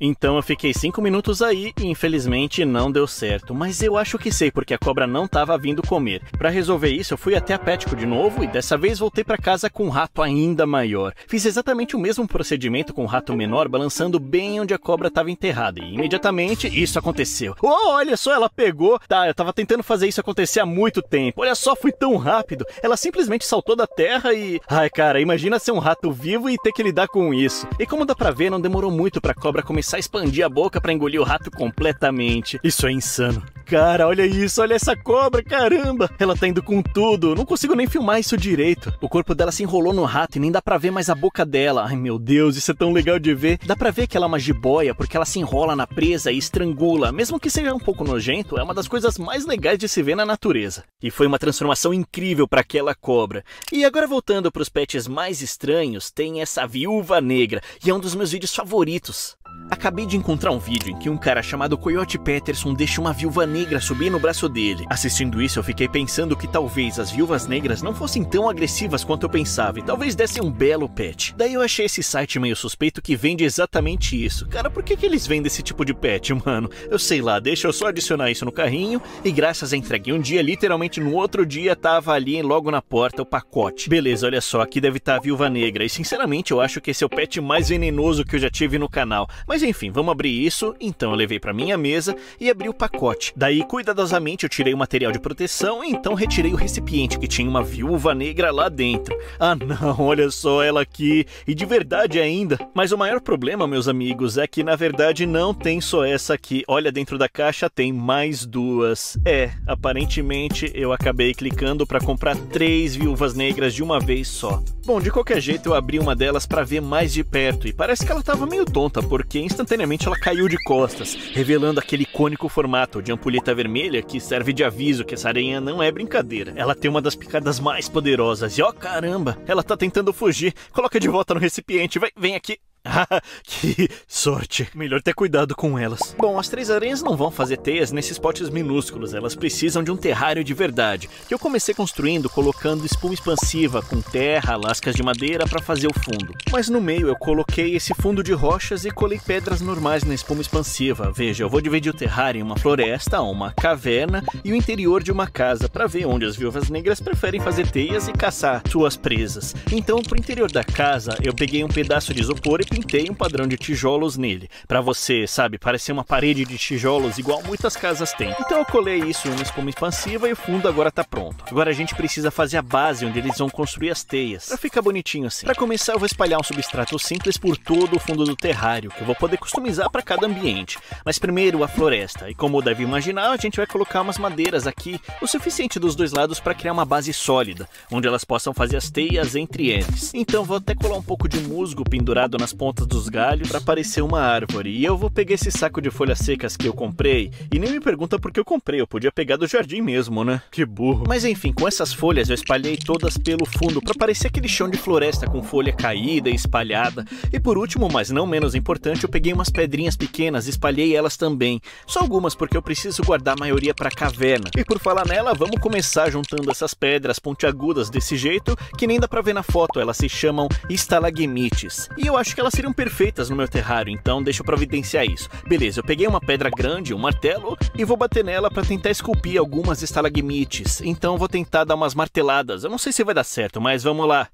Então eu fiquei 5 minutos aí e infelizmente não deu certo, mas eu acho que sei porque a cobra não estava vindo comer. Para resolver isso eu fui até a Petco de novo e dessa vez voltei para casa com um rato ainda maior. Fiz exatamente o mesmo procedimento com um rato menor balançando bem onde a cobra estava enterrada e imediatamente isso aconteceu. Oh, olha só, ela pegou! Tá, eu tava tentando fazer isso acontecer há muito tempo. Olha só, foi tão rápido. Ela simplesmente saltou da terra e... Ai cara, imagina ser um rato vivo e ter que lidar com isso. E como dá pra ver, não demorou muito pra cobra começar a expandir a boca pra engolir o rato completamente. Isso é insano. Cara, olha isso, olha essa cobra, caramba! Ela tá indo com tudo, não consigo nem filmar isso direito. O corpo dela se enrolou no rato e nem dá pra ver mais a boca dela. Ai meu Deus, isso é tão legal de ver. Dá pra ver que ela é uma jiboia porque ela se enrola na presa e estrangula. Mesmo que seja um pouco nojento, é uma das coisas mais legais de se ver na natureza. E foi uma transformação incrível pra aquela cobra. E agora voltando pros pets mais estranhos, tem essa viúva negra, e é um dos meus vídeos favoritos. Acabei de encontrar um vídeo em que um cara chamado Coyote Peterson deixa uma viúva negra subir no braço dele. Assistindo isso, eu fiquei pensando que talvez as viúvas negras não fossem tão agressivas quanto eu pensava e talvez dessem um belo pet. Daí eu achei esse site meio suspeito que vende exatamente isso. Cara, por que eles vendem esse tipo de pet, mano? Eu sei lá, deixa eu só adicionar isso no carrinho e graças à entrega um dia, literalmente no outro dia, tava ali logo na porta o pacote. Beleza, olha só, aqui deve estar a viúva negra e sinceramente eu acho que esse é o pet mais venenoso que eu já tive no canal. Mas enfim, vamos abrir isso. Então eu levei pra minha mesa e abri o pacote. Daí, cuidadosamente, eu tirei o material de proteção e então retirei o recipiente que tinha uma viúva negra lá dentro. Ah não, olha só ela aqui. E de verdade ainda. Mas o maior problema, meus amigos, é que na verdade não tem só essa aqui. Olha, dentro da caixa tem mais duas. Aparentemente eu acabei clicando pra comprar 3 viúvas negras de uma vez só. Bom, de qualquer jeito eu abri uma delas pra ver mais de perto e parece que ela tava meio tonta, porque instantaneamente ela caiu de costas, revelando aquele icônico formato de ampulheta vermelha que serve de aviso que essa aranha não é brincadeira. Ela tem uma das picadas mais poderosas e ó caramba, ela tá tentando fugir. Coloca de volta no recipiente, vem aqui. Ah, que sorte. Melhor ter cuidado com elas. Bom, as 3 aranhas não vão fazer teias nesses potes minúsculos. Elas precisam de um terrário de verdade, que eu comecei construindo colocando espuma expansiva com terra, lascas de madeira para fazer o fundo. Mas no meio eu coloquei esse fundo de rochas e colei pedras normais na espuma expansiva. Veja, eu vou dividir o terrário em uma floresta, uma caverna e o interior de uma casa para ver onde as viúvas negras preferem fazer teias e caçar suas presas. Então, pro interior da casa, eu peguei um pedaço de isopor e pintei um padrão de tijolos nele, pra você, sabe, parecer uma parede de tijolos igual muitas casas têm. Então eu colei isso em uma espuma expansiva e o fundo agora tá pronto. Agora a gente precisa fazer a base onde eles vão construir as teias, pra ficar bonitinho assim. Pra começar eu vou espalhar um substrato simples por todo o fundo do terrário, que eu vou poder customizar pra cada ambiente. Mas primeiro a floresta, e como deve imaginar, a gente vai colocar umas madeiras aqui, o suficiente dos dois lados para criar uma base sólida, onde elas possam fazer as teias entre eles. Então vou até colar um pouco de musgo pendurado nas pontas dos galhos para parecer uma árvore. E eu vou pegar esse saco de folhas secas que eu comprei, e nem me pergunta por que eu comprei, eu podia pegar do jardim mesmo, né? Que burro. Mas enfim, com essas folhas eu espalhei todas pelo fundo para parecer aquele chão de floresta com folha caída e espalhada. E por último, mas não menos importante, eu peguei umas pedrinhas pequenas e espalhei elas também. Só algumas porque eu preciso guardar a maioria para a caverna. E por falar nela, vamos começar juntando essas pedras pontiagudas desse jeito, que nem dá pra ver na foto, elas se chamam estalagmites. E eu acho que elas seriam perfeitas no meu terrário, então deixa eu providenciar isso. Beleza, eu peguei uma pedra grande, um martelo, e vou bater nela pra tentar esculpir algumas estalagmites. Então vou tentar dar umas marteladas. Eu não sei se vai dar certo, mas vamos lá.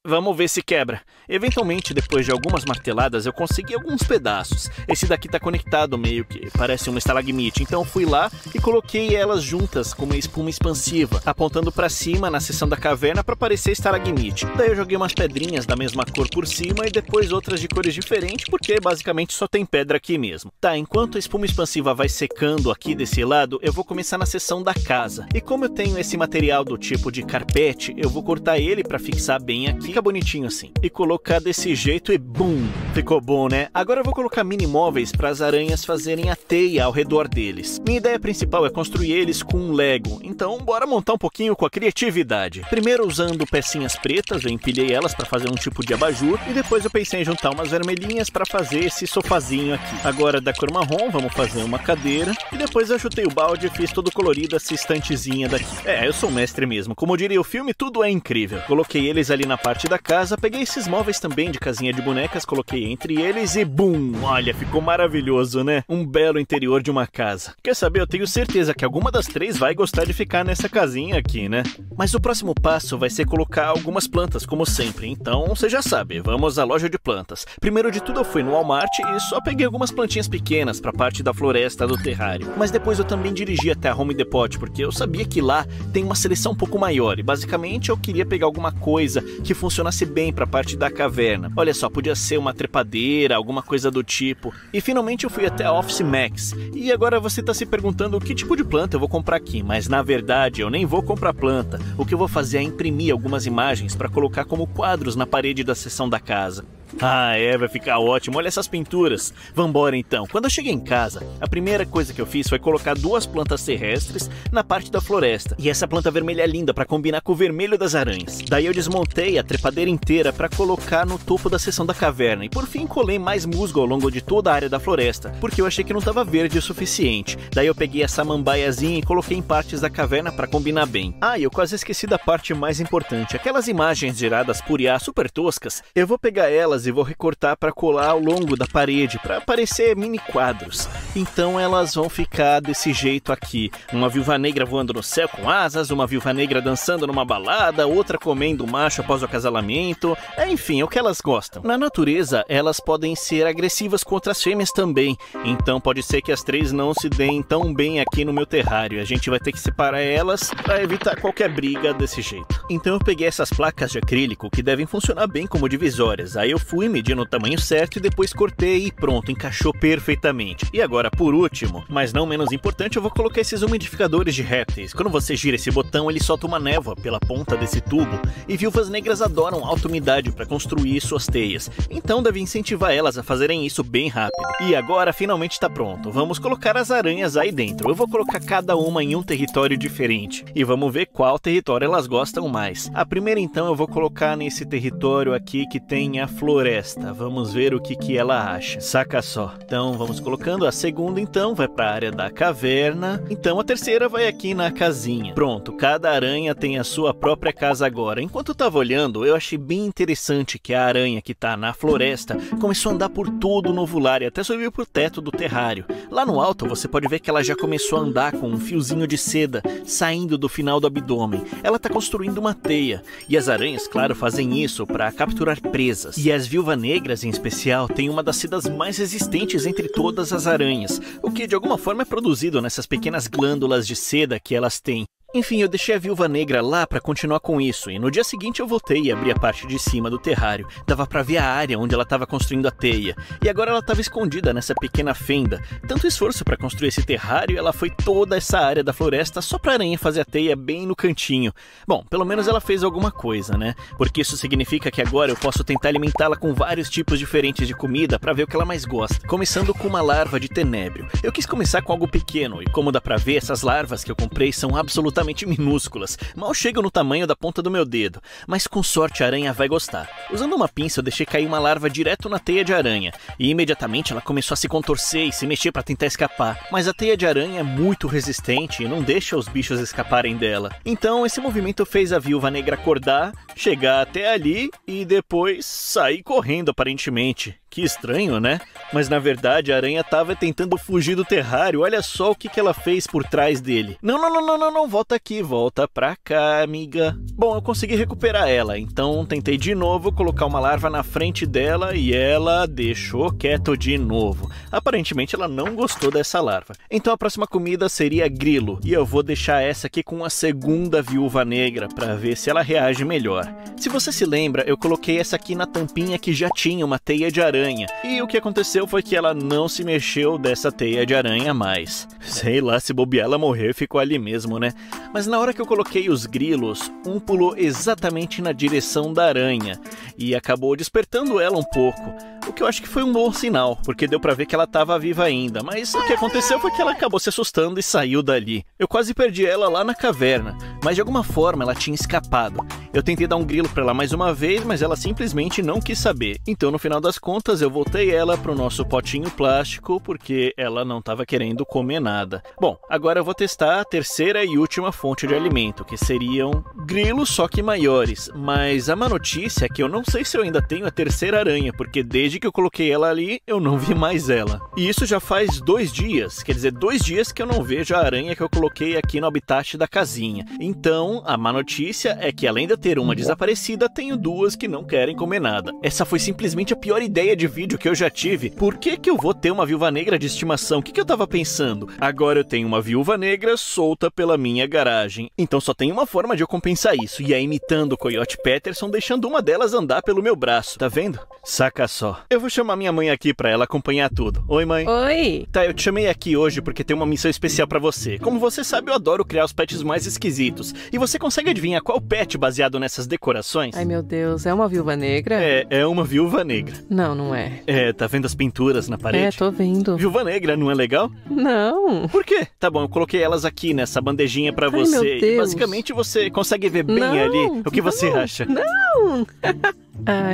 Vamos ver se quebra. Eventualmente, depois de algumas marteladas, eu consegui alguns pedaços. Esse daqui tá conectado meio que, parece uma estalagmite. Então fui lá e coloquei elas juntas com uma espuma expansiva, apontando pra cima na seção da caverna pra parecer estalagmite. Daí eu joguei umas pedrinhas da mesma cor por cima e depois outras de cores diferentes, porque basicamente só tem pedra aqui mesmo. Tá, enquanto a espuma expansiva vai secando aqui desse lado, eu vou começar na seção da casa. E como eu tenho esse material do tipo de carpete, eu vou cortar ele pra fixar bem aqui. Fica bonitinho assim. E colocar desse jeito e bum! Ficou bom, né? Agora eu vou colocar mini móveis para as aranhas fazerem a teia ao redor deles. Minha ideia principal é construir eles com um Lego. Então bora montar um pouquinho com a criatividade. Primeiro usando pecinhas pretas, eu empilhei elas para fazer um tipo de abajur. E depois eu pensei em juntar umas vermelhinhas para fazer esse sofazinho aqui. Agora da cor marrom, vamos fazer uma cadeira. E depois eu chutei o balde e fiz todo colorido essa estantezinha daqui. Eu sou mestre mesmo. Como diria o filme, tudo é incrível. Coloquei eles ali na parte da casa, peguei esses móveis também de casinha de bonecas, coloquei entre eles e bum! Olha, ficou maravilhoso, né? Um belo interior de uma casa. Quer saber? Eu tenho certeza que alguma das três vai gostar de ficar nessa casinha aqui, né? Mas o próximo passo vai ser colocar algumas plantas, como sempre. Então, você já sabe, vamos à loja de plantas. Primeiro de tudo eu fui no Walmart e só peguei algumas plantinhas pequenas pra parte da floresta do terrário. Mas depois eu também dirigi até a Home Depot, porque eu sabia que lá tem uma seleção um pouco maior. E basicamente eu queria pegar alguma coisa que funcionasse bem para a parte da caverna. Olha só, podia ser uma trepadeira, alguma coisa do tipo. E finalmente eu fui até a Office Max. E agora você está se perguntando que tipo de planta eu vou comprar aqui, mas na verdade eu nem vou comprar planta. O que eu vou fazer é imprimir algumas imagens para colocar como quadros na parede da seção da casa. Vai ficar ótimo, olha essas pinturas. Vambora então. Quando eu cheguei em casa, a primeira coisa que eu fiz foi colocar duas plantas terrestres na parte da floresta. E essa planta vermelha é linda para combinar com o vermelho das aranhas. Daí eu desmontei a trepadeira inteira para colocar no topo da seção da caverna. E por fim colei mais musgo ao longo de toda a área da floresta, porque eu achei que não estava verde o suficiente. Daí eu peguei essa samambaiazinha e coloquei em partes da caverna para combinar bem. E eu quase esqueci da parte mais importante. Aquelas imagens geradas por IA super toscas, eu vou pegar elas e vou recortar para colar ao longo da parede para parecer mini quadros. Então elas vão ficar desse jeito aqui. Uma viúva negra voando no céu com asas, uma viúva negra dançando numa balada, outra comendo macho após o acasalamento. Enfim, é o que elas gostam. Na natureza, elas podem ser agressivas contra as fêmeas também. Então pode ser que as três não se deem tão bem aqui no meu terrário. A gente vai ter que separar elas para evitar qualquer briga desse jeito. Então eu peguei essas placas de acrílico que devem funcionar bem como divisórias. Aí eu fui medindo o tamanho certo e depois cortei e pronto, encaixou perfeitamente. E agora, por último, mas não menos importante, eu vou colocar esses umidificadores de répteis. Quando você gira esse botão, ele solta uma névoa pela ponta desse tubo. E viúvas negras adoram alta umidade para construir suas teias. Então deve incentivar elas a fazerem isso bem rápido. E agora finalmente está pronto. Vamos colocar as aranhas aí dentro. Eu vou colocar cada uma em um território diferente. E vamos ver qual território elas gostam mais. A primeira então eu vou colocar nesse território aqui que tem a floresta. Vamos ver o que ela acha. Saca só. Então vamos colocando. A segunda então vai para a área da caverna. Então a terceira vai aqui na casinha. Pronto, cada aranha tem a sua própria casa agora. Enquanto eu tava olhando, eu achei bem interessante que a aranha que tá na floresta começou a andar por todo o novo lar e até subiu pro teto do terrário. Lá no alto você pode ver que ela já começou a andar com um fiozinho de seda saindo do final do abdômen. Ela tá construindo uma teia. E as aranhas, claro, fazem isso para capturar presas. E as viúva negras, em especial, têm uma das sedas mais resistentes entre todas as aranhas, o que de alguma forma é produzido nessas pequenas glândulas de seda que elas têm. Enfim, eu deixei a viúva negra lá pra continuar com isso, e no dia seguinte eu voltei e abri a parte de cima do terrário. Dava pra ver a área onde ela estava construindo a teia, e agora ela estava escondida nessa pequena fenda. Tanto esforço pra construir esse terrário, ela foi toda essa área da floresta só pra aranha fazer a teia bem no cantinho. Bom, pelo menos ela fez alguma coisa, né? Porque isso significa que agora eu posso tentar alimentá-la com vários tipos diferentes de comida pra ver o que ela mais gosta. Começando com uma larva de tenébrio. Eu quis começar com algo pequeno, e como dá pra ver, essas larvas que eu comprei são absolutamente minúsculas, mal chegam no tamanho da ponta do meu dedo, mas com sorte a aranha vai gostar. Usando uma pinça eu deixei cair uma larva direto na teia de aranha, e imediatamente ela começou a se contorcer e se mexer para tentar escapar, mas a teia de aranha é muito resistente e não deixa os bichos escaparem dela. Então esse movimento fez a viúva negra acordar, chegar até ali e depois sair correndo aparentemente. Que estranho, né? Mas na verdade a aranha estava tentando fugir do terrário. Olha só o que ela fez por trás dele. Não, volta aqui, volta pra cá, amiga. Bom, eu consegui recuperar ela, então tentei de novo colocar uma larva na frente dela e ela deixou quieto de novo. Aparentemente ela não gostou dessa larva. Então a próxima comida seria grilo, e eu vou deixar essa aqui com a segunda viúva negra pra ver se ela reage melhor. Se você se lembra, eu coloquei essa aqui na tampinha que já tinha uma teia de aranha. E o que aconteceu foi que ela não se mexeu dessa teia de aranha mais. Sei lá, se bobear ela morreu e ficou ali mesmo, né? Mas na hora que eu coloquei os grilos, um pulou exatamente na direção da aranha e acabou despertando ela um pouco. O que eu acho que foi um bom sinal, porque deu pra ver que ela estava viva ainda. Mas o que aconteceu foi que ela acabou se assustando e saiu dali. Eu quase perdi ela lá na caverna, mas de alguma forma ela tinha escapado. Eu tentei dar um grilo pra ela mais uma vez, mas ela simplesmente não quis saber. Então no final das contas eu voltei ela pro nosso potinho plástico, porque ela não estava querendo comer nada. Bom, agora eu vou testar a terceira e última fonte de alimento, que seriam grilos, só que maiores. Mas a má notícia é que eu não sei se eu ainda tenho a terceira aranha, porque desde que eu coloquei ela ali, eu não vi mais ela. E isso já faz 2 dias, quer dizer, 2 dias que eu não vejo a aranha que eu coloquei aqui no habitat da casinha. Então, a má notícia é que além de eu ter uma desaparecida, tenho 2 que não querem comer nada. Essa foi simplesmente a pior ideia de vídeo que eu já tive. Por que eu vou ter uma viúva negra de estimação? O que eu tava pensando? Agora eu tenho uma viúva negra solta pela minha garagem. Então só tem uma forma de eu compensar isso, e é imitando o Coyote Peterson, deixando uma delas andar pelo meu braço. Tá vendo? Saca só. Eu vou chamar minha mãe aqui pra ela acompanhar tudo. Oi, mãe. Oi. Tá, eu te chamei aqui hoje porque tem uma missão especial pra você. Como você sabe, eu adoro criar os pets mais esquisitos. E você consegue adivinhar qual pet baseado nessas decorações? Ai, meu Deus, é uma viúva negra? É uma viúva negra. Não, não é. Tá vendo as pinturas na parede? Tô vendo. Viúva negra, não é legal? Não. Por quê? Tá bom, eu coloquei elas aqui nessa bandejinha pra você. Meu Deus. E basicamente você consegue ver bem ali. O que você acha? Não.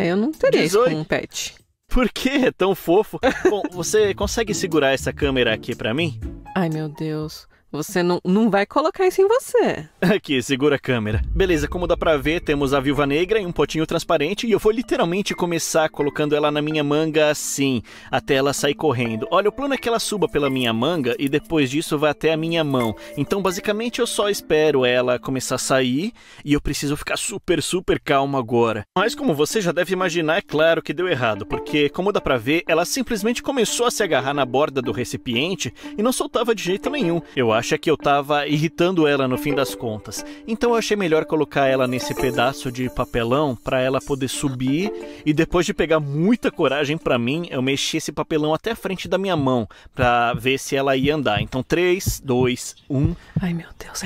Eu não teria isso Oi. como um pet. Por que é tão fofo? Bom, você consegue segurar essa câmera aqui pra mim? Ai, meu Deus. Você não vai colocar isso em você. Aqui, segura a câmera. Beleza, como dá pra ver, temos a viúva negra em um potinho transparente e eu vou literalmente começar colocando ela na minha manga assim, até ela sair correndo. Olha, o plano é que ela suba pela minha manga e depois disso vai até a minha mão. Então, basicamente, eu só espero ela começar a sair e eu preciso ficar super calmo agora. Mas como você já deve imaginar, é claro que deu errado, porque, como dá pra ver, ela simplesmente começou a se agarrar na borda do recipiente e não soltava de jeito nenhum. Eu acho que eu tava irritando ela no fim das contas. Então eu achei melhor colocar ela nesse pedaço de papelão pra ela poder subir e depois de pegar muita coragem pra mim, eu mexi esse papelão até a frente da minha mão pra ver se ela ia andar. Então 3, 2, 1... Ai, meu Deus,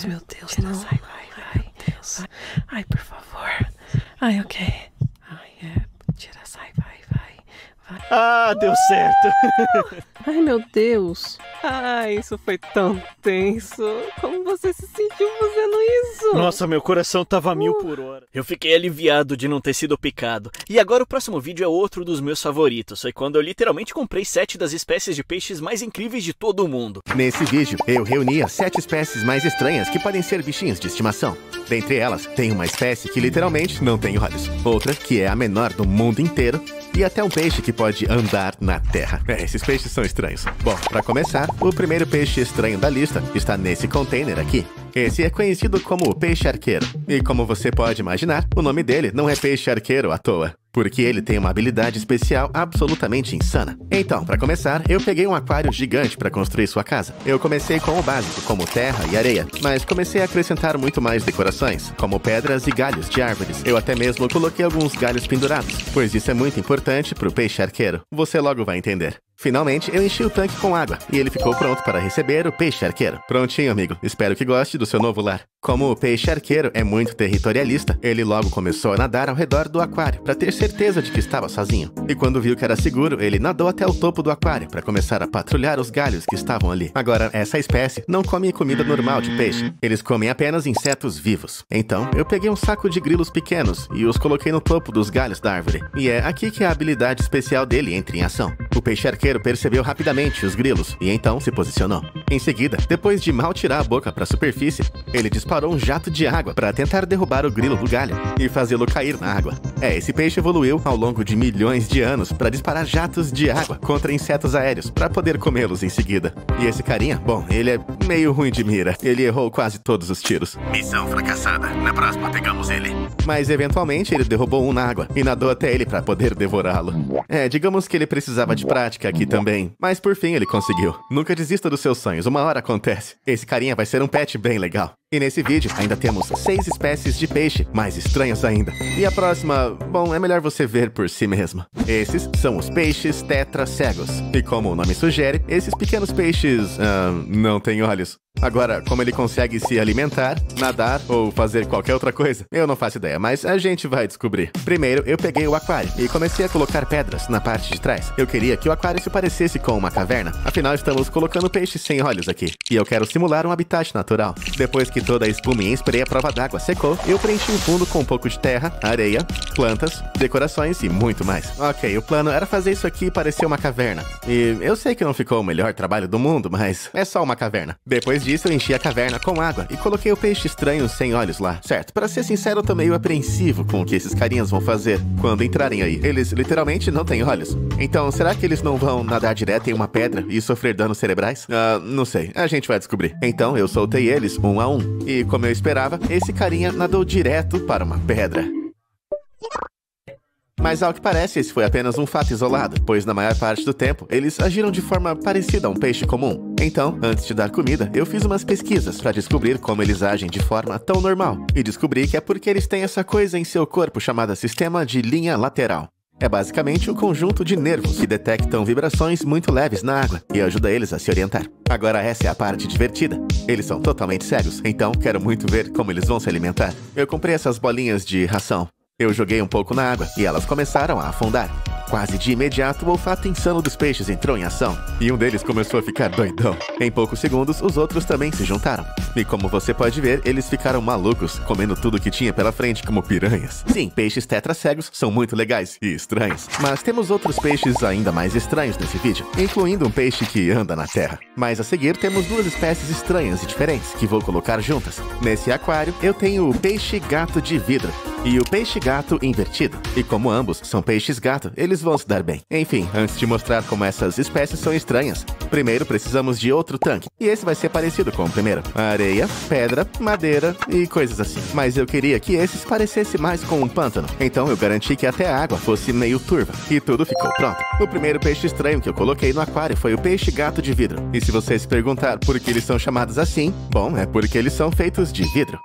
meu Deus. Não. Sai, vai. Deus. Ai, por favor. Ai, ok. Tira, sai, vai. Ah, deu certo! Ai, meu Deus. Ai, isso foi tão tenso. Como você se sentiu fazendo isso? Nossa, meu coração tava a 1000 por hora. Eu fiquei aliviado de não ter sido picado. E agora o próximo vídeo é outro dos meus favoritos. Foi quando eu literalmente comprei 7 das espécies de peixes mais incríveis de todo o mundo. Nesse vídeo, eu reuni as 7 espécies mais estranhas que podem ser bichinhos de estimação. Dentre elas, tem uma espécie que literalmente não tem olhos. Outra que é a menor do mundo inteiro. E até um peixe que pode andar na terra. Esses peixes são estranhos. Bom, para começar, o primeiro peixe estranho da lista está nesse container aqui. Esse é conhecido como peixe arqueiro. E como você pode imaginar, o nome dele não é peixe arqueiro à toa. porque ele tem uma habilidade especial absolutamente insana. Então, para começar, eu peguei um aquário gigante para construir sua casa. Eu comecei com o básico, como terra e areia, mas comecei a acrescentar muito mais decorações, como pedras e galhos de árvores. Eu até mesmo coloquei alguns galhos pendurados, pois isso é muito importante para o peixe arqueiro. Você logo vai entender. Finalmente, eu enchi o tanque com água e ele ficou pronto para receber o peixe arqueiro. Prontinho, amigo. Espero que goste do seu novo lar. Como o peixe arqueiro é muito territorialista, ele logo começou a nadar ao redor do aquário para ter certeza de que estava sozinho. E quando viu que era seguro, ele nadou até o topo do aquário para começar a patrulhar os galhos que estavam ali. Agora, essa espécie não come comida normal de peixe. Eles comem apenas insetos vivos. Então, eu peguei um saco de grilos pequenos e os coloquei no topo dos galhos da árvore. E é aqui que a habilidade especial dele entra em ação. O peixe arqueiro percebeu rapidamente os grilos e então se posicionou. Em seguida, depois de mal tirar a boca para a superfície, ele disparou um jato de água para tentar derrubar o grilo do galho e fazê-lo cair na água. Esse peixe evoluiu ao longo de milhões de anos para disparar jatos de água contra insetos aéreos para poder comê-los em seguida. E esse carinha, bom, ele é meio ruim de mira. Ele errou quase todos os tiros. Missão fracassada. Na próxima pegamos ele. Mas eventualmente ele derrubou um na água e nadou até ele para poder devorá-lo. Digamos que ele precisava de prática aqui também, mas por fim ele conseguiu. Nunca desista dos seus sonhos, uma hora acontece. Esse carinha vai ser um pet bem legal. E nesse vídeo ainda temos 6 espécies de peixe, mais estranhos ainda. E a próxima, bom, é melhor você ver por si mesmo. Esses são os peixes tetracegos. E como o nome sugere, esses pequenos peixes, não têm olhos. Agora, como ele consegue se alimentar, nadar ou fazer qualquer outra coisa, eu não faço ideia, mas a gente vai descobrir. Primeiro, eu peguei o aquário e comecei a colocar pedras na parte de trás. Eu queria que o aquário se parecesse com uma caverna, afinal estamos colocando peixes sem olhos aqui. E eu quero simular um habitat natural. Depois que toda a espuminha em spray à prova d'água secou, eu preenchi o fundo com um pouco de terra, areia, plantas, decorações e muito mais. Ok, o plano era fazer isso aqui parecer uma caverna. E eu sei que não ficou o melhor trabalho do mundo, mas é só uma caverna. Depois disso, eu enchi a caverna com água e coloquei o peixe estranho sem olhos lá. Certo, para ser sincero, eu tô meio apreensivo com o que esses carinhas vão fazer quando entrarem aí. Eles literalmente não têm olhos. Então, será que eles não vão nadar direto em uma pedra e sofrer danos cerebrais? Não sei. A gente vai descobrir. Então, eu soltei eles um a um. E, como eu esperava, esse carinha nadou direto para uma pedra. Mas ao que parece, esse foi apenas um fato isolado, pois na maior parte do tempo, eles agiram de forma parecida a um peixe comum. Então, antes de dar comida, eu fiz umas pesquisas para descobrir como eles agem de forma tão normal. E descobri que é porque eles têm essa coisa em seu corpo chamada sistema de linha lateral. É basicamente um conjunto de nervos que detectam vibrações muito leves na água e ajuda eles a se orientar. Agora essa é a parte divertida. Eles são totalmente cegos, então quero muito ver como eles vão se alimentar. Eu comprei essas bolinhas de ração. Eu joguei um pouco na água e elas começaram a afundar. Quase de imediato, o olfato insano dos peixes entrou em ação, e um deles começou a ficar doidão. Em poucos segundos, os outros também se juntaram. E como você pode ver, eles ficaram malucos, comendo tudo que tinha pela frente como piranhas. Sim, peixes tetracegos são muito legais e estranhos. Mas temos outros peixes ainda mais estranhos nesse vídeo, incluindo um peixe que anda na terra. Mas a seguir, temos 2 espécies estranhas e diferentes, que vou colocar juntas. Nesse aquário, eu tenho o peixe-gato de vidro e o peixe-gato invertido. E como ambos são peixes-gato, eles vão se dar bem. Enfim, antes de mostrar como essas espécies são estranhas, primeiro precisamos de outro tanque. E esse vai ser parecido com o primeiro. Areia, pedra, madeira e coisas assim. Mas eu queria que esses parecesse mais com um pântano. Então eu garanti que até a água fosse meio turva. E tudo ficou pronto. O primeiro peixe estranho que eu coloquei no aquário foi o peixe-gato de vidro. E se você se perguntar por que eles são chamados assim, bom, é porque eles são feitos de vidro.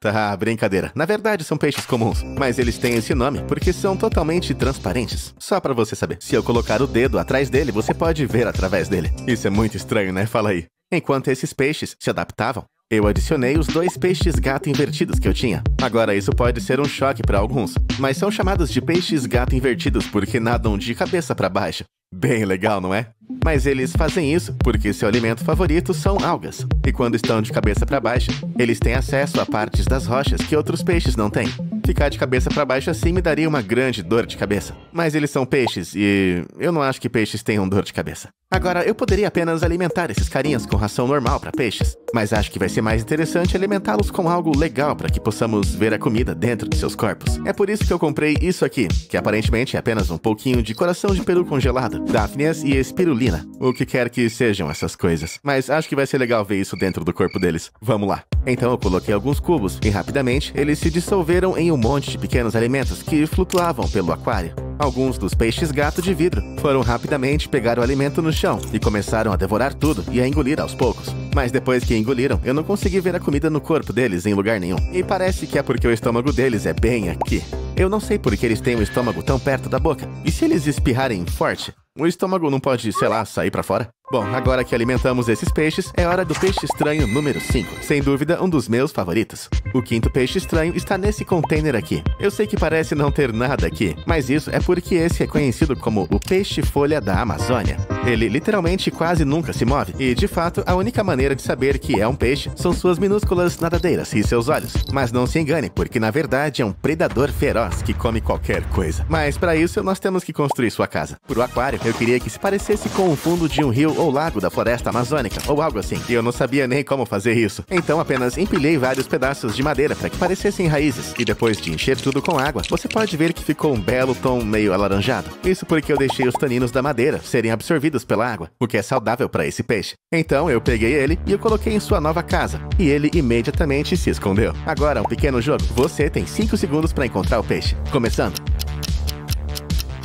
Tá, brincadeira. Na verdade, são peixes comuns, mas eles têm esse nome porque são totalmente transparentes. Só pra você saber, se eu colocar o dedo atrás dele, você pode ver através dele. Isso é muito estranho, né? Fala aí. Enquanto esses peixes se adaptavam, eu adicionei os 2 peixes-gato invertidos que eu tinha. Agora, isso pode ser um choque para alguns, mas são chamados de peixes-gato invertidos porque nadam de cabeça para baixo. Bem legal, não é? Mas eles fazem isso porque seu alimento favorito são algas. E quando estão de cabeça para baixo, eles têm acesso a partes das rochas que outros peixes não têm. Ficar de cabeça para baixo assim me daria uma grande dor de cabeça. Mas eles são peixes e eu não acho que peixes tenham dor de cabeça. Agora, eu poderia apenas alimentar esses carinhas com ração normal para peixes, mas acho que vai ser mais interessante alimentá-los com algo legal para que possamos ver a comida dentro de seus corpos. É por isso que eu comprei isso aqui, que aparentemente é apenas um pouquinho de coração de peru congelado, dáfnias e espirulina, o que quer que sejam essas coisas. Mas acho que vai ser legal ver isso dentro do corpo deles. Vamos lá. Então eu coloquei alguns cubos e rapidamente eles se dissolveram em um monte de pequenos alimentos que flutuavam pelo aquário. Alguns dos peixes gato de vidro foram rapidamente pegar o alimento no chão e começaram a devorar tudo e a engolir aos poucos. Mas depois que engoliram, eu não consegui ver a comida no corpo deles em lugar nenhum. E parece que é porque o estômago deles é bem aqui. Eu não sei por que eles têm o estômago tão perto da boca. E se eles espirrarem forte, o estômago não pode, sei lá, sair pra fora? Bom, agora que alimentamos esses peixes, é hora do peixe estranho número 5. Sem dúvida, um dos meus favoritos. O quinto peixe estranho está nesse container aqui. Eu sei que parece não ter nada aqui, mas isso é porque esse é conhecido como o peixe-folha da Amazônia. Ele literalmente quase nunca se move, e de fato, a única maneira de saber que é um peixe são suas minúsculas nadadeiras e seus olhos. Mas não se engane, porque na verdade é um predador feroz que come qualquer coisa. Mas para isso, nós temos que construir sua casa. Pro aquário, eu queria que se parecesse com o fundo de um rio ou lago da floresta amazônica, ou algo assim. E eu não sabia nem como fazer isso. Então apenas empilhei vários pedaços de madeira para que parecessem raízes. E depois de encher tudo com água, você pode ver que ficou um belo tom meio alaranjado. Isso porque eu deixei os taninos da madeira serem absorvidos pela água, o que é saudável para esse peixe. Então eu peguei ele e eu coloquei em sua nova casa. E ele imediatamente se escondeu. Agora, um pequeno jogo. Você tem 5 segundos para encontrar o peixe. Começando.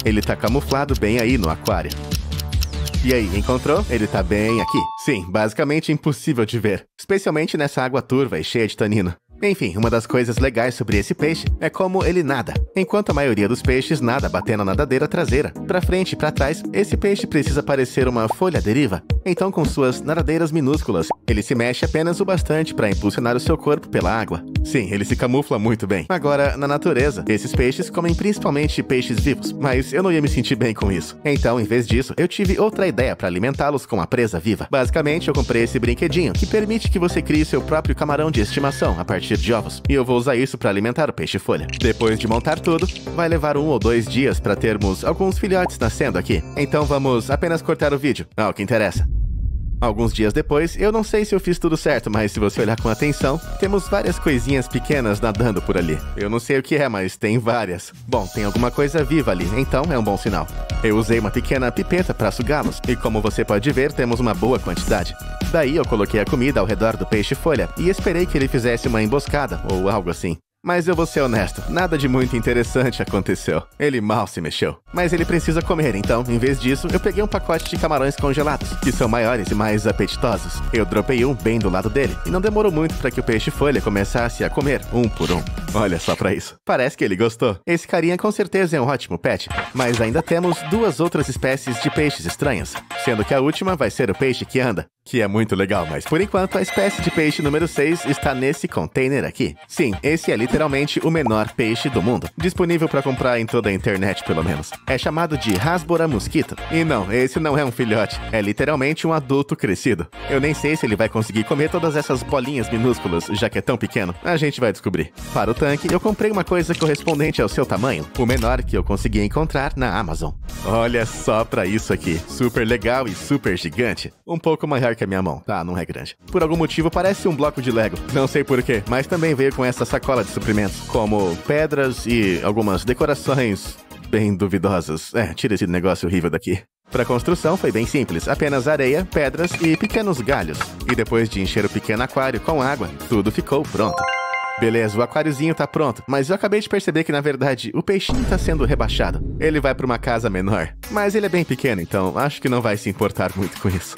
Ele tá camuflado bem aí no aquário. E aí, encontrou? Ele tá bem aqui. Sim, basicamente impossível de ver, especialmente nessa água turva e cheia de tanino. Enfim, uma das coisas legais sobre esse peixe é como ele nada. Enquanto a maioria dos peixes nada batendo na nadadeira traseira, pra frente e pra trás, esse peixe precisa parecer uma folha à deriva. Então, com suas nadadeiras minúsculas, ele se mexe apenas o bastante para impulsionar o seu corpo pela água. Sim, ele se camufla muito bem. Agora, na natureza, esses peixes comem principalmente peixes vivos, mas eu não ia me sentir bem com isso. Então, em vez disso, eu tive outra ideia para alimentá-los com a presa viva. Basicamente, eu comprei esse brinquedinho que permite que você crie seu próprio camarão de estimação a partir de ovos, e eu vou usar isso para alimentar o peixe-folha. Depois de montar tudo, vai levar 1 ou 2 dias para termos alguns filhotes nascendo aqui. Então vamos apenas cortar o vídeo, ao que interessa. Alguns dias depois, eu não sei se eu fiz tudo certo, mas se você olhar com atenção, temos várias coisinhas pequenas nadando por ali. Eu não sei o que é, mas tem várias. Bom, tem alguma coisa viva ali, então é um bom sinal. Eu usei uma pequena pipeta para sugá-los, e como você pode ver, temos uma boa quantidade. Daí eu coloquei a comida ao redor do peixe-folha e esperei que ele fizesse uma emboscada ou algo assim. Mas eu vou ser honesto, nada de muito interessante aconteceu. Ele mal se mexeu. Mas ele precisa comer, então, em vez disso, eu peguei um pacote de camarões congelados, que são maiores e mais apetitosos. Eu dropei um bem do lado dele, e não demorou muito para que o peixe-folha começasse a comer, um por um. Olha só pra isso. Parece que ele gostou. Esse carinha com certeza é um ótimo pet. Mas ainda temos 2 outras espécies de peixes estranhos, sendo que a última vai ser o peixe que anda, que é muito legal, mas por enquanto a espécie de peixe número 6 está nesse container aqui. Sim, esse é literalmente o menor peixe do mundo, disponível para comprar em toda a internet pelo menos. É chamado de Rasbora mosquito. E não, esse não é um filhote, é literalmente um adulto crescido. Eu nem sei se ele vai conseguir comer todas essas bolinhas minúsculas, já que é tão pequeno. A gente vai descobrir. Para o tanque, eu comprei uma coisa correspondente ao seu tamanho, o menor que eu consegui encontrar na Amazon. Olha só pra isso aqui, super legal e super gigante. Um pouco maior que a minha mão, tá? Não é grande. Por algum motivo parece um bloco de Lego, não sei porquê, mas também veio com essa sacola de suprimentos, como pedras e algumas decorações bem duvidosas. Tira esse negócio horrível daqui. Para a construção foi bem simples, apenas areia, pedras e pequenos galhos. E depois de encher o pequeno aquário com água, tudo ficou pronto. Beleza, o aquáriozinho tá pronto, mas eu acabei de perceber que, na verdade, o peixinho tá sendo rebaixado. Ele vai para uma casa menor, mas ele é bem pequeno, então acho que não vai se importar muito com isso.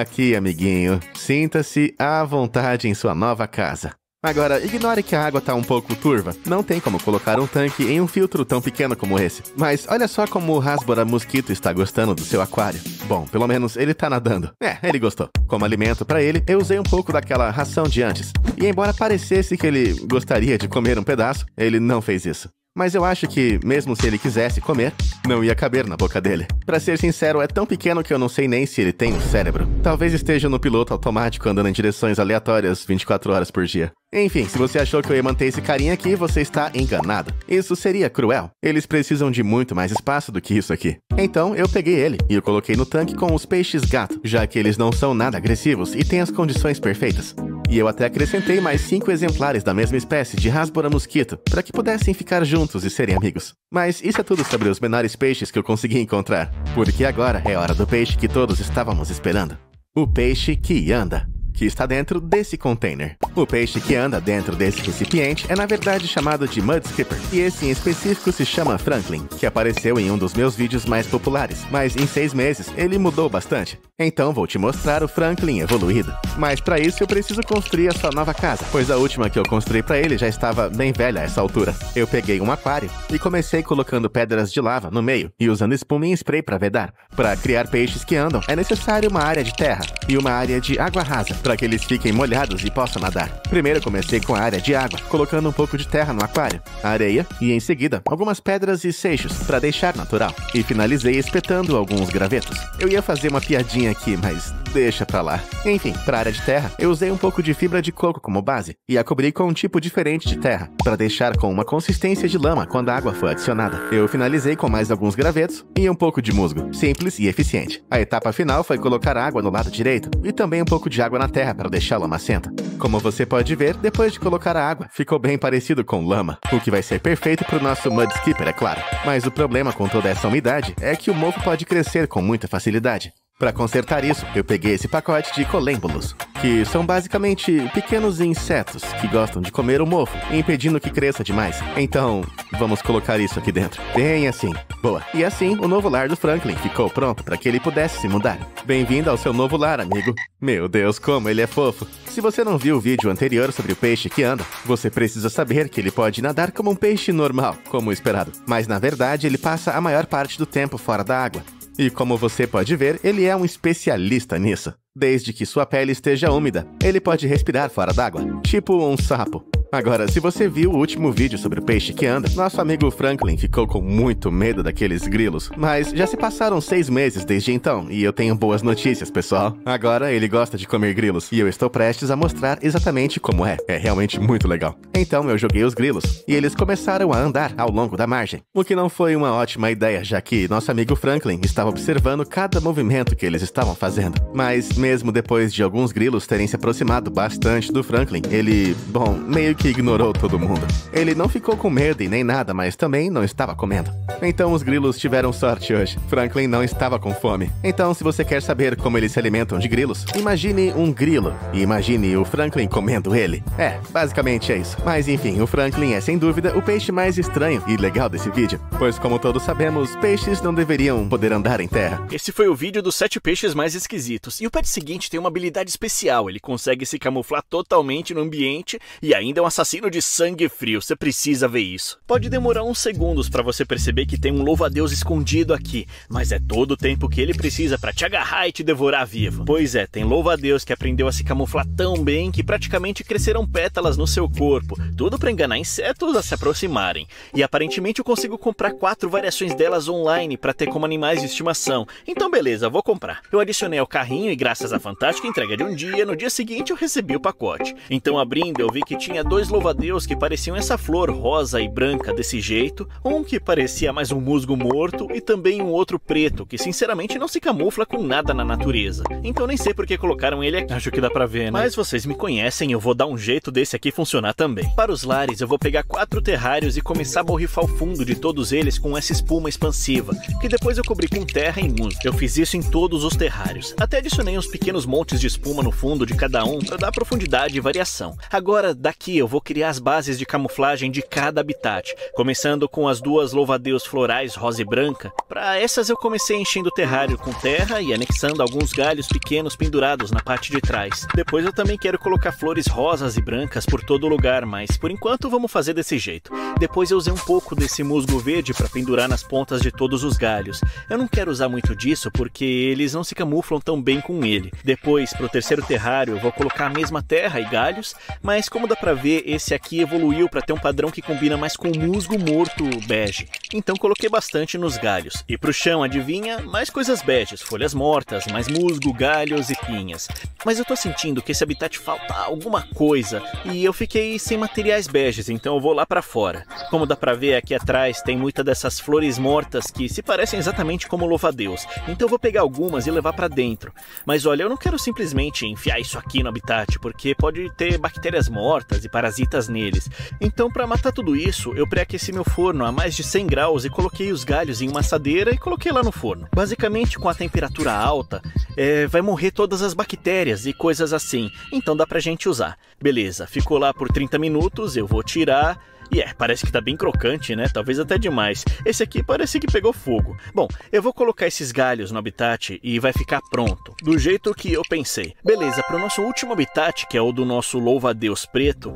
Aqui, amiguinho, sinta-se à vontade em sua nova casa. Agora, ignore que a água tá um pouco turva. Não tem como colocar um tanque em um filtro tão pequeno como esse. Mas olha só como o Rasbora mosquito está gostando do seu aquário. Bom, pelo menos ele tá nadando. Ele gostou. Como alimento pra ele, eu usei um pouco daquela ração de antes. E embora parecesse que ele gostaria de comer um pedaço, ele não fez isso. Mas eu acho que, mesmo se ele quisesse comer, não ia caber na boca dele. Pra ser sincero, é tão pequeno que eu não sei nem se ele tem um cérebro. Talvez esteja no piloto automático andando em direções aleatórias 24 horas por dia. Enfim, se você achou que eu ia manter esse carinha aqui, você está enganado. Isso seria cruel. Eles precisam de muito mais espaço do que isso aqui. Então, eu peguei ele e o coloquei no tanque com os peixes gato, já que eles não são nada agressivos e têm as condições perfeitas. E eu até acrescentei mais 5 exemplares da mesma espécie de Rasbora mosquito, para que pudessem ficar juntos e serem amigos. Mas isso é tudo sobre os menores peixes que eu consegui encontrar, porque agora é hora do peixe que todos estávamos esperando. O peixe que anda, que está dentro desse container. O peixe que anda dentro desse recipiente é na verdade chamado de Mud Skipper, e esse em específico se chama Franklin, que apareceu em um dos meus vídeos mais populares, mas em 6 meses ele mudou bastante. Então vou te mostrar o Franklin evoluído. Mas para isso eu preciso construir a sua nova casa, pois a última que eu construí para ele já estava bem velha a essa altura. Eu peguei um aquário e comecei colocando pedras de lava no meio e usando espuma e spray para vedar. Para criar peixes que andam é necessário uma área de terra e uma área de água rasa, para que eles fiquem molhados e possam nadar. Primeiro comecei com a área de água, colocando um pouco de terra no aquário, areia e em seguida algumas pedras e seixos para deixar natural. E finalizei espetando alguns gravetos. Eu ia fazer uma piadinha aqui, mas deixa pra lá. Enfim, para a área de terra, eu usei um pouco de fibra de coco como base e a cobri com um tipo diferente de terra, para deixar com uma consistência de lama quando a água foi adicionada. Eu finalizei com mais alguns gravetos e um pouco de musgo, simples e eficiente. A etapa final foi colocar água no lado direito e também um pouco de água na terra para deixá-la macenta. Como você pode ver, depois de colocar a água, ficou bem parecido com lama, o que vai ser perfeito para o nosso Mud Skipper, é claro. Mas o problema com toda essa umidade é que o mofo pode crescer com muita facilidade. Para consertar isso, eu peguei esse pacote de colêmbulos, que são basicamente pequenos insetos que gostam de comer o mofo, impedindo que cresça demais. Então, vamos colocar isso aqui dentro. Bem assim. Boa. E assim, o novo lar do Franklin ficou pronto para que ele pudesse se mudar. Bem-vindo ao seu novo lar, amigo. Meu Deus, como ele é fofo. Se você não viu o vídeo anterior sobre o peixe que anda, você precisa saber que ele pode nadar como um peixe normal, como esperado. Mas na verdade, ele passa a maior parte do tempo fora da água. E como você pode ver, ele é um especialista nisso. Desde que sua pele esteja úmida, ele pode respirar fora d'água, tipo um sapo. Agora, se você viu o último vídeo sobre o peixe que anda, nosso amigo Franklin ficou com muito medo daqueles grilos. Mas já se passaram 6 meses desde então, e eu tenho boas notícias, pessoal. Agora ele gosta de comer grilos, e eu estou prestes a mostrar exatamente como é. É realmente muito legal. Então eu joguei os grilos, e eles começaram a andar ao longo da margem. O que não foi uma ótima ideia, já que nosso amigo Franklin estava observando cada movimento que eles estavam fazendo. Mas mesmo depois de alguns grilos terem se aproximado bastante do Franklin, ele, bom, meio que ignorou todo mundo. Ele não ficou com medo e nem nada, mas também não estava comendo. Então os grilos tiveram sorte hoje. Franklin não estava com fome. Então, se você quer saber como eles se alimentam de grilos, imagine um grilo e imagine o Franklin comendo ele. Basicamente é isso. Mas enfim, o Franklin é sem dúvida o peixe mais estranho e legal desse vídeo, pois como todos sabemos, peixes não deveriam poder andar em terra. Esse foi o vídeo dos 7 peixes mais esquisitos. E o pet seguinte tem uma habilidade especial. Ele consegue se camuflar totalmente no ambiente e ainda é um assassino de sangue frio. Você precisa ver isso. Pode demorar uns segundos para você perceber que tem um louva-a-Deus escondido aqui, mas é todo o tempo que ele precisa para te agarrar e te devorar vivo. Pois é, tem louva-a-Deus que aprendeu a se camuflar tão bem que praticamente cresceram pétalas no seu corpo, tudo para enganar insetos a se aproximarem. E aparentemente eu consigo comprar 4 variações delas online para ter como animais de estimação. Então beleza, vou comprar. Eu adicionei ao carrinho e graças à fantástica entrega de um dia, no dia seguinte eu recebi o pacote. Então abrindo eu vi que tinha 2 louva-a-Deus que pareciam essa flor rosa e branca desse jeito, um que parecia mais um musgo morto e também um outro preto, que sinceramente não se camufla com nada na natureza. Então nem sei por que colocaram ele aqui. Acho que dá pra ver, né? Mas vocês me conhecem, eu vou dar um jeito desse aqui funcionar também. Para os lares eu vou pegar 4 terrários e começar a borrifar o fundo de todos eles com essa espuma expansiva, que depois eu cobri com terra e musgo. Eu fiz isso em todos os terrários. Até adicionei uns pequenos montes de espuma no fundo de cada um para dar profundidade e variação. Agora daqui eu vou criar as bases de camuflagem de cada habitat, começando com as 2 louva-a-Deus florais rosa e branca. Para essas eu comecei enchendo o terrário com terra e anexando alguns galhos pequenos pendurados na parte de trás. Depois eu também quero colocar flores rosas e brancas por todo o lugar, mas por enquanto vamos fazer desse jeito. Depois eu usei um pouco desse musgo verde para pendurar nas pontas de todos os galhos. Eu não quero usar muito disso porque eles não se camuflam tão bem com ele. Depois, para o terceiro terrário, eu vou colocar a mesma terra e galhos, mas como dá pra ver, ver, esse aqui evoluiu para ter um padrão que combina mais com o musgo morto bege. Então coloquei bastante nos galhos. E pro chão, adivinha? Mais coisas beges, folhas mortas, mais musgo, galhos e pinhas. Mas eu tô sentindo que esse habitat falta alguma coisa e eu fiquei sem materiais beges, então eu vou lá pra fora. Como dá pra ver, aqui atrás tem muita dessas flores mortas que se parecem exatamente como louva-a-Deus. Então eu vou pegar algumas e levar pra dentro. Mas olha, eu não quero simplesmente enfiar isso aqui no habitat, porque pode ter bactérias mortas e parasitas neles. Então, para matar tudo isso, eu pré-aqueci meu forno a mais de 100 graus e coloquei os galhos em uma assadeira e coloquei lá no forno. Basicamente, com a temperatura alta, vai morrer todas as bactérias e coisas assim. Então dá pra gente usar. Beleza, ficou lá por 30 minutos, eu vou tirar. E parece que tá bem crocante, né? Talvez até demais. Esse aqui parece que pegou fogo. Bom, eu vou colocar esses galhos no habitat e vai ficar pronto, do jeito que eu pensei. Beleza, para o nosso último habitat, que é o do nosso louva-a-Deus preto,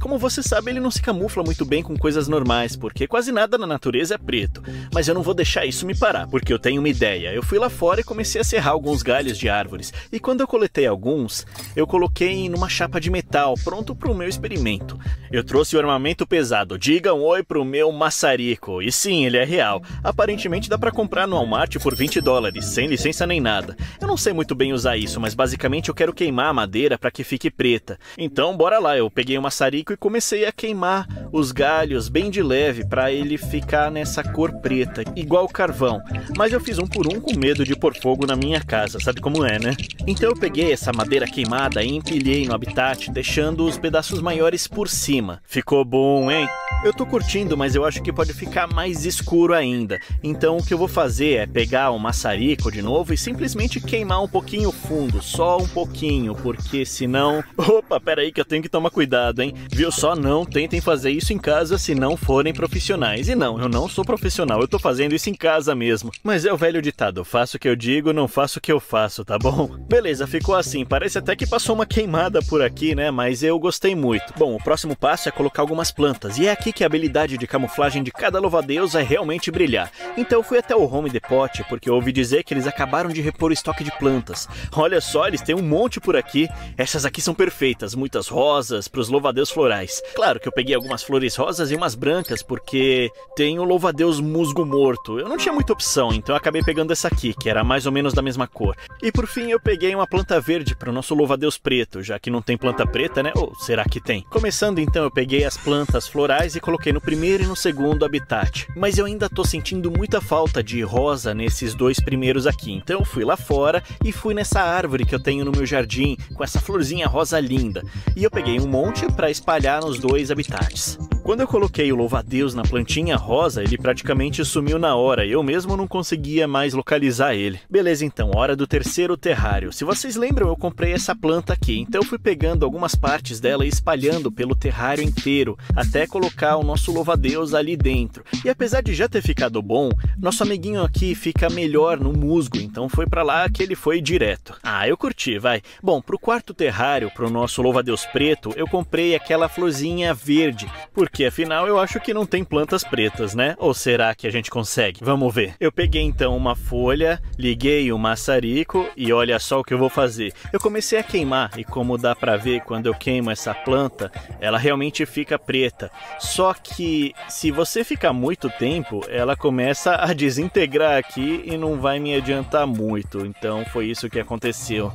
como você sabe, ele não se camufla muito bem com coisas normais, porque quase nada na natureza é preto. Mas eu não vou deixar isso me parar, porque eu tenho uma ideia. Eu fui lá fora e comecei a serrar alguns galhos de árvores. E quando eu coletei alguns, eu coloquei numa chapa de metal, pronto para o meu experimento. Eu trouxe o armamento pesado. Diga um oi pro meu maçarico. E sim, ele é real. Aparentemente dá pra comprar no Walmart por $20, sem licença nem nada. Eu não sei muito bem usar isso, mas basicamente eu quero queimar a madeira para que fique preta. Então bora lá, eu peguei o maçarico e comecei a queimar os galhos bem de leve para ele ficar nessa cor preta, igual carvão. Mas eu fiz um por um com medo de pôr fogo na minha casa, sabe como é, né? Então eu peguei essa madeira queimada e empilhei no habitat, deixando os pedaços maiores por cima. Ficou bom, hein? Eu tô curtindo, mas eu acho que pode ficar mais escuro ainda. Então o que eu vou fazer é pegar o maçarico de novo e simplesmente queimar um pouquinho o fundo, só um pouquinho, porque senão... Opa, pera aí que eu tenho que tomar cuidado, hein? Viu só? Não tentem fazer isso em casa se não forem profissionais. E não, eu não sou profissional, eu tô fazendo isso em casa mesmo. Mas é o velho ditado, faço o que eu digo, não faço o que eu faço, tá bom? Beleza, ficou assim, parece até que passou uma queimada por aqui, né? Mas eu gostei muito. Bom, o próximo passo é colocar algumas plantas, e é aqui que a habilidade de camuflagem de cada louva-a-Deus é realmente brilhar. Então eu fui até o Home Depot, porque eu ouvi dizer que eles acabaram de repor o estoque de plantas. Olha só, eles têm um monte por aqui. Essas aqui são perfeitas, muitas rosas para os louva-a-Deus florais. Claro que eu peguei algumas flores rosas e umas brancas, porque tem o louva-a-Deus musgo morto. Eu não tinha muita opção, então eu acabei pegando essa aqui, que era mais ou menos da mesma cor. E por fim eu peguei uma planta verde para o nosso louva-a-Deus preto, já que não tem planta preta, né? Ou será que tem? Começando então, eu peguei as plantas florais e coloquei no primeiro e no segundo habitat. Mas eu ainda tô sentindo muita falta de rosa nesses dois primeiros aqui. Então eu fui lá fora e fui nessa árvore que eu tenho no meu jardim, com essa florzinha rosa linda. E eu peguei um monte para espalhar nos dois habitats. Quando eu coloquei o louva-a-Deus na plantinha rosa, ele praticamente sumiu na hora. Eu mesmo não conseguia mais localizar ele. Beleza, então, hora do terceiro terrário. Se vocês lembram, eu comprei essa planta aqui. Então eu fui pegando algumas partes dela e espalhando pelo terrário inteiro, até colocar o nosso louva-a-Deus ali dentro. E apesar de já ter ficado bom, nosso amiguinho aqui fica melhor no musgo, então foi pra lá que ele foi direto. Ah, eu curti, vai. Bom, pro quarto terrário, pro nosso louva-a-Deus preto, eu comprei aquela florzinha verde, porque afinal eu acho que não tem plantas pretas, né? Ou será que a gente consegue? Vamos ver. Eu peguei então uma folha, liguei o maçarico e olha só o que eu vou fazer. Eu comecei a queimar e como dá pra ver quando eu queimo essa planta, ela realmente fica preta. Só que se você ficar muito tempo, ela começa a desintegrar aqui e não vai me adiantar muito. Então foi isso que aconteceu.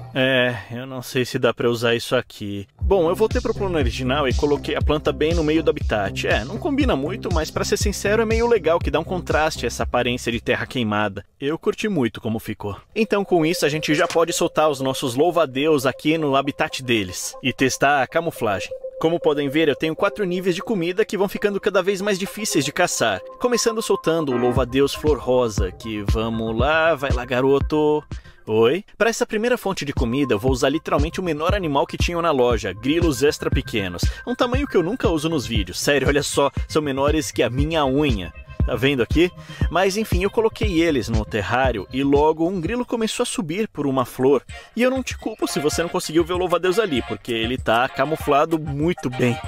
Eu não sei se dá pra usar isso aqui. Bom, eu voltei pro plano original e coloquei a planta bem no meio do habitat. Não combina muito, mas pra ser sincero é meio legal que dá um contraste essa aparência de terra queimada. Eu curti muito como ficou. Então com isso a gente já pode soltar os nossos louva-a-Deus aqui no habitat deles e testar a camuflagem. Como podem ver, eu tenho 4 níveis de comida que vão ficando cada vez mais difíceis de caçar. Começando soltando o louva-a-Deus flor rosa, que vamos lá, vai lá garoto... Oi? Para essa primeira fonte de comida, eu vou usar literalmente o menor animal que tinham na loja, grilos extra pequenos. Um tamanho que eu nunca uso nos vídeos, sério, olha só, são menores que a minha unha. Tá vendo aqui? Mas enfim, eu coloquei eles no terrário e logo um grilo começou a subir por uma flor. E eu não te culpo se você não conseguiu ver o louva-a-Deus ali, porque ele tá camuflado muito bem.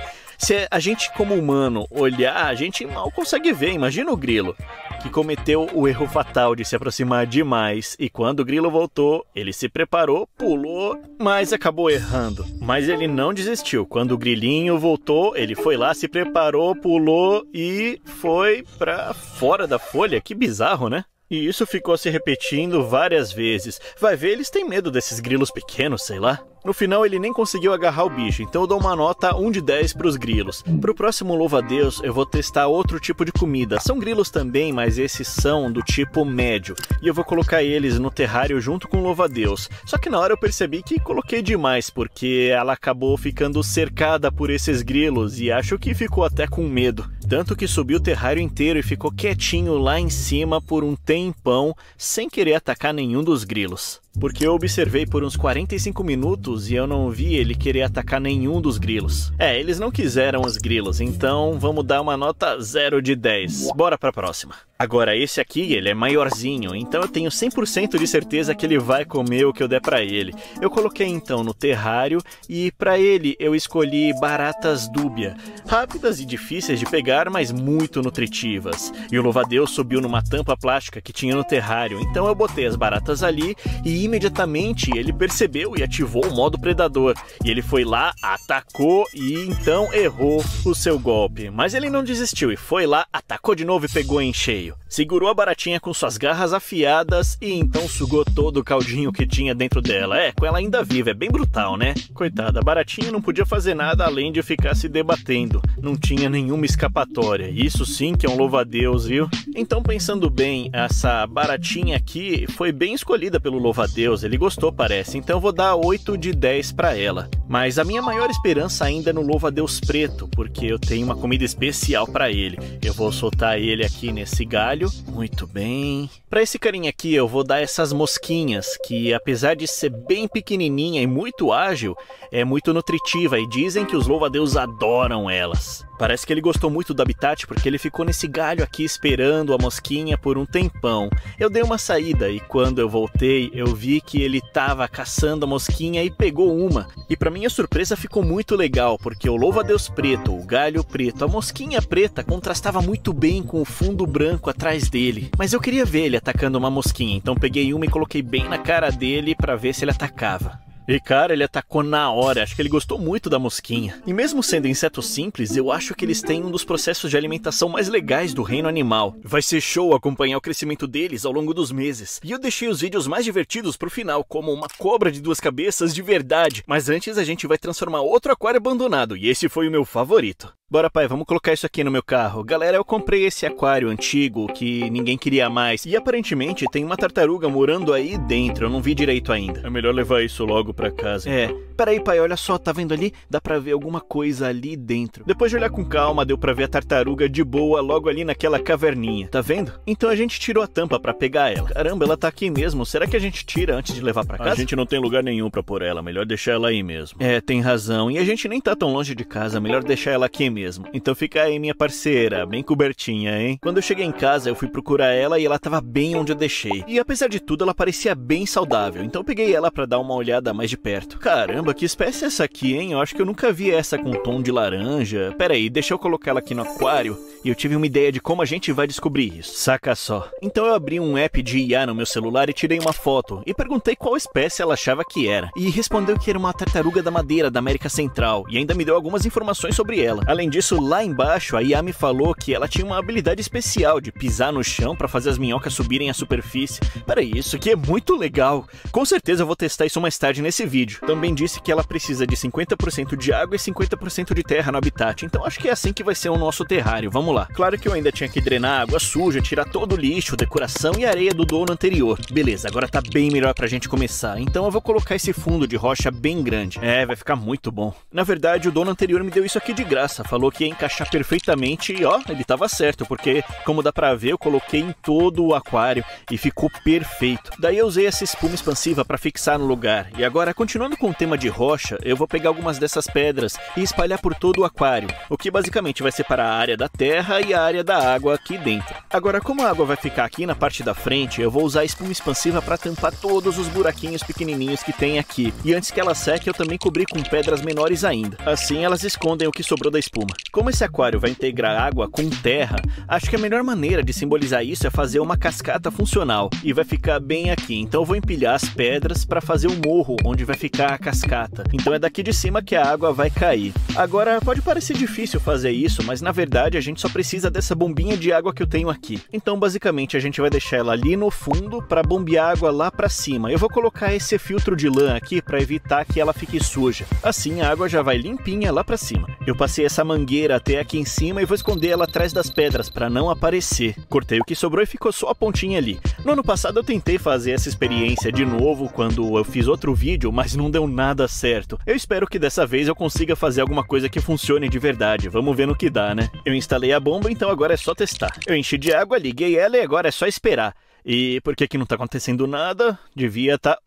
Se a gente como humano olhar, a gente mal consegue ver. Imagina o grilo, que cometeu o erro fatal de se aproximar demais. E quando o grilo voltou, ele se preparou, pulou, mas acabou errando. Mas ele não desistiu. Quando o grilinho voltou, ele foi lá, se preparou, pulou e foi pra fora da folha. Que bizarro, né? E isso ficou se repetindo várias vezes. Vai ver, eles têm medo desses grilos pequenos, sei lá. No final ele nem conseguiu agarrar o bicho, então eu dou uma nota 1 de 10 para os grilos. Pro próximo louva-a-Deus eu vou testar outro tipo de comida. São grilos também, mas esses são do tipo médio. E eu vou colocar eles no terrário junto com o louva-a-Deus. Só que na hora eu percebi que coloquei demais, porque ela acabou ficando cercada por esses grilos e acho que ficou até com medo. Tanto que subiu o terrário inteiro e ficou quietinho lá em cima por um tempão, sem querer atacar nenhum dos grilos. Porque eu observei por uns 45 minutos e eu não vi ele querer atacar nenhum dos grilos. Eles não quiseram os grilos, então vamos dar uma nota 0 de 10. Bora pra próxima. Agora esse aqui, ele é maiorzinho, então eu tenho 100% de certeza que ele vai comer o que eu der pra ele. Eu coloquei então no terrário e pra ele eu escolhi baratas dúbia. Rápidas e difíceis de pegar, mas muito nutritivas. E o louva-a-Deus subiu numa tampa plástica que tinha no terrário, então eu botei as baratas ali e imediatamente ele percebeu e ativou o modo predador. E ele foi lá, atacou e então errou o seu golpe. Mas ele não desistiu e foi lá, atacou de novo e pegou em cheio. Segurou a baratinha com suas garras afiadas e então sugou todo o caldinho que tinha dentro dela. Com ela ainda viva, é bem brutal, né? Coitada, a baratinha não podia fazer nada além de ficar se debatendo. Não tinha nenhuma escapatória. Isso sim que é um louva-a-Deus, viu? Então, pensando bem, essa baratinha aqui foi bem escolhida pelo louva-a-Deus. Ele gostou, parece. Então eu vou dar 8 de 10 pra ela. Mas a minha maior esperança ainda é no louva-a-Deus preto, porque eu tenho uma comida especial pra ele. Eu vou soltar ele aqui nesse galho. Muito bem. Pra esse carinha aqui eu vou dar essas mosquinhas, que apesar de ser bem pequenininha e muito ágil, é muito nutritiva e dizem que os louva-a-Deus adoram elas. Parece que ele gostou muito do habitat porque ele ficou nesse galho aqui esperando a mosquinha por um tempão. Eu dei uma saída e quando eu voltei eu vi que ele estava caçando a mosquinha e pegou uma. E para minha surpresa ficou muito legal porque o louva-a-Deus preto, o galho preto, a mosquinha preta contrastava muito bem com o fundo branco atrás dele. Mas eu queria ver ele atacando uma mosquinha, então peguei uma e coloquei bem na cara dele para ver se ele atacava. E cara, ele atacou na hora, acho que ele gostou muito da mosquinha. E mesmo sendo insetos simples, eu acho que eles têm um dos processos de alimentação mais legais do reino animal. Vai ser show acompanhar o crescimento deles ao longo dos meses. E eu deixei os vídeos mais divertidos pro final, como uma cobra de 2 cabeças de verdade. Mas antes a gente vai transformar outro aquário abandonado, e esse foi o meu favorito. Bora pai, vamos colocar isso aqui no meu carro. Galera, eu comprei esse aquário antigo que ninguém queria mais. E aparentemente tem uma tartaruga morando aí dentro, eu não vi direito ainda. É melhor levar isso logo pra casa. Peraí pai, olha só, tá vendo ali? Dá pra ver alguma coisa ali dentro. Depois de olhar com calma, deu pra ver a tartaruga de boa logo ali naquela caverninha. Tá vendo? Então a gente tirou a tampa pra pegar ela. Caramba, ela tá aqui mesmo. Será que a gente tira antes de levar pra casa? A gente não tem lugar nenhum pra pôr ela, melhor deixar ela aí mesmo. Tem razão. E a gente nem tá tão longe de casa, melhor deixar ela aqui mesmo. Então fica aí minha parceira, bem cobertinha, hein? Quando eu cheguei em casa eu fui procurar ela e ela tava bem onde eu deixei. E apesar de tudo ela parecia bem saudável, então eu peguei ela pra dar uma olhada mais de perto. Caramba, que espécie é essa aqui, hein? Eu acho que eu nunca vi essa com tom de laranja. Pera aí, deixa eu colocar ela aqui no aquário e eu tive uma ideia de como a gente vai descobrir isso. Saca só. Então eu abri um app de IA no meu celular e tirei uma foto e perguntei qual espécie ela achava que era. E respondeu que era uma tartaruga da madeira da América Central e ainda me deu algumas informações sobre ela. Além disso, lá embaixo a IA me falou que ela tinha uma habilidade especial de pisar no chão para fazer as minhocas subirem à superfície. Peraí, isso aqui é muito legal. Com certeza eu vou testar isso mais tarde nesse vídeo. Também disse que ela precisa de 50% de água e 50% de terra no habitat, então acho que é assim que vai ser o nosso terrário. Vamos lá. Claro que eu ainda tinha que drenar água suja, tirar todo o lixo, decoração e areia do dono anterior. Beleza, agora tá bem melhor pra gente começar, então eu vou colocar esse fundo de rocha bem grande. Vai ficar muito bom. Na verdade, o dono anterior me deu isso aqui de graça, falou que ia encaixar perfeitamente e ó, ele tava certo, porque como dá pra ver, eu coloquei em todo o aquário e ficou perfeito. Daí eu usei essa espuma expansiva pra fixar no lugar. E agora, continuando com o tema de rocha, eu vou pegar algumas dessas pedras e espalhar por todo o aquário, o que basicamente vai separar a área da terra terra e a área da água aqui dentro. Agora, como a água vai ficar aqui na parte da frente, eu vou usar a espuma expansiva para tampar todos os buraquinhos pequenininhos que tem aqui. E antes que ela seque, eu também cobri com pedras menores ainda. Assim, elas escondem o que sobrou da espuma. Como esse aquário vai integrar água com terra, acho que a melhor maneira de simbolizar isso é fazer uma cascata funcional. E vai ficar bem aqui. Então eu vou empilhar as pedras para fazer o morro onde vai ficar a cascata. Então é daqui de cima que a água vai cair. Agora, pode parecer difícil fazer isso, mas na verdade a gente só precisa dessa bombinha de água que eu tenho aqui. Então basicamente a gente vai deixar ela ali no fundo para bombear água lá para cima. Eu vou colocar esse filtro de lã aqui para evitar que ela fique suja. Assim a água já vai limpinha lá para cima. Eu passei essa mangueira até aqui em cima e vou esconder ela atrás das pedras para não aparecer. Cortei o que sobrou e ficou só a pontinha ali. No ano passado eu tentei fazer essa experiência de novo quando eu fiz outro vídeo, mas não deu nada certo. Eu espero que dessa vez eu consiga fazer alguma coisa que funcione de verdade. Vamos ver no que dá, né? Eu instalei a bomba, então agora é só testar. Eu enchi de água, liguei ela e agora é só esperar. E por que não tá acontecendo nada? Devia tá...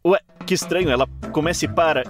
Ué, que estranho, ela começa e para.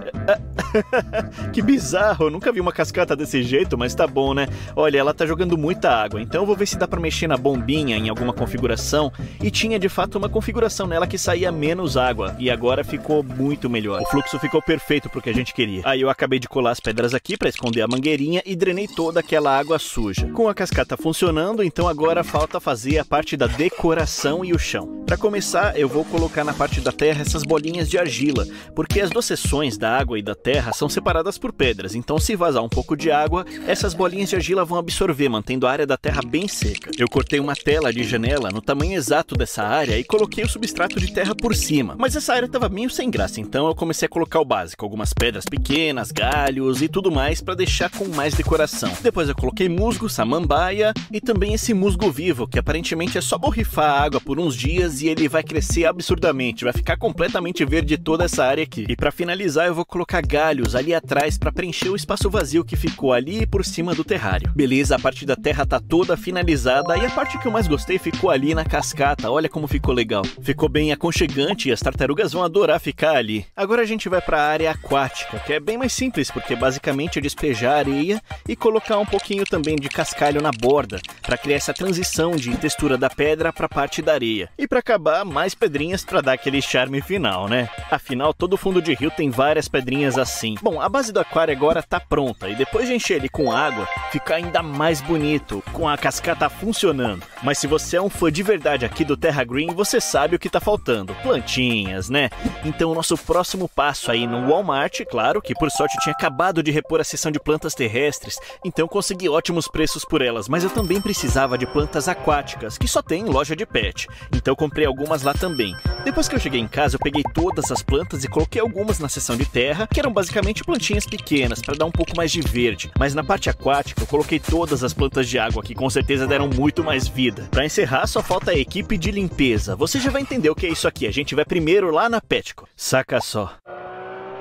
Que bizarro, eu nunca vi uma cascata desse jeito, mas tá bom, né? Olha, ela tá jogando muita água, então eu vou ver se dá pra mexer na bombinha em alguma configuração. E tinha de fato uma configuração nela que saía menos água, e agora ficou muito melhor. O fluxo ficou perfeito pro que a gente queria. Aí eu acabei de colar as pedras aqui pra esconder a mangueirinha e drenei toda aquela água suja. Com a cascata funcionando, então agora falta fazer a parte da decoração e o chão. Pra começar, eu vou colocar na parte da terra essas bolinhas de argila, porque as duas seções da água e da terra são separadas por pedras, então se vazar um pouco de água, essas bolinhas de argila vão absorver, mantendo a área da terra bem seca. Eu cortei uma tela de janela no tamanho exato dessa área e coloquei o substrato de terra por cima, mas essa área estava meio sem graça, então eu comecei a colocar o básico, algumas pedras pequenas, galhos e tudo mais para deixar com mais decoração. Depois eu coloquei musgo, samambaia e também esse musgo vivo, que aparentemente é só borrifar a água por uns dias e ele vai crescer absurdamente, vai ficar completamente verde toda essa área aqui. E para finalizar eu vou colocar galhos ali atrás para preencher o espaço vazio que ficou ali por cima do terrário. Beleza, a parte da terra tá toda finalizada e a parte que eu mais gostei ficou ali na cascata. Olha como ficou legal. Ficou bem aconchegante e as tartarugas vão adorar ficar ali. Agora a gente vai para a área aquática, que é bem mais simples, porque basicamente é despejar areia e colocar um pouquinho também de cascalho na borda, para criar essa transição de textura da pedra para a parte da areia. E para acabar, mais pedrinhas para dar aquele charme final, né? Afinal, todo fundo de rio tem várias pedrinhas assim. Bom, a base do aquário agora tá pronta e depois de encher ele com água, fica ainda mais bonito, com a cascata funcionando. Mas se você é um fã de verdade aqui do Terra Green, você sabe o que tá faltando. Plantinhas, né? Então o nosso próximo passo aí no Walmart, claro que por sorte eu tinha acabado de repor a seção de plantas terrestres, então eu consegui ótimos preços por elas, mas eu também precisava de plantas aquáticas, que só tem em loja de pet. Então eu comprei algumas lá também. Depois que eu cheguei em casa, eu peguei todas as plantas e coloquei algumas na seção de terra, que eram basicamente plantinhas pequenas, para dar um pouco mais de verde. Mas na parte aquática, eu coloquei todas as plantas de água, que com certeza deram muito mais vida. Para encerrar, só falta a equipe de limpeza. Você já vai entender o que é isso aqui. A gente vai primeiro lá na Petco. Saca só.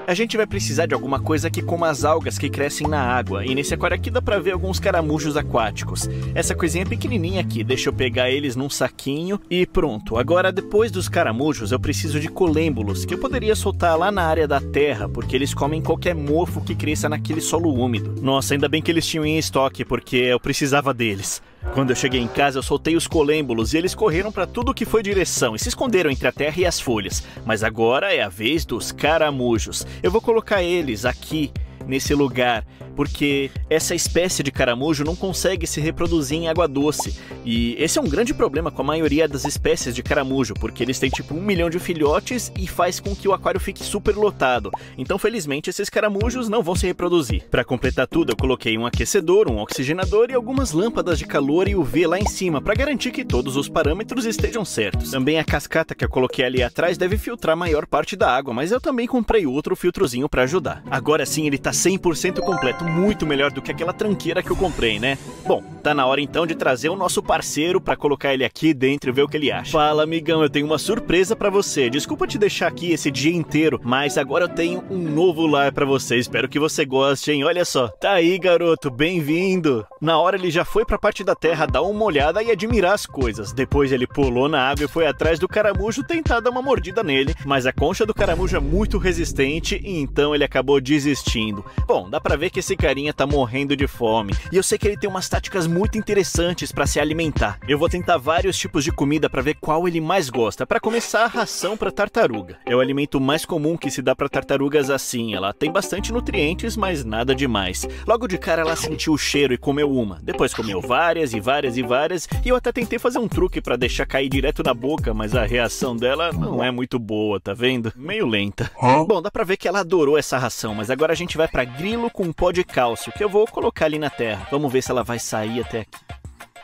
A gente vai precisar de alguma coisa que coma as algas que crescem na água, e nesse aquário aqui dá pra ver alguns caramujos aquáticos. Essa coisinha pequenininha aqui, deixa eu pegar eles num saquinho e pronto. Agora, depois dos caramujos, eu preciso de colêmbulos, que eu poderia soltar lá na área da terra, porque eles comem qualquer mofo que cresça naquele solo úmido. Nossa, ainda bem que eles tinham em estoque, porque eu precisava deles. Quando eu cheguei em casa, eu soltei os colêmbulos e eles correram para tudo que foi direção e se esconderam entre a terra e as folhas. Mas agora é a vez dos caramujos. Eu vou colocar eles aqui, nesse lugar, porque essa espécie de caramujo não consegue se reproduzir em água doce. E esse é um grande problema com a maioria das espécies de caramujo, porque eles têm tipo 1 milhão de filhotes e faz com que o aquário fique super lotado. Então, felizmente, esses caramujos não vão se reproduzir. Para completar tudo, eu coloquei um aquecedor, um oxigenador e algumas lâmpadas de calor e UV lá em cima, para garantir que todos os parâmetros estejam certos. Também a cascata que eu coloquei ali atrás deve filtrar a maior parte da água, mas eu também comprei outro filtrozinho para ajudar. Agora sim, ele tá 100% completo, muito melhor do que aquela tranqueira que eu comprei, né? Bom, tá na hora então de trazer o nosso parceiro pra colocar ele aqui dentro e ver o que ele acha. Fala, amigão, eu tenho uma surpresa pra você. Desculpa te deixar aqui esse dia inteiro, mas agora eu tenho um novo lar pra você. Espero que você goste, hein? Olha só. Tá aí, garoto, bem-vindo. Na hora ele já foi pra parte da terra dar uma olhada e admirar as coisas. Depois ele pulou na água e foi atrás do caramujo tentar dar uma mordida nele, mas a concha do caramujo é muito resistente e então ele acabou desistindo. Bom, dá pra ver que esse esse carinha tá morrendo de fome. E eu sei que ele tem umas táticas muito interessantes pra se alimentar. Eu vou tentar vários tipos de comida pra ver qual ele mais gosta. Pra começar, a ração pra tartaruga. É o alimento mais comum que se dá pra tartarugas assim. Ela tem bastante nutrientes, mas nada demais. Logo de cara ela sentiu o cheiro e comeu uma. Depois comeu várias e várias e várias. E eu até tentei fazer um truque pra deixar cair direto na boca, mas a reação dela não é muito boa, tá vendo? Meio lenta. Bom, dá pra ver que ela adorou essa ração, mas agora a gente vai pra grilo com pó de cálcio, que eu vou colocar ali na terra. Vamos ver se ela vai sair até aqui.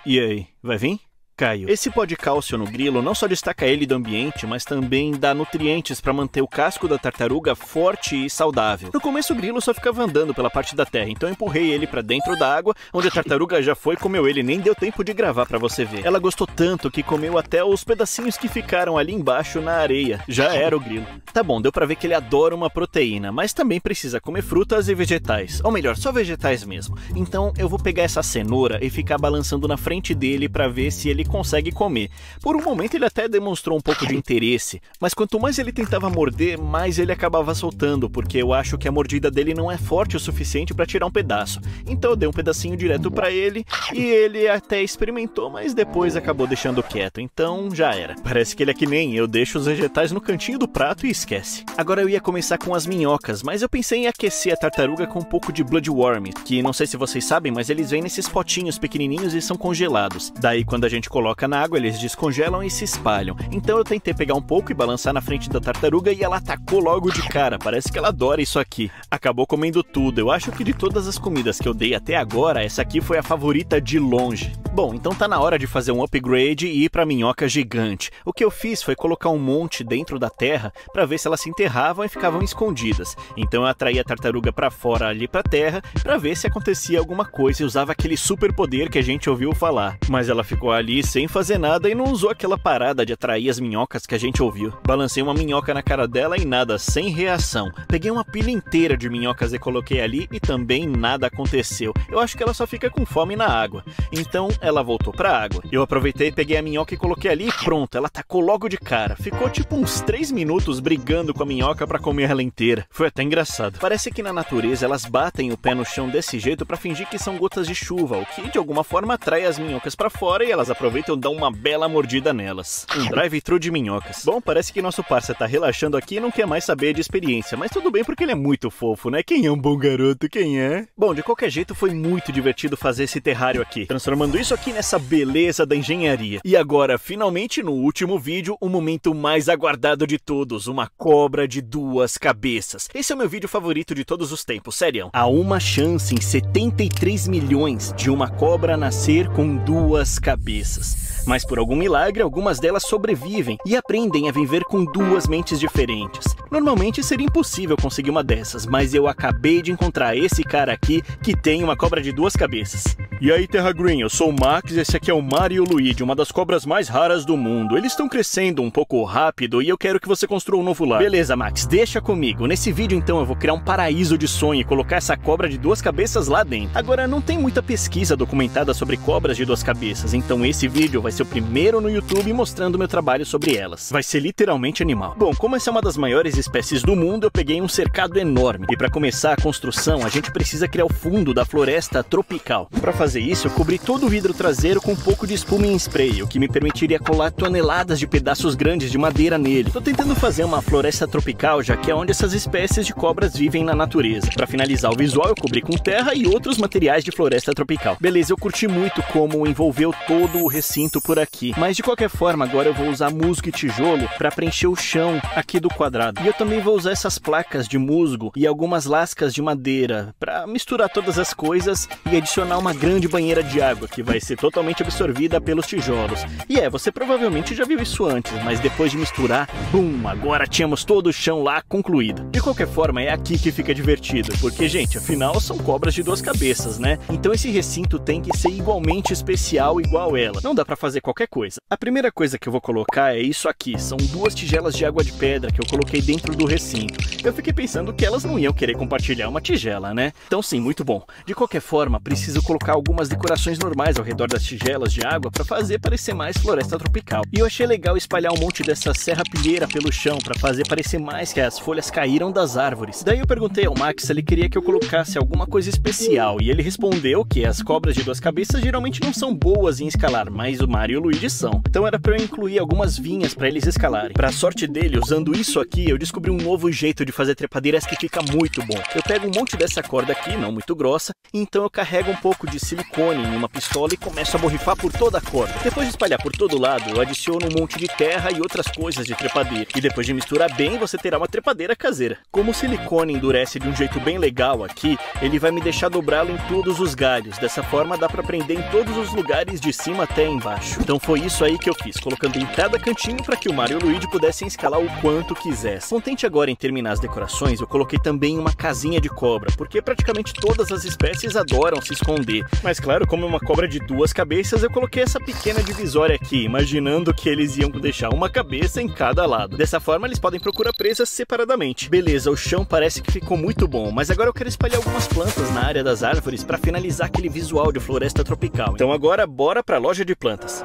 E aí, vai vir? Caiu. Esse pó de cálcio no grilo não só destaca ele do ambiente, mas também dá nutrientes para manter o casco da tartaruga forte e saudável. No começo o grilo só ficava andando pela parte da terra, então eu empurrei ele para dentro da água, onde a tartaruga já foi e comeu ele, nem deu tempo de gravar para você ver. Ela gostou tanto que comeu até os pedacinhos que ficaram ali embaixo na areia. Já era o grilo. Tá bom, deu para ver que ele adora uma proteína, mas também precisa comer frutas e vegetais. Ou melhor, só vegetais mesmo. Então eu vou pegar essa cenoura e ficar balançando na frente dele para ver se ele consegue comer. Por um momento ele até demonstrou um pouco de interesse, mas quanto mais ele tentava morder, mais ele acabava soltando, porque eu acho que a mordida dele não é forte o suficiente para tirar um pedaço. Então eu dei um pedacinho direto para ele e ele até experimentou, mas depois acabou deixando quieto, então já era. Parece que ele é que nem eu, deixo os vegetais no cantinho do prato e esquece. Agora eu ia começar com as minhocas, mas eu pensei em aquecer a tartaruga com um pouco de bloodworm, que não sei se vocês sabem, mas eles vêm nesses potinhos pequenininhos e são congelados. Daí quando a gente coloca na água, eles descongelam e se espalham. Então eu tentei pegar um pouco e balançar na frente da tartaruga e ela atacou logo de cara. Parece que ela adora isso aqui. Acabou comendo tudo. Eu acho que de todas as comidas que eu dei até agora, essa aqui foi a favorita de longe. Bom, então tá na hora de fazer um upgrade e ir pra minhoca gigante. O que eu fiz foi colocar um monte dentro da terra pra ver se elas se enterravam e ficavam escondidas. Então eu atraí a tartaruga pra fora ali pra terra pra ver se acontecia alguma coisa e usava aquele super poder que a gente ouviu falar. Mas ela ficou ali sem fazer nada e não usou aquela parada de atrair as minhocas que a gente ouviu. Balancei uma minhoca na cara dela e nada, sem reação. Peguei uma pilha inteira de minhocas e coloquei ali e também nada aconteceu. Eu acho que ela só fica com fome na água. Então ela voltou pra água. Eu aproveitei, peguei a minhoca e coloquei ali e pronto, ela tacou logo de cara. Ficou tipo uns 3 minutos brigando com a minhoca pra comer ela inteira. Foi até engraçado. Parece que na natureza elas batem o pé no chão desse jeito pra fingir que são gotas de chuva, o que de alguma forma atrai as minhocas pra fora e elas aproveitam e dão uma bela mordida nelas. Um drive-thru de minhocas. Bom, parece que nosso parça tá relaxando aqui e não quer mais saber de experiência, mas tudo bem porque ele é muito fofo, né? Quem é um bom garoto? Quem é? Bom, de qualquer jeito foi muito divertido fazer esse terrário aqui, transformando isso aqui nessa beleza da engenharia. E agora, finalmente, no último vídeo, o momento mais aguardado de todos, uma cobra de 2 cabeças. Esse é o meu vídeo favorito de todos os tempos, sério. Há uma chance em 73 milhões de uma cobra nascer com 2 cabeças. Mas por algum milagre, algumas delas sobrevivem e aprendem a viver com 2 mentes diferentes. Normalmente seria impossível conseguir uma dessas, mas eu acabei de encontrar esse cara aqui que tem uma cobra de 2 cabeças. E aí, Terra Green, eu sou o Max, esse aqui é o Mario e o Luigi, uma das cobras mais raras do mundo. Eles estão crescendo um pouco rápido e eu quero que você construa um novo lar. Beleza, Max, deixa comigo. Nesse vídeo, então, eu vou criar um paraíso de sonho e colocar essa cobra de 2 cabeças lá dentro. Agora, não tem muita pesquisa documentada sobre cobras de 2 cabeças, então esse vídeo vai ser o primeiro no YouTube mostrando meu trabalho sobre elas. Vai ser literalmente animal. Bom, como essa é uma das maiores espécies do mundo, eu peguei um cercado enorme. E para começar a construção, a gente precisa criar o fundo da floresta tropical. Para fazer isso, eu cobri todo o vidro traseiro com um pouco de espuma em spray, o que me permitiria colar toneladas de pedaços grandes de madeira nele. Tô tentando fazer uma floresta tropical, já que é onde essas espécies de cobras vivem na natureza. Para finalizar o visual, eu cobri com terra e outros materiais de floresta tropical. Beleza, eu curti muito como envolveu todo o recinto por aqui, mas de qualquer forma, agora eu vou usar musgo e tijolo para preencher o chão aqui do quadrado. E eu também vou usar essas placas de musgo e algumas lascas de madeira para misturar todas as coisas e adicionar uma grande banheira de água que vai ser totalmente absorvida pelos tijolos. E você provavelmente já viu isso antes, mas depois de misturar, bum, agora tínhamos todo o chão lá concluído. De qualquer forma, é aqui que fica divertido, porque, gente, afinal são cobras de 2 cabeças, né? Então esse recinto tem que ser igualmente especial igual ela. Não dá pra fazer fazer qualquer coisa. A primeira coisa que eu vou colocar é isso aqui. São 2 tigelas de água de pedra que eu coloquei dentro do recinto. Eu fiquei pensando que elas não iam querer compartilhar uma tigela, né? Então sim, muito bom. De qualquer forma, preciso colocar algumas decorações normais ao redor das tigelas de água para fazer parecer mais floresta tropical. E eu achei legal espalhar um monte dessa serrapilheira pelo chão para fazer parecer mais que as folhas caíram das árvores. Daí eu perguntei ao Max se ele queria que eu colocasse alguma coisa especial e ele respondeu que as cobras de 2 cabeças geralmente não são boas em escalar, mas o Mario e o Luigi são. Então era para eu incluir algumas vinhas para eles escalarem. Para sorte dele, usando isso aqui, eu descobri um novo jeito de fazer trepadeiras que fica muito bom. Eu pego um monte dessa corda aqui, não muito grossa, então eu carrego um pouco de silicone em uma pistola e começo a borrifar por toda a corda. Depois de espalhar por todo lado, eu adiciono um monte de terra e outras coisas de trepadeira. E depois de misturar bem, você terá uma trepadeira caseira. Como o silicone endurece de um jeito bem legal aqui, ele vai me deixar dobrá-lo em todos os galhos. Dessa forma dá para prender em todos os lugares de cima até embaixo. Então foi isso aí que eu fiz, colocando em cada cantinho para que o Mario e o Luigi pudessem escalar o quanto quisessem. Contente agora em terminar as decorações, eu coloquei também uma casinha de cobra, porque praticamente todas as espécies adoram se esconder. Mas claro, como é uma cobra de 2 cabeças, eu coloquei essa pequena divisória aqui, imaginando que eles iam deixar uma cabeça em cada lado. Dessa forma, eles podem procurar presas separadamente. Beleza, o chão parece que ficou muito bom, mas agora eu quero espalhar algumas plantas na área das árvores para finalizar aquele visual de floresta tropical. Então agora, bora para a loja de plantas.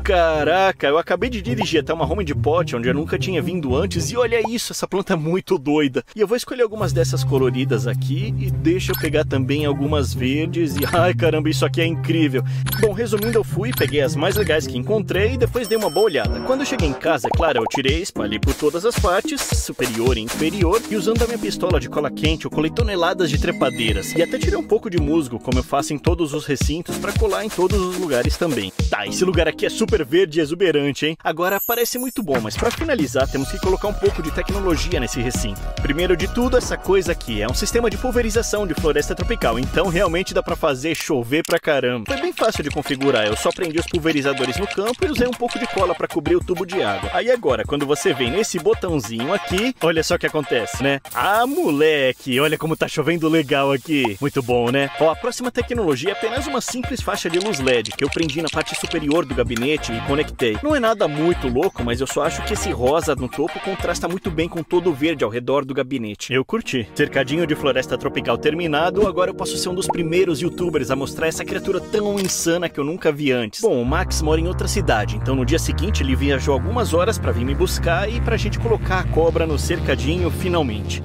Caraca, eu acabei de dirigir até uma home de pot onde eu nunca tinha vindo antes e olha isso, essa planta é muito doida. E eu vou escolher algumas dessas coloridas aqui e deixa eu pegar também algumas verdes e ai caramba, isso aqui é incrível. Bom, resumindo, eu fui, peguei as mais legais que encontrei e depois dei uma boa olhada. Quando eu cheguei em casa, é claro, eu tirei, espalhei por todas as partes, superior e inferior, e usando a minha pistola de cola quente eu colei toneladas de trepadeiras e até tirei um pouco de musgo, como eu faço em todos os recintos, para colar em todos os lugares também. Tá, esse lugar aqui é super verde e exuberante, hein? Agora parece muito bom, mas para finalizar temos que colocar um pouco de tecnologia nesse recinto. Primeiro de tudo, essa coisa aqui é um sistema de pulverização de floresta tropical, então realmente dá para fazer chover pra caramba. Foi bem fácil de configurar, eu só prendi os pulverizadores no campo e usei um pouco de cola para cobrir o tubo de água. Aí agora, quando você vem nesse botãozinho aqui, olha só o que acontece, né? Ah, moleque, olha como tá chovendo legal aqui. Muito bom, né? Ó, a próxima tecnologia é apenas uma simples faixa de luz LED que eu prendi na parte superior do gabinete e conectei. Não é nada muito louco, mas eu só acho que esse rosa no topo contrasta muito bem com todo o verde ao redor do gabinete. Eu curti. Cercadinho de floresta tropical terminado, agora eu posso ser um dos primeiros youtubers a mostrar essa criatura tão insana que eu nunca vi antes. Bom, o Max mora em outra cidade, então no dia seguinte ele viajou algumas horas pra vir me buscar e pra gente colocar a cobra no cercadinho finalmente.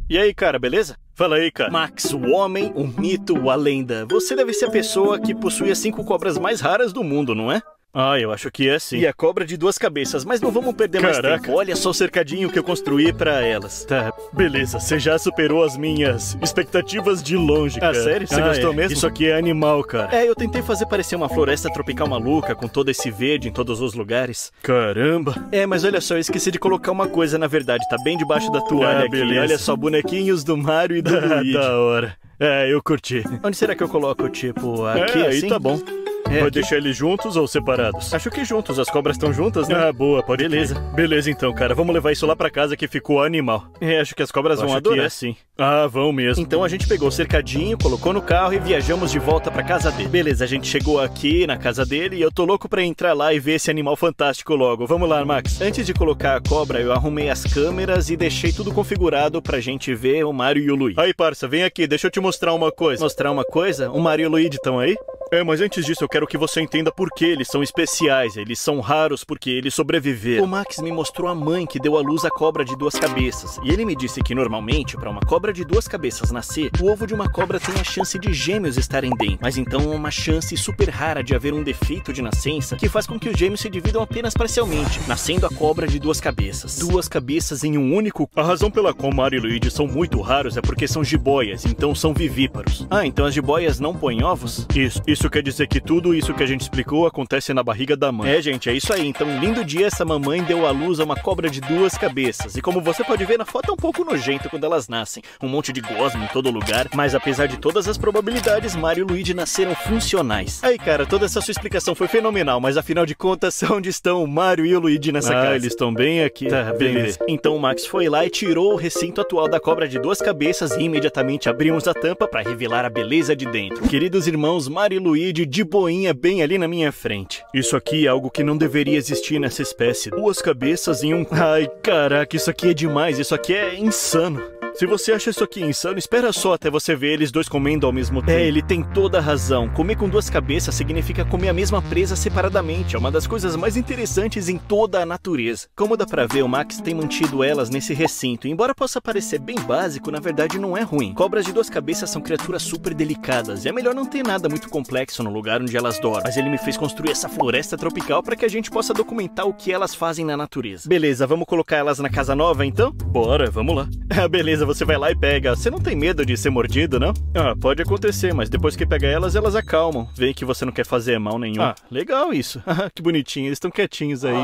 E aí, cara, beleza? Fala aí, cara. Max, o homem, o mito, a lenda. Você deve ser a pessoa que possui as 5 cobras mais raras do mundo, não é? Ah, eu acho que é sim. E a cobra de 2 cabeças, mas não vamos perder mais tempo. Olha só o cercadinho que eu construí pra elas. Tá, beleza, você já superou as minhas expectativas de longe, cara. Ah, sério? Você gostou mesmo? Isso aqui é animal, cara. É, eu tentei fazer parecer uma floresta tropical maluca, com todo esse verde em todos os lugares. Caramba. É, mas olha só, eu esqueci de colocar uma coisa na verdade, tá bem debaixo da toalha aqui. Beleza. Olha só, bonequinhos do Mario e do Luigi. Da hora. É, eu curti. Onde será que eu coloco, tipo, aqui assim? Aí tá bom. Pode deixar eles juntos ou separados? Acho que juntos, as cobras estão juntas, né? Ah, boa, pode. Beleza. Beleza então, cara, vamos levar isso lá pra casa que ficou animal. É, acho que as cobras vão adorar. Sim. Ah, vão mesmo. Então a gente pegou o cercadinho, colocou no carro e viajamos de volta pra casa dele. Beleza, a gente chegou aqui na casa dele e eu tô louco pra entrar lá e ver esse animal fantástico logo. Vamos lá, Max. Antes de colocar a cobra, eu arrumei as câmeras e deixei tudo configurado pra gente ver o Mario e o Luigi. Aí, parça, vem aqui, deixa eu te mostrar uma coisa. Mostrar uma coisa? O Mario e o Luigi estão aí? É, mas antes disso eu quero que você entenda por que eles são especiais. Eles são raros porque eles sobreviveram. O Max me mostrou a mãe que deu à luz a cobra de 2 cabeças. E ele me disse que normalmente, para uma cobra de 2 cabeças nascer, o ovo de uma cobra tem a chance de gêmeos estarem dentro. Mas então é uma chance super rara de haver um defeito de nascença que faz com que os gêmeos se dividam apenas parcialmente, nascendo a cobra de 2 cabeças. 2 cabeças em um único... A razão pela qual Mario e Luigi são muito raros é porque são jiboias, então são vivíparos. Ah, então as jiboias não põem ovos? Isso quer dizer que tudo isso que a gente explicou acontece na barriga da mãe. É, gente, é isso aí. Então, um lindo dia, essa mamãe deu à luz a uma cobra de 2 cabeças. E como você pode ver na foto, é um pouco nojento quando elas nascem. Um monte de gosma em todo lugar. Mas apesar de todas as probabilidades, Mario e Luigi nasceram funcionais. Aí, cara, toda essa sua explicação foi fenomenal. Mas afinal de contas, onde estão o Mario e o Luigi nessa casa? Eles estão bem aqui. Tá, beleza. Então o Max foi lá e tirou o recinto atual da cobra de 2 cabeças e imediatamente abrimos a tampa para revelar a beleza de dentro. Queridos irmãos, Mario e Luigi de boinha bem ali na minha frente. Isso aqui é algo que não deveria existir nessa espécie. 2 cabeças em um... Ai, caraca, isso aqui é demais, isso aqui é insano. Se você acha isso aqui insano, espera só até você ver eles dois comendo ao mesmo tempo. É, ele tem toda a razão. Comer com 2 cabeças significa comer a mesma presa separadamente. É uma das coisas mais interessantes em toda a natureza. Como dá pra ver, o Max tem mantido elas nesse recinto. E embora possa parecer bem básico, na verdade não é ruim. Cobras de 2 cabeças são criaturas super delicadas. E é melhor não ter nada muito complexo no lugar onde elas dormem. Mas ele me fez construir essa floresta tropical para que a gente possa documentar o que elas fazem na natureza. Beleza, vamos colocar elas na casa nova então? Bora, vamos lá. Ah, beleza, você vai lá e pega. Você não tem medo de ser mordido, não? Ah, pode acontecer, mas depois que pega elas, elas acalmam. Veem que você não quer fazer mal nenhum. Ah, legal isso. Ah, que bonitinho, eles estão quietinhos aí.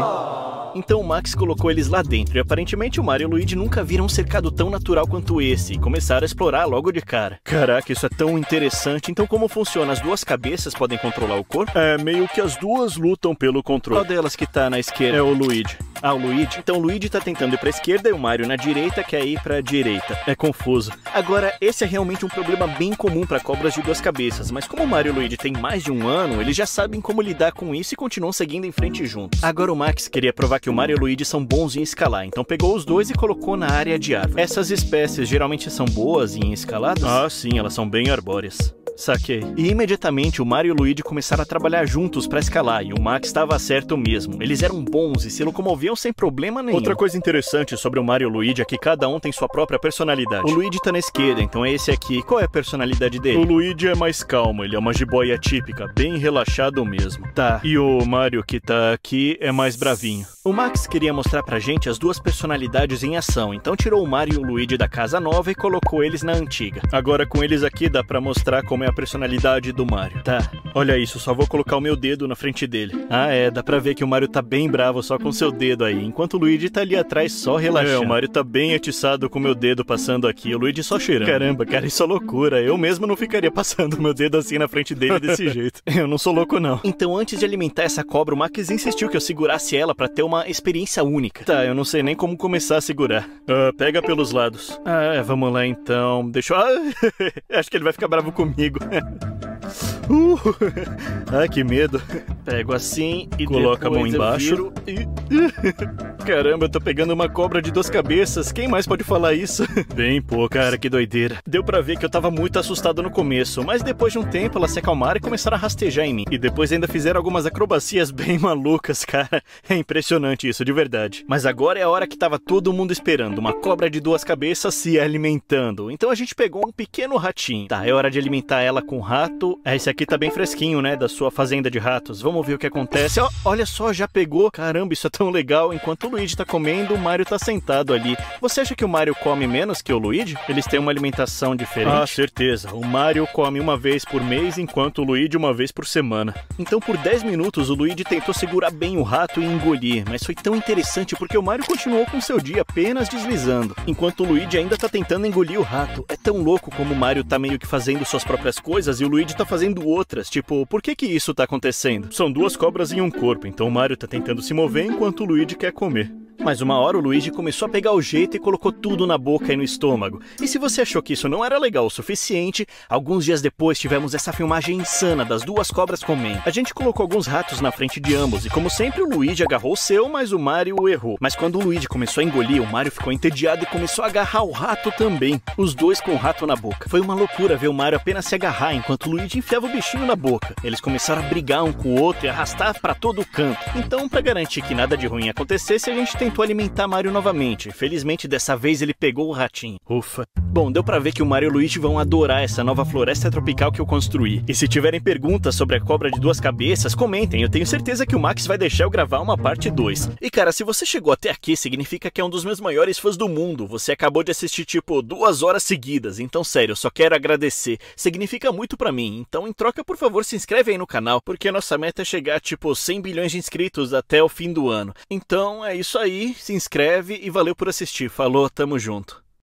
Então o Max colocou eles lá dentro e aparentemente o Mario e o Luigi nunca viram um cercado tão natural quanto esse e começaram a explorar logo de cara. Caraca, isso é tão interessante. Então como funciona? As 2 cabeças podem controlar o corpo? É, meio que as 2 lutam pelo controle. Qual delas que tá na esquerda? É o Luigi. Ah, o Luigi? Então o Luigi tá tentando ir pra esquerda e o Mario na direita quer ir pra direita. É confuso. Agora, esse é realmente um problema bem comum pra cobras de 2 cabeças, mas como o Mario e o Luigi têm mais de 1 ano, eles já sabem como lidar com isso e continuam seguindo em frente juntos. Agora o Max queria provar que o Mario e o Luigi são bons em escalar, então pegou os dois e colocou na área de árvore. Essas espécies geralmente são boas em escaladas? Ah, sim, elas são bem arbóreas. Saquei. E imediatamente o Mario e o Luigi começaram a trabalhar juntos pra escalar, e o Max estava certo mesmo. Eles eram bons e se locomoviam sem problema nenhum. Outra coisa interessante sobre o Mario e o Luigi é que cada um tem sua própria personalidade. O Luigi tá na esquerda, então é esse aqui. Qual é a personalidade dele? O Luigi é mais calmo, ele é uma jiboia típica, bem relaxado mesmo. Tá. E o Mario que tá aqui é mais bravinho. O Max queria mostrar pra gente as 2 personalidades em ação, então tirou o Mario e o Luigi da casa nova e colocou eles na antiga. Agora com eles aqui dá pra mostrar como é a personalidade do Mario. Tá, olha isso, só vou colocar o meu dedo na frente dele. Ah é, dá pra ver que o Mario tá bem bravo só com seu dedo aí, enquanto o Luigi tá ali atrás só relaxando. É, o Mario tá bem atiçado com o meu dedo passando aqui, o Luigi só cheirando. Caramba, cara, isso é loucura, eu mesmo não ficaria passando o meu dedo assim na frente dele desse jeito. Eu não sou louco não. Então antes de alimentar essa cobra, o Max insistiu que eu segurasse ela pra ter uma experiência única. Tá, eu não sei nem como começar a segurar. Pega pelos lados. Ah, vamos lá então. Deixa eu... acho que ele vai ficar bravo comigo. Ai, que medo. Pego assim e coloca a mão embaixo. Caramba, eu tô pegando uma cobra de 2 cabeças. Quem mais pode falar isso? Bem, pô, cara, que doideira. Deu pra ver que eu tava muito assustado no começo, mas depois de um tempo elas se acalmaram e começaram a rastejar em mim. E depois ainda fizeram algumas acrobacias bem malucas, cara. É impressionante isso, de verdade. Mas agora é a hora que tava todo mundo esperando. Uma cobra de 2 cabeças se alimentando. Então a gente pegou um pequeno ratinho. Tá, é hora de alimentar ela com rato. Esse aqui tá bem fresquinho, né, da sua fazenda de ratos. Vamos ver o que acontece. Olha só, já pegou. Caramba, isso é tão legal. Enquanto o Luigi tá comendo, o Mario tá sentado ali. Você acha que o Mario come menos que o Luigi? Eles têm uma alimentação diferente? Ah, certeza. O Mario come 1 vez por mês, enquanto o Luigi 1 vez por semana. Então por 10 minutos o Luigi tentou segurar bem o rato e engolir, mas foi tão interessante porque o Mario continuou com seu dia apenas deslizando, enquanto o Luigi ainda tá tentando engolir o rato. É tão louco como o Mario tá meio que fazendo suas próprias coisas e o Luigi tá fazendo outras. Tipo, por que isso tá acontecendo? São 2 cobras em um corpo, então o Mario tá tentando se mover enquanto o Luigi quer comer. Mas uma hora o Luigi começou a pegar o jeito e colocou tudo na boca e no estômago. E se você achou que isso não era legal o suficiente, alguns dias depois tivemos essa filmagem insana das 2 cobras comendo. A gente colocou alguns ratos na frente de ambos e como sempre o Luigi agarrou o seu, mas o Mario errou. Mas quando o Luigi começou a engolir, o Mario ficou entediado e começou a agarrar o rato também. Os dois com o rato na boca. Foi uma loucura ver o Mario apenas se agarrar enquanto o Luigi enfiava o bichinho na boca. Eles começaram a brigar um com o outro e arrastar pra todo o canto. Então, pra garantir que nada de ruim acontecesse, a gente tentou alimentar Mario novamente. Felizmente, dessa vez ele pegou o ratinho. Ufa. Bom, deu pra ver que o Mario e o Luigi vão adorar essa nova floresta tropical que eu construí. E se tiverem perguntas sobre a cobra de 2 cabeças, comentem. Eu tenho certeza que o Max vai deixar eu gravar uma parte 2. E cara, se você chegou até aqui, significa que é um dos meus maiores fãs do mundo. Você acabou de assistir tipo 2 horas seguidas. Então sério, eu só quero agradecer. Significa muito pra mim. Então em troca, por favor, se inscreve aí no canal, porque a nossa meta é chegar tipo 100 bilhões de inscritos até o fim do ano. Então é isso aí, se inscreve e valeu por assistir. Falou, tamo junto.